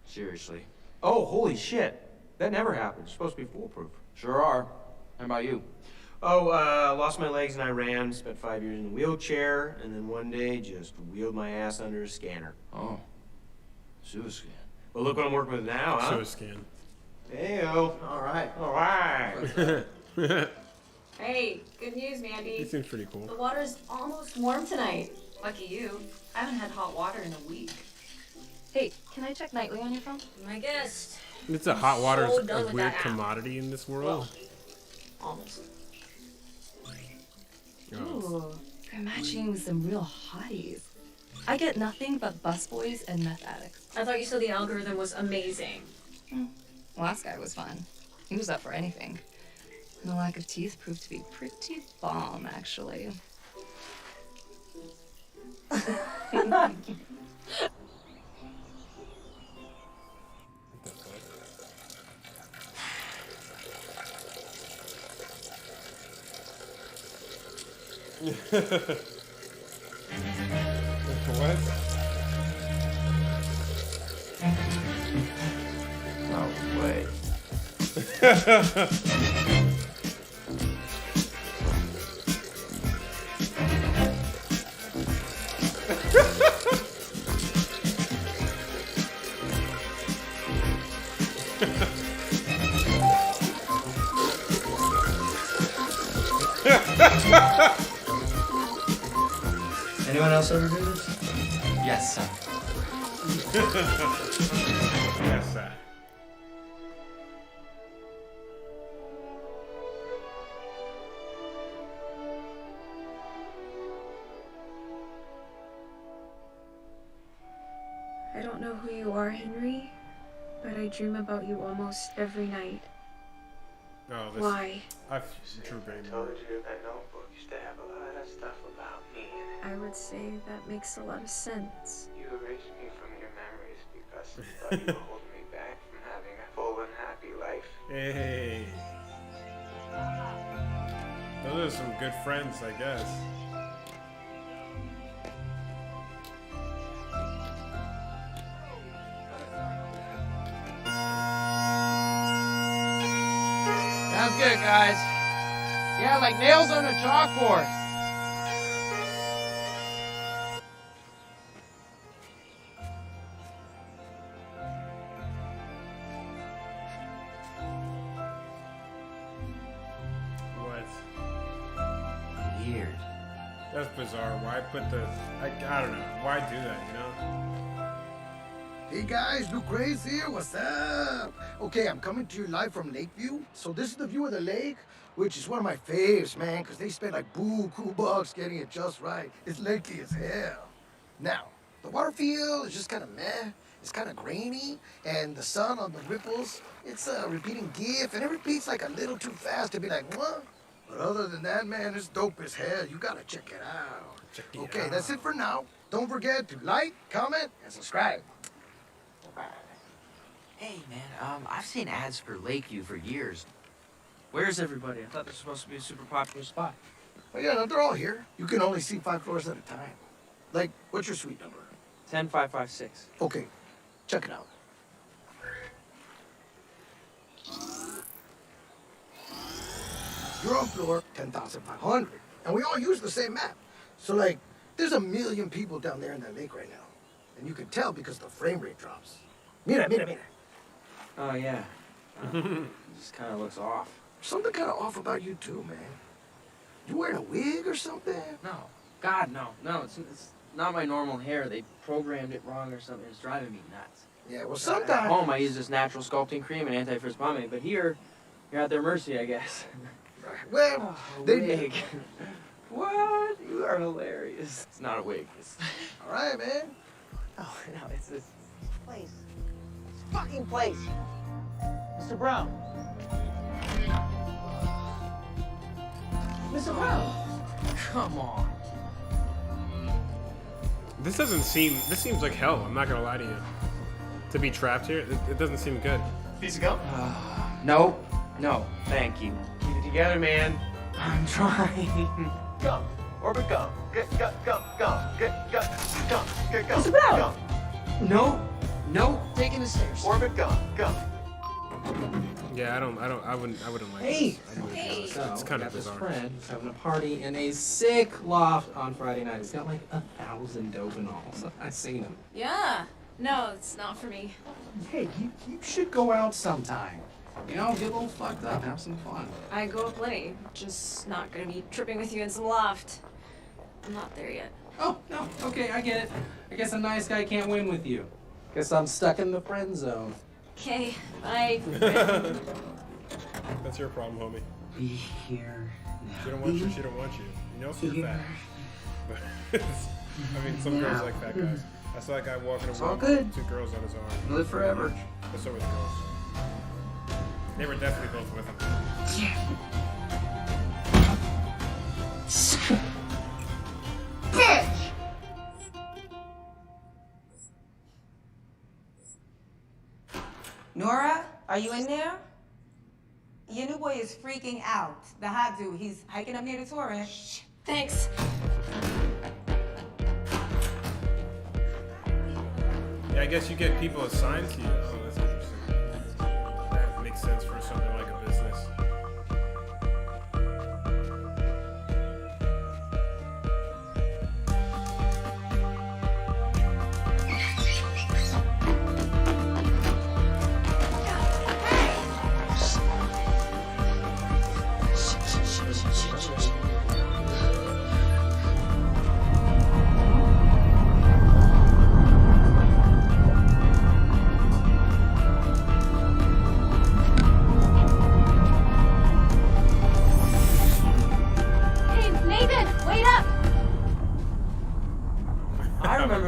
Seriously. Oh, holy shit. That never happened. It's supposed to be foolproof. Sure are. How about you? Oh, lost my legs and I ran, spent 5 years in a wheelchair, and then one day just wheeled my ass under a scanner. Oh. Suicide. Well, look what I'm working with now, huh? Suicide. Hey-o. All right. All right. Hey, good news, Mandy. He seems pretty cool. The water's almost warm tonight. Lucky you. I haven't had hot water in a week. Hey, can I check nightly on your phone? My guest. It's a hot water so is done a with weird that app. commodity in this world. Almost. Ooh, you're matching with some real hotties. I get nothing but busboys and meth addicts. I thought you said the algorithm was amazing. Last guy was fun. He was up for anything. And the lack of teeth proved to be pretty bomb, actually. What? No way. Anyone else ever do this? Yes, sir. Yes, sir. I don't know who you are, Henry, but I dream about you almost every night. Oh, this, Why? I've Drew Barrymore. told you that notebook used to have a lot of stuff about me. I would say that makes a lot of sense. You erased me from your memories because you thought you would hold me back from having a full and happy life. Hey. Those are some good friends, I guess. Sounds good, guys. Yeah, like nails on a chalkboard. What? Weird. That's bizarre. Why put the... I don't know. Why do that, you know? Hey guys, Luke Grace here. What's up? Okay, I'm coming to you live from Lakeview. So this is the view of the lake, which is one of my faves, man, because they spent like buku bucks getting it just right. It's lakey as hell. Now, the water feel is just kind of meh. It's kind of grainy, and the sun on the ripples, it's a repeating GIF, and it repeats like a little too fast to be like, what? But other than that, man, it's dope as hell. You gotta check it out. Okay, that's it for now. Don't forget to like, comment, and subscribe. Hey, man, I've seen ads for Lakeview for years. Where's everybody? I thought this was supposed to be a super popular spot. Well, yeah, no, they're all here. You can only see 5 floors at a time. Like, what's your suite number? 10556. Okay, check it out. You're on floor 10,500, and we all use the same map. So, like, there's a million people down there in that lake right now. And you can tell because the frame rate drops. Mira. Oh, yeah. Just kind of looks off. Something kind of off about you too, man. You wearing a wig or something? No. God, no. No, it's not my normal hair. They programmed it wrong or something. It's driving me nuts. Yeah, well, At sometimes... home, I use this natural sculpting cream and anti-frizz pomade, but here, you're at their mercy, I guess. Well, wig. What? You are hilarious. It's not a wig. It's... All right, man. Oh, no, it's this place. This fucking place. Mr. Brown. Mr. Brown. Come on. This seems like hell. I'm not gonna lie to you. To be trapped here, it doesn't seem good. Piece of gum? No, thank you. Keep it together, man. I'm trying. Gum. Orbit gum. Get gum. Get gum. Mr. Brown. No, taking the stairs. Orbit gum. Yeah, I wouldn't like Hey! this. I wouldn't do this. So, It's kind I of got this bizarre. friend who's having a party in a sick loft on Friday night. He's got like 1,000 dope and all. So I seen him. Yeah. No, it's not for me. Hey, you should go out sometime. You know, get a little fucked up, have some fun. I go up plenty. Just not gonna be tripping with you in some loft. I'm not there yet. Oh, no, okay, I get it. I guess a nice guy can't win with you. Guess I'm stuck in the friend zone. Okay, bye. That's your problem, homie. Be here now. She don't want you. She don't want you. You know, you're fat. But I mean, some girls like fat guys. I saw a guy walking It's away all good. with 2 girls on his arm. Live forever. What's up with girls? They were definitely both with him. Bitch! Nora, are you in there? Your new boy is freaking out. The hot dude, he's hiking up near the torrent. Thanks. Yeah, I guess you get people assigned to you. Oh, that's interesting. That makes sense for something like a business.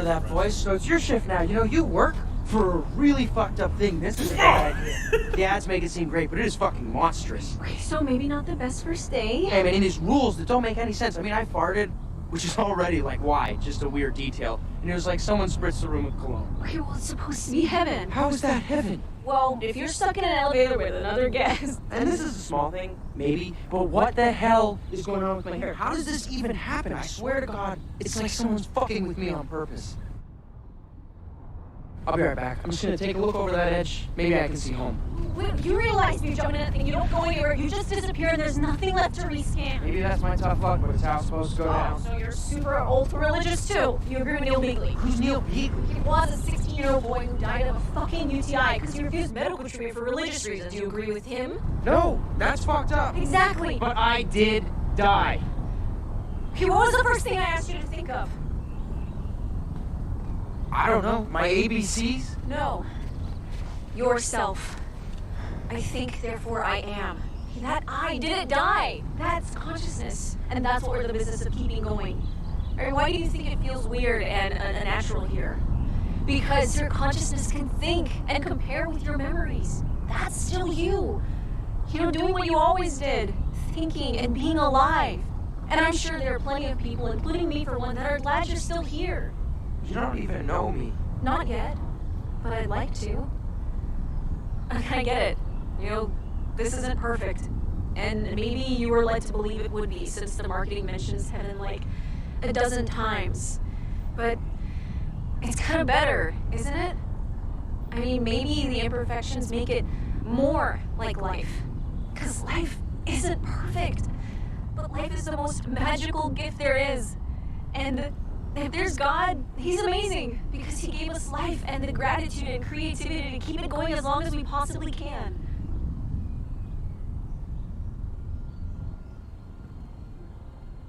That voice, so it's your shift now. You know, you work for a really fucked up thing. This is a bad idea. The ads make it seem great, but it is fucking monstrous. Okay, so maybe not the best first day. Hey, man, in these rules that don't make any sense. I mean, I farted, which is already like, why? Just a weird detail. And it was like someone spritzed the room with cologne. Okay, well, it's supposed to be heaven. How is that heaven? Well, if you're stuck in an elevator with another guest. And this is a small thing, maybe, but what the hell is going on with my hair? How does this even happen? I swear to God, it's like someone's fucking with me on purpose. I'll be right back. I'm just gonna take a look over that edge. Maybe I can see home. Wait, you realize if you jump in that thing, you don't go anywhere, you just disappear and there's nothing left to rescan. Maybe that's my tough luck, but it's how it's supposed to go down. So you're super ultra-religious too. You agree with Neil Beagley. Who's Neil Beagley? He was a 16-year-old boy who died of a fucking UTI because he refused medical treatment for religious reasons. Do you agree with him? No, that's fucked up. Exactly. But I did die. Okay, what was the first thing I asked you to think of? I don't know. My ABCs? No. Yourself. I think, therefore I am. That I didn't die. That's consciousness. And that's what we're in the business of keeping going. Or why do you think it feels weird and unnatural here? Because your consciousness can think and compare with your memories. That's still you. You know, doing what you always did. Thinking and being alive. And I'm sure there are plenty of people, including me for one, that are glad you're still here. You don't even know me. Not yet, but I'd like to. I get it. You know, this isn't perfect. And maybe you were led to believe it would be, since the marketing mentions heaven like a dozen times. But it's kind of better, isn't it? I mean, maybe the imperfections make it more like life. Because life isn't perfect. But life is the most magical gift there is. And if there's God, He's amazing because He gave us life and the gratitude and creativity to keep it going as long as we possibly can.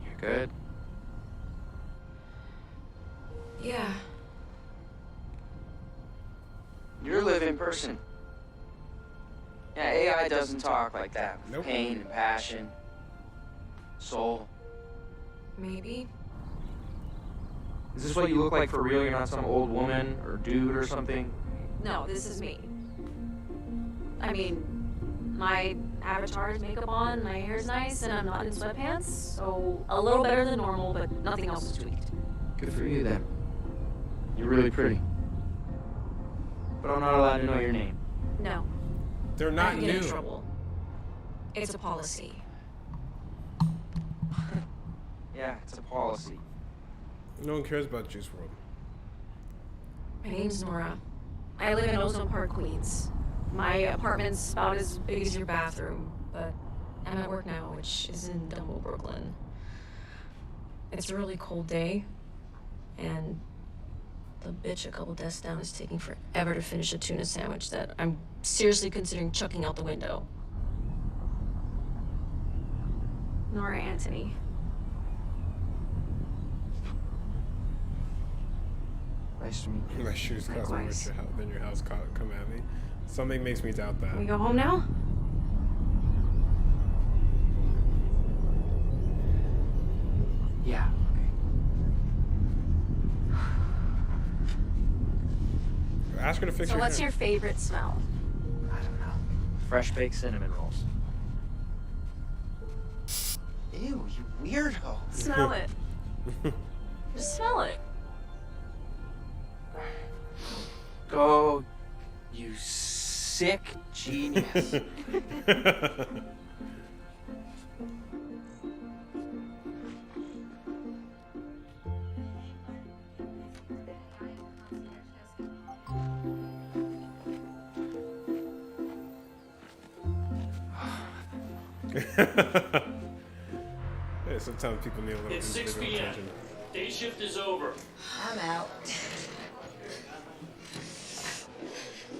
You're good? Yeah. You're a living person. Yeah, AI doesn't talk like that. Nope. Pain and passion. Soul. Maybe. Is this what you look like for real? You're not some old woman or dude or something? No, this is me. I mean, my avatar's makeup on, my hair's nice, and I'm not in sweatpants, so a little better than normal, but nothing else is tweaked. Good for you then. You're really pretty. But I'm not allowed to know your name. No. They're not I can get in new. trouble. It's a policy. Yeah, it's a policy. No one cares about Juice WRLD. My name's Nora. I live in Ozone Park, Queens. My apartment's about as big as your bathroom, but I'm at work now, which is in Dumbo, Brooklyn. It's a really cold day, and the bitch a couple desks down is taking forever to finish a tuna sandwich that I'm seriously considering chucking out the window. Nora Anthony. Nice to meet you. My shoes cost more Likewise. than your house come at me. Something makes me doubt that. Can we go home now? Yeah. Ask her to fix So your what's hair. your favorite smell? I don't know. Fresh baked cinnamon rolls. Ew, you weirdo. Smell it. Just smell it. Oh, you sick genius. Yeah, sometimes people need a little It's 6 individual p.m. attention. Day shift is over. I'm out.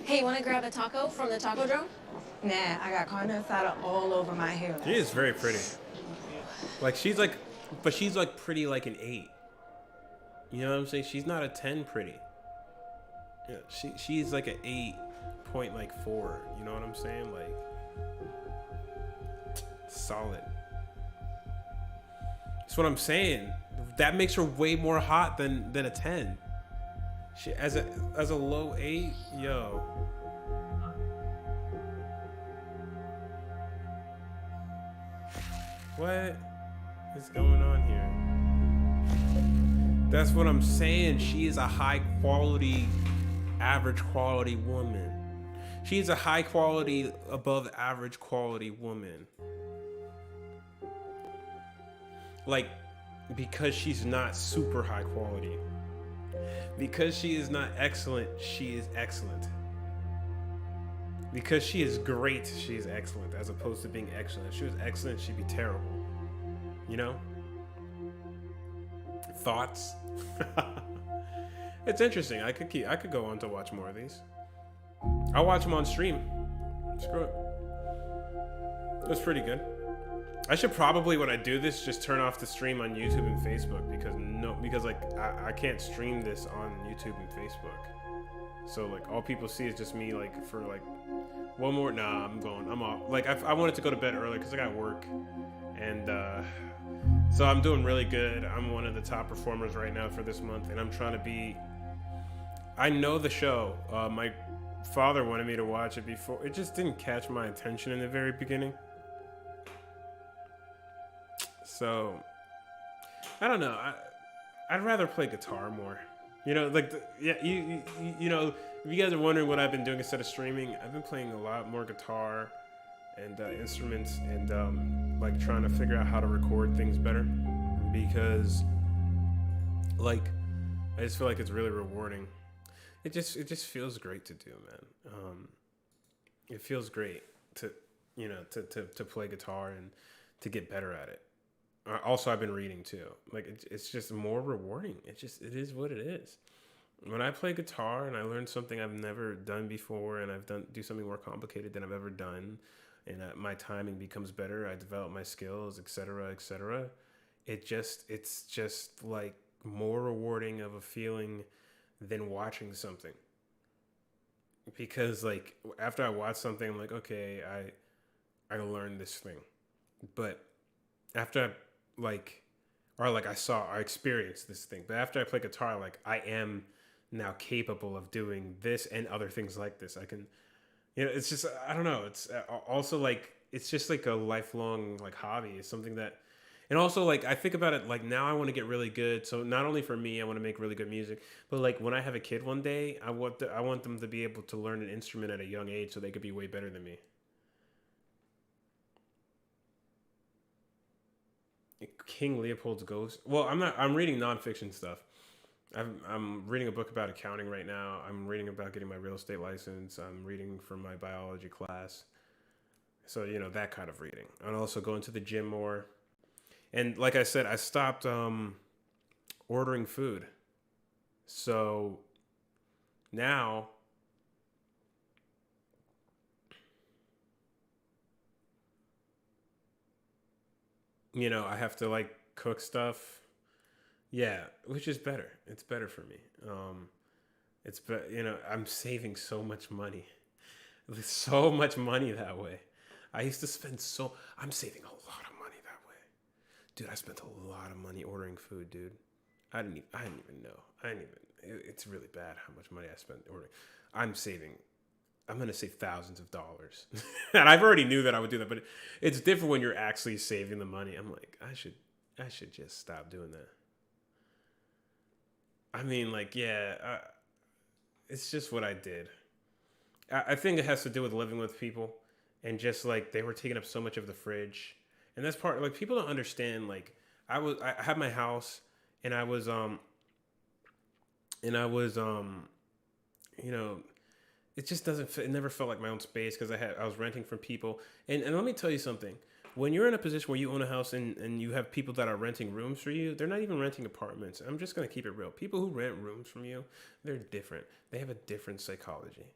Hey, wanna grab a taco from the taco drone? Nah, I got carne asada all over my hair. She is very pretty. Like she's like, but she's like pretty like an 8. You know what I'm saying? She's not a 10 pretty. Yeah, she's like an 8.4. You know what I'm saying? Like solid. That's what I'm saying. That makes her way more hot than a 10. She as a low 8, yo. What is going on here? That's what I'm saying. She is a high quality, average quality woman. She's a high quality, above average quality woman. Like, because she's not super high quality. Because she is not excellent, she is excellent. Because she is great, she is excellent, as opposed to being excellent. If she was excellent, she'd be terrible. You know? Thoughts? It's interesting. I could go on to watch more of these. I'll watch them on stream. Screw it. That's pretty good. I should probably, when I do this, just turn off the stream on YouTube and Facebook because like I can't stream this on YouTube and Facebook. So like all people see is just me like for like one more. Nah, I'm off. Like I wanted to go to bed early because I got work, and so I'm doing really good. I'm one of the top performers right now for this month, and I'm trying to be. I know the show. My father wanted me to watch it before. It just didn't catch my attention in the very beginning. So, I don't know. I'd rather play guitar more. You know, like, you know, if you guys are wondering what I've been doing instead of streaming, I've been playing a lot more guitar and instruments and, like, trying to figure out how to record things better. Because, like, I just feel like it's really rewarding. It just feels great to do, man. It feels great to, you know, to play guitar and to get better at it. Also, I've been reading too. Like it's just more rewarding. It is what it is. When I play guitar and I learn something I've never done before, and do something more complicated than I've ever done, and my timing becomes better, I develop my skills, etc., etc. It's just like more rewarding of a feeling than watching something. Because like after I watch something, I'm like, okay, I learned this thing, but after I experienced this thing. But after I play guitar, like I am now capable of doing this and other things like this. I can, you know, it's just, I don't know. It's also like, it's just like a lifelong like hobby. It's something that, and also like, I think about it like now I want to get really good. So not only for me, I want to make really good music, but like when I have a kid one day, I want them to be able to learn an instrument at a young age so they could be way better than me. King Leopold's Ghost. Well, I'm reading nonfiction stuff. I'm reading a book about accounting right now. I'm reading about getting my real estate license. I'm reading for my biology class. So, you know, that kind of reading. I'm also going to the gym more. And like I said, I stopped ordering food. So now you know, I have to like cook stuff. Yeah, which is better. It's better for me. I'm saving so much money. There's so much money that way. I used to spend I'm saving a lot of money that way. Dude, I spent a lot of money ordering food, dude. I didn't even know. It's really bad how much money I spent ordering. I'm going to save thousands of dollars. And I've already knew that I would do that, but it's different when you're actually saving the money. I'm like, I should just stop doing that. I mean, like, yeah, it's just what I did. I think it has to do with living with people and just like they were taking up so much of the fridge. And that's part, like, people don't understand. Like, I had my house and I was, it just doesn't fit. It never felt like my own space because I was renting from people. And let me tell you something. When you're in a position where you own a house and you have people that are renting rooms for you, they're not even renting apartments. I'm just going to keep it real. People who rent rooms from you, they're different. They have a different psychology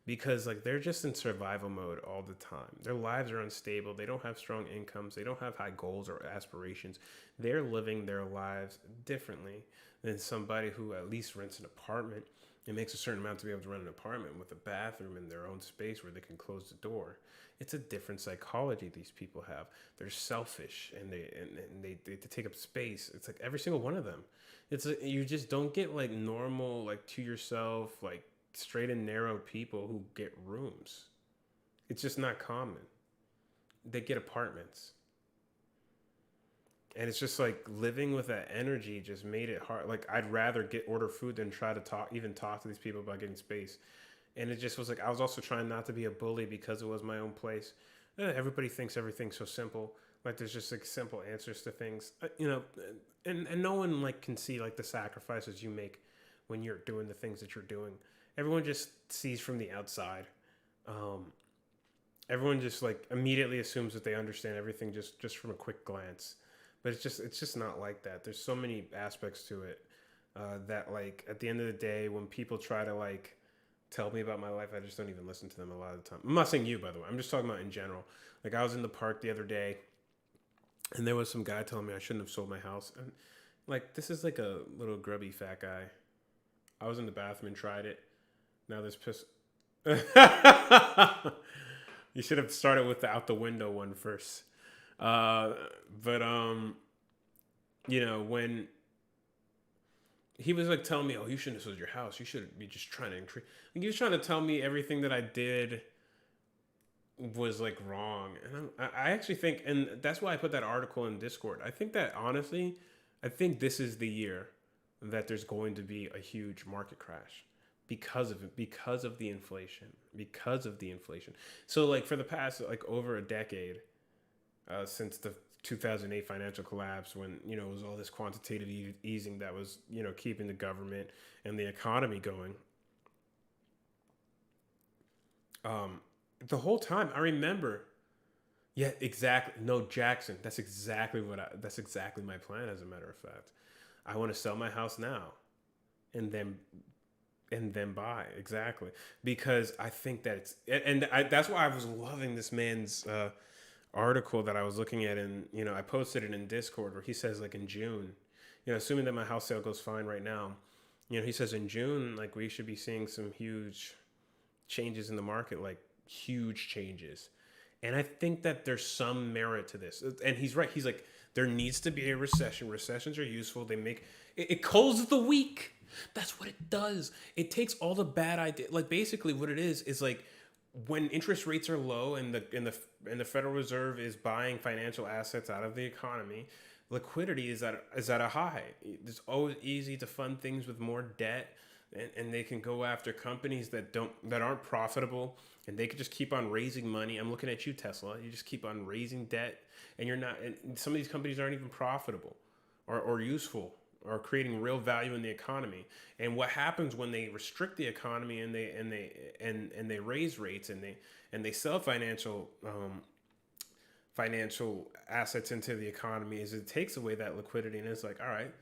because like they're just in survival mode all the time. Their lives are unstable. They don't have strong incomes. They don't have high goals or aspirations. They're living their lives differently than somebody who at least rents an apartment. It makes a certain amount to be able to rent an apartment with a bathroom in their own space where they can close the door. It's a different psychology these people have. They're selfish and they take up space. It's like every single one of them. It's like, you just don't get like normal, like to yourself, like straight and narrow people who get rooms. It's just not common. They get apartments. And it's just like living with that energy just made it hard. Like I'd rather order food than try to talk to these people about getting space. And it just was like, I was also trying not to be a bully because it was my own place. Everybody thinks everything's so simple. Like there's just like simple answers to things, and no one like can see like the sacrifices you make when you're doing the things that you're doing. Everyone just sees from the outside. Everyone just like immediately assumes that they understand everything just from a quick glance. But it's just not like that. There's so many aspects to it that like at the end of the day, when people try to like tell me about my life, I just don't even listen to them a lot of the time. I'm not saying you, by the way. I'm just talking about in general. Like I was in the park the other day and there was some guy telling me I shouldn't have sold my house. And like, this is like a little grubby fat guy. I was in the bathroom and tried it. Now there's piss. You should have started with the out the window one first. When he was like telling me, oh, you shouldn't have sold your house. You should be just trying to increase. Like, he was trying to tell me everything that I did was like wrong. And I actually think, and that's why I put that article in Discord. I think that honestly, I think this is the year that there's going to be a huge market crash because of the inflation. So like for the past like over a decade, since the 2008 financial collapse, when it was all this quantitative easing that was keeping the government and the economy going, the whole time I remember, yeah, exactly. No, Jackson, that's exactly my plan. As a matter of fact, I want to sell my house now, and then buy, exactly, because I think that that's why I was loving this man's article that I was looking at, and I posted it in Discord where he says like in June, assuming that my house sale goes fine right now, he says in June like we should be seeing some huge changes in the market, like huge changes. And I think that there's some merit to this, and he's right. He's like, there needs to be a recession. Recessions are useful. They make it culls the weak. That's what it does. It takes all the bad ideas. Like basically what it is like, when interest rates are low and the Federal Reserve is buying financial assets out of the economy, liquidity is at a high. It's always easy to fund things with more debt, and they can go after companies that aren't profitable, and they could just keep on raising money. I'm looking at you, Tesla. You just keep on raising debt, and you're not. And some of these companies aren't even profitable or useful, or creating real value in the economy. And what happens when they restrict the economy and they raise rates and they sell financial assets into the economy is it takes away that liquidity, and it's like, all right,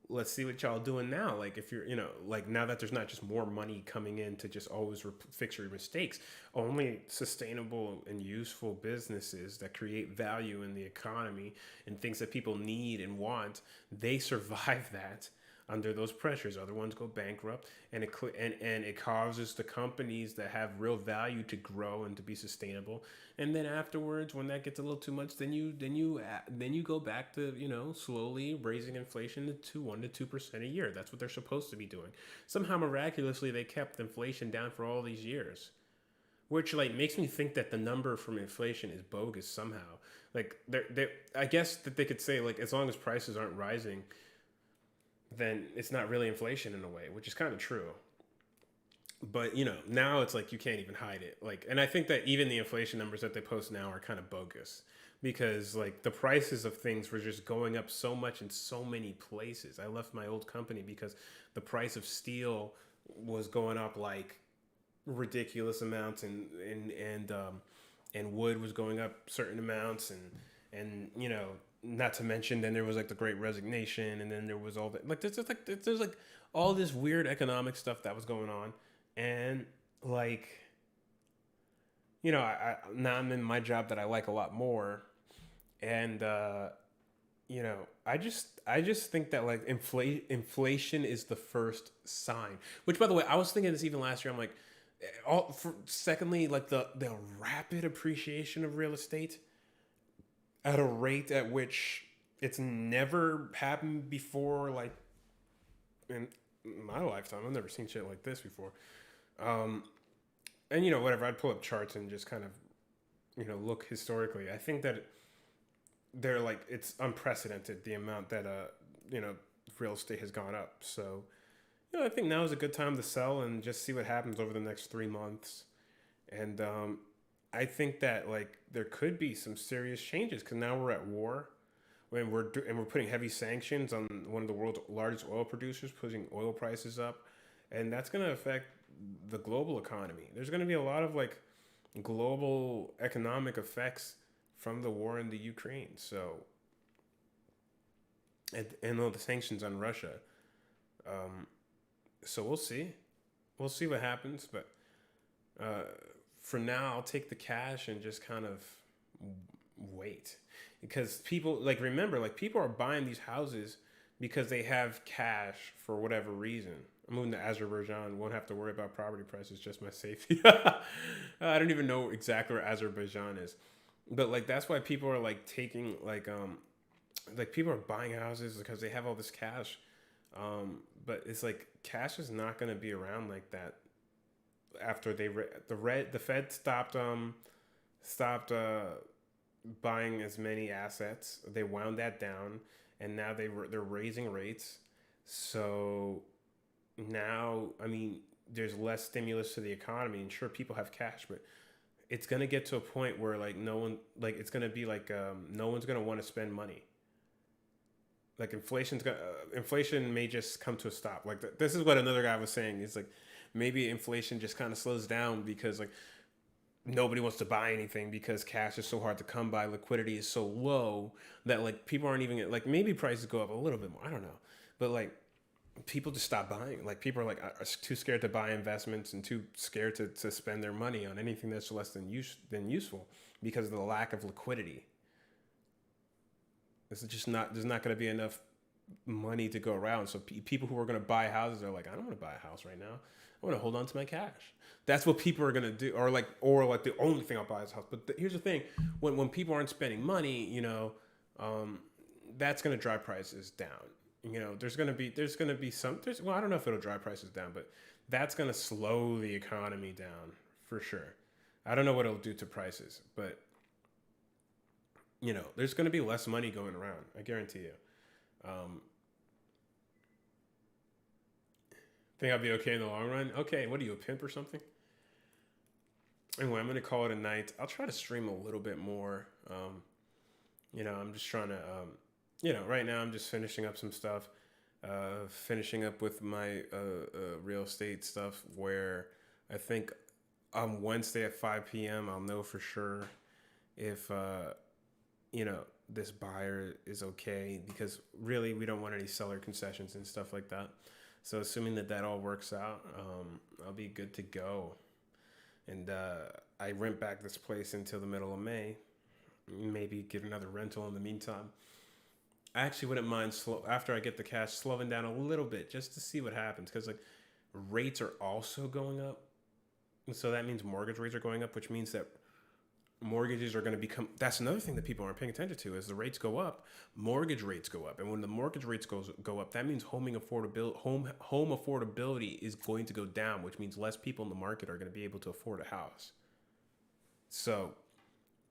let's see what y'all doing now. Like if you're, like now that there's not just more money coming in to just always fix your mistakes, only sustainable and useful businesses that create value in the economy and things that people need and want, they survive that. under those pressures. Other ones go bankrupt, and it causes the companies that have real value to grow and to be sustainable. And then afterwards, when that gets a little too much, then you go back to, you know, slowly raising inflation to 1% to 2% a year. That's what they're supposed to be doing. Somehow miraculously they kept inflation down for all these years, which like makes me think that the number from inflation is bogus somehow. Like I guess that they could say, like, as long as prices aren't rising, then it's not really inflation in a way, which is kind of true. But, you know, now it's like you can't even hide it. Like, and I think that even the inflation numbers that they post now are kind of bogus, because like the prices of things were just going up so much in so many places. I left my old company because the price of steel was going up like ridiculous amounts, and wood was going up certain amounts, and you know, not to mention then there was like the Great Resignation, and then there was all that, like there's like all this weird economic stuff that was going on. And like, you know, I now I'm in my job that I like a lot more, and you know, I just think that like inflation is the first sign. Which, by the way, I was thinking this even last year. I'm like, secondly, like the rapid appreciation of real estate at a rate at which it's never happened before, like in my lifetime. I've never seen shit like this before. And you know, whatever, I'd pull up charts and just kind of, you know, look historically. I think that they're like, it's unprecedented the amount that you know, real estate has gone up. So, you know, I think now is a good time to sell and just see what happens over the next 3 months. And I think that like there could be some serious changes, because now we're at war, and we're putting heavy sanctions on one of the world's largest oil producers, pushing oil prices up, and that's going to affect the global economy. There's going to be a lot of like global economic effects from the war in the Ukraine. So, and all the sanctions on Russia. So we'll see what happens. But for now, I'll take the cash and just kind of wait, because people, like, remember, like, people are buying these houses because they have cash for whatever reason. I'm moving to Azerbaijan, won't have to worry about property prices, just my safety. I don't even know exactly where Azerbaijan is, but like that's why people are like taking like people are buying houses because they have all this cash. But it's like cash is not going to be around like that after the Fed stopped buying as many assets. They wound that down, and now they're raising rates. So now, I mean, there's less stimulus to the economy, and sure, people have cash, but it's going to get to a point where like no one, like it's going to be like no one's going to want to spend money. Like inflation may just come to a stop. Like this is what another guy was saying. It's like maybe inflation just kind of slows down because like nobody wants to buy anything because cash is so hard to come by. Liquidity is so low that like people aren't even like, maybe prices go up a little bit more. I don't know, but like people just stop buying. Like people are like are too scared to buy investments and too scared to spend their money on anything that's less than useful because of the lack of liquidity. There's not going to be enough money to go around. So people who are going to buy houses are like, I don't want to buy a house right now. I want to hold on to my cash. That's what people are going to do. Or like the only thing I'll buy is a house. But here's the thing. When people aren't spending money, you know, that's going to drive prices down. You know, there's going to be some, well, I don't know if it'll drive prices down, but that's going to slow the economy down for sure. I don't know what it'll do to prices, but you know, there's going to be less money going around. I guarantee you. Think I'll be okay in the long run? Okay, what are you, a pimp or something? Anyway, I'm going to call it a night. I'll try to stream a little bit more. You know, I'm just trying to, you know, right now I'm just finishing up some stuff. Finishing up with my real estate stuff, where I think on Wednesday at 5 p.m. I'll know for sure if you know, this buyer is okay, because really we don't want any seller concessions and stuff like that. So assuming that all works out, I'll be good to go. And I rent back this place until the middle of May. Maybe get another rental in the meantime. I actually wouldn't mind after I get the cash slowing down a little bit just to see what happens, because like rates are also going up, and so that means mortgage rates are going up, which means that mortgages are going to become. That's another thing that people aren't paying attention to. As the rates go up, mortgage rates go up, and when the mortgage rates go up, that means home affordability is going to go down, which means less people in the market are going to be able to afford a house. So,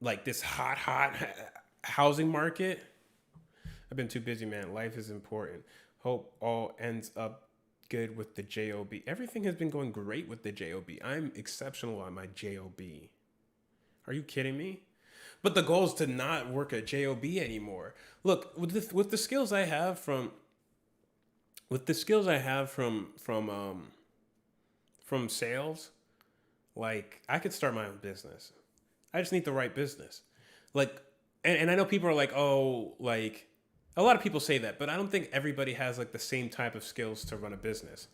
like this hot housing market. I've been too busy, man. Life is important. Hope all ends up good with the JOB. Everything has been going great with the JOB. I'm exceptional on my JOB. Are you kidding me? But the goal is to not work at JOB anymore. Look, with the skills I have from sales, like I could start my own business. I just need the right business. Like, and I know people are like, oh, like a lot of people say that, but I don't think everybody has like the same type of skills to run a business.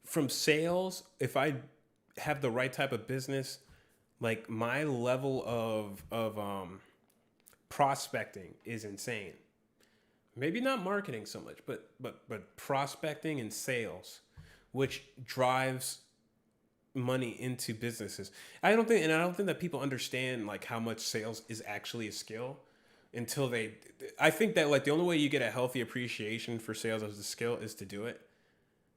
From sales, if I have the right type of business, like my level of prospecting is insane. Maybe not marketing so much, but prospecting and sales, which drives money into businesses. I don't think that people understand like how much sales is actually a skill until I think that like the only way you get a healthy appreciation for sales as a skill is to do it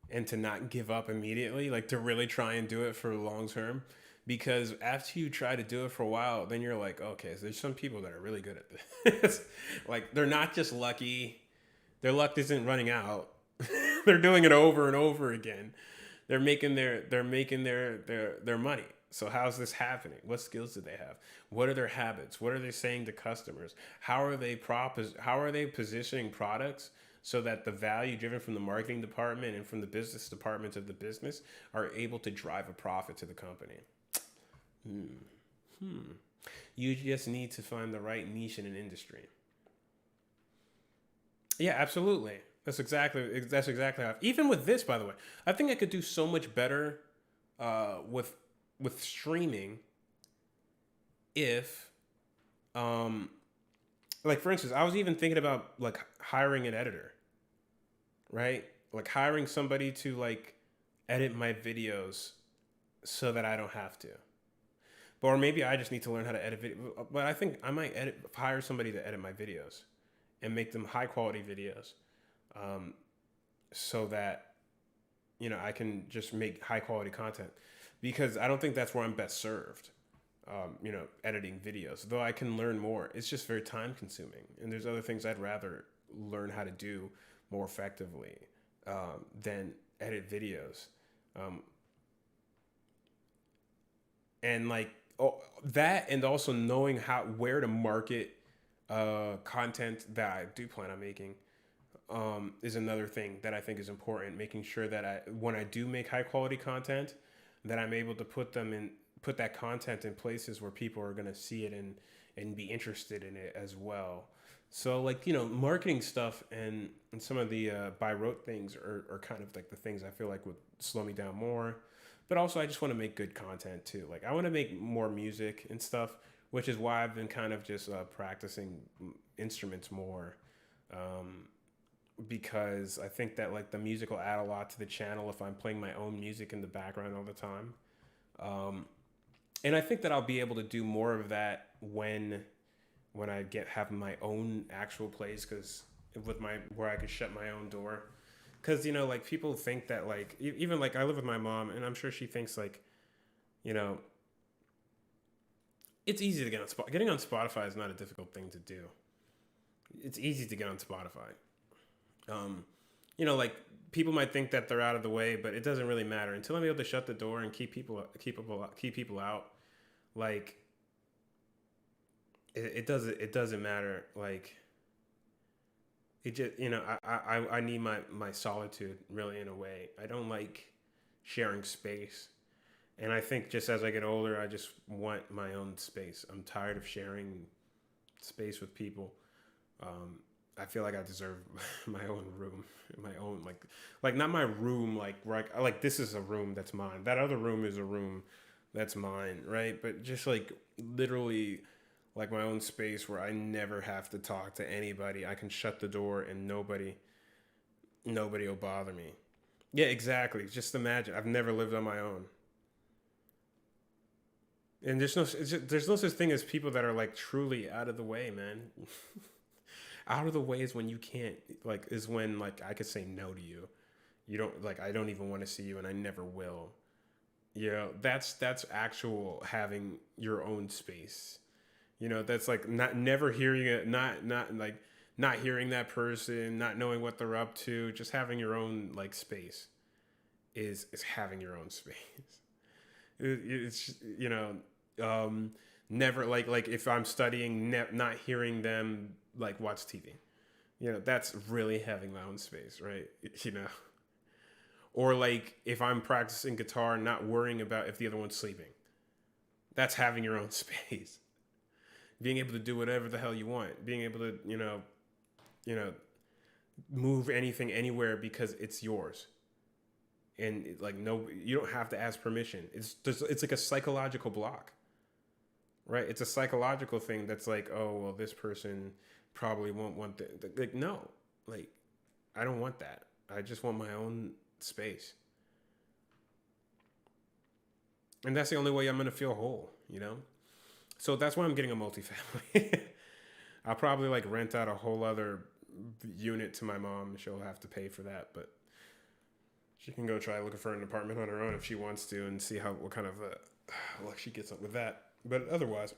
and to not give up immediately, like to really try and do it for long term. Because after you try to do it for a while, then you're like, okay, so there's some people that are really good at this. Like they're not just lucky. Their luck isn't running out. They're doing it over and over again. They're making their money. So how's this happening? What skills do they have? What are their habits? What are they saying to customers? How are they positioning products so that the value driven from the marketing department and from the business departments of the business are able to drive a profit to the company? You just need to find the right niche in an industry. Yeah, absolutely. That's exactly how. Even with this, by the way, I think I could do so much better with streaming if, like for instance, I was even thinking about like hiring an editor, right? Like hiring somebody to like edit my videos so that I don't have to. Or maybe I just need to learn how to edit video. But I think I might hire somebody to edit my videos and make them high quality videos, so that, you know, I can just make high quality content, because I don't think that's where I'm best served. You know, editing videos, though I can learn more. It's just very time consuming, and there's other things I'd rather learn how to do more effectively than edit videos. And like that, and also knowing where to market content that I do plan on making is another thing that I think is important. Making sure that when I do make high quality content, that I'm able to put that content in places where people are going to see it and be interested in it as well. So like, you know, marketing stuff and some of the by rote things are kind of like the things I feel like would slow me down more. But also I just want to make good content too. Like I want to make more music and stuff, which is why I've been kind of just practicing instruments more. Because I think that like the music will add a lot to the channel if I'm playing my own music in the background all the time. And I think that I'll be able to do more of that when I have my own actual place, because where I could shut my own door. Because, you know, like people think that like, even like I live with my mom, and I'm sure she thinks like, you know, it's easy to get on Spotify. Getting on Spotify is not a difficult thing to do. It's easy to get on Spotify. You know, like people might think that they're out of the way, but it doesn't really matter until I'm able to shut the door and keep people out. Like it doesn't matter. Like it just, you know, I need my solitude really in a way. I don't like sharing space. And I think just as I get older, I just want my own space. I'm tired of sharing space with people. I feel like I deserve my own room, my own, like not my room, like this is a room that's mine. That other room is a room that's mine, right? But just like literally like my own space where I never have to talk to anybody. I can shut the door and nobody will bother me. Yeah, exactly. Just imagine. I've never lived on my own. And there's no such thing as people that are like truly out of the way, man. Out of the way is when you can't, like, is when like I could say no to you. You don't, like, I don't even want to see you and I never will. You know, that's actual having your own space. You know, that's like never hearing it, not hearing that person, not knowing what they're up to, just having your own like space is having your own space. It's, you know, never like if I'm studying, not hearing them like watch TV, you know, that's really having my own space, right? You know, or like if I'm practicing guitar, not worrying about if the other one's sleeping, that's having your own space. Being able to do whatever the hell you want, being able to, you know, move anything anywhere because it's yours. And like, no, you don't have to ask permission. It's like a psychological block, right? It's a psychological thing that's like, oh, well, this person probably won't want that. Like, no, like, I don't want that. I just want my own space. And that's the only way I'm going to feel whole, you know? So that's why I'm getting a multifamily. I'll probably like rent out a whole other unit to my mom. She'll have to pay for that, but she can go try looking for an apartment on her own if she wants to and see what kind of luck she gets up with that. But otherwise,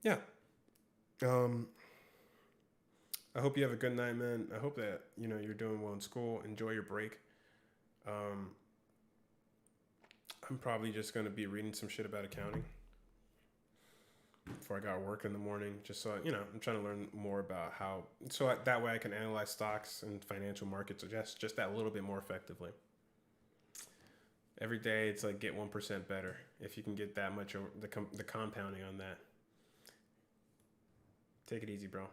yeah. I hope you have a good night, man. I hope that, you know, you're doing well in school. Enjoy your break. I'm probably just going to be reading some shit about accounting before I got work in the morning, just so, you know, I'm trying to learn more about that way I can analyze stocks and financial markets just that little bit more effectively. Every day it's like get 1% better. If you can get that much, the compounding on that. Take it easy, bro.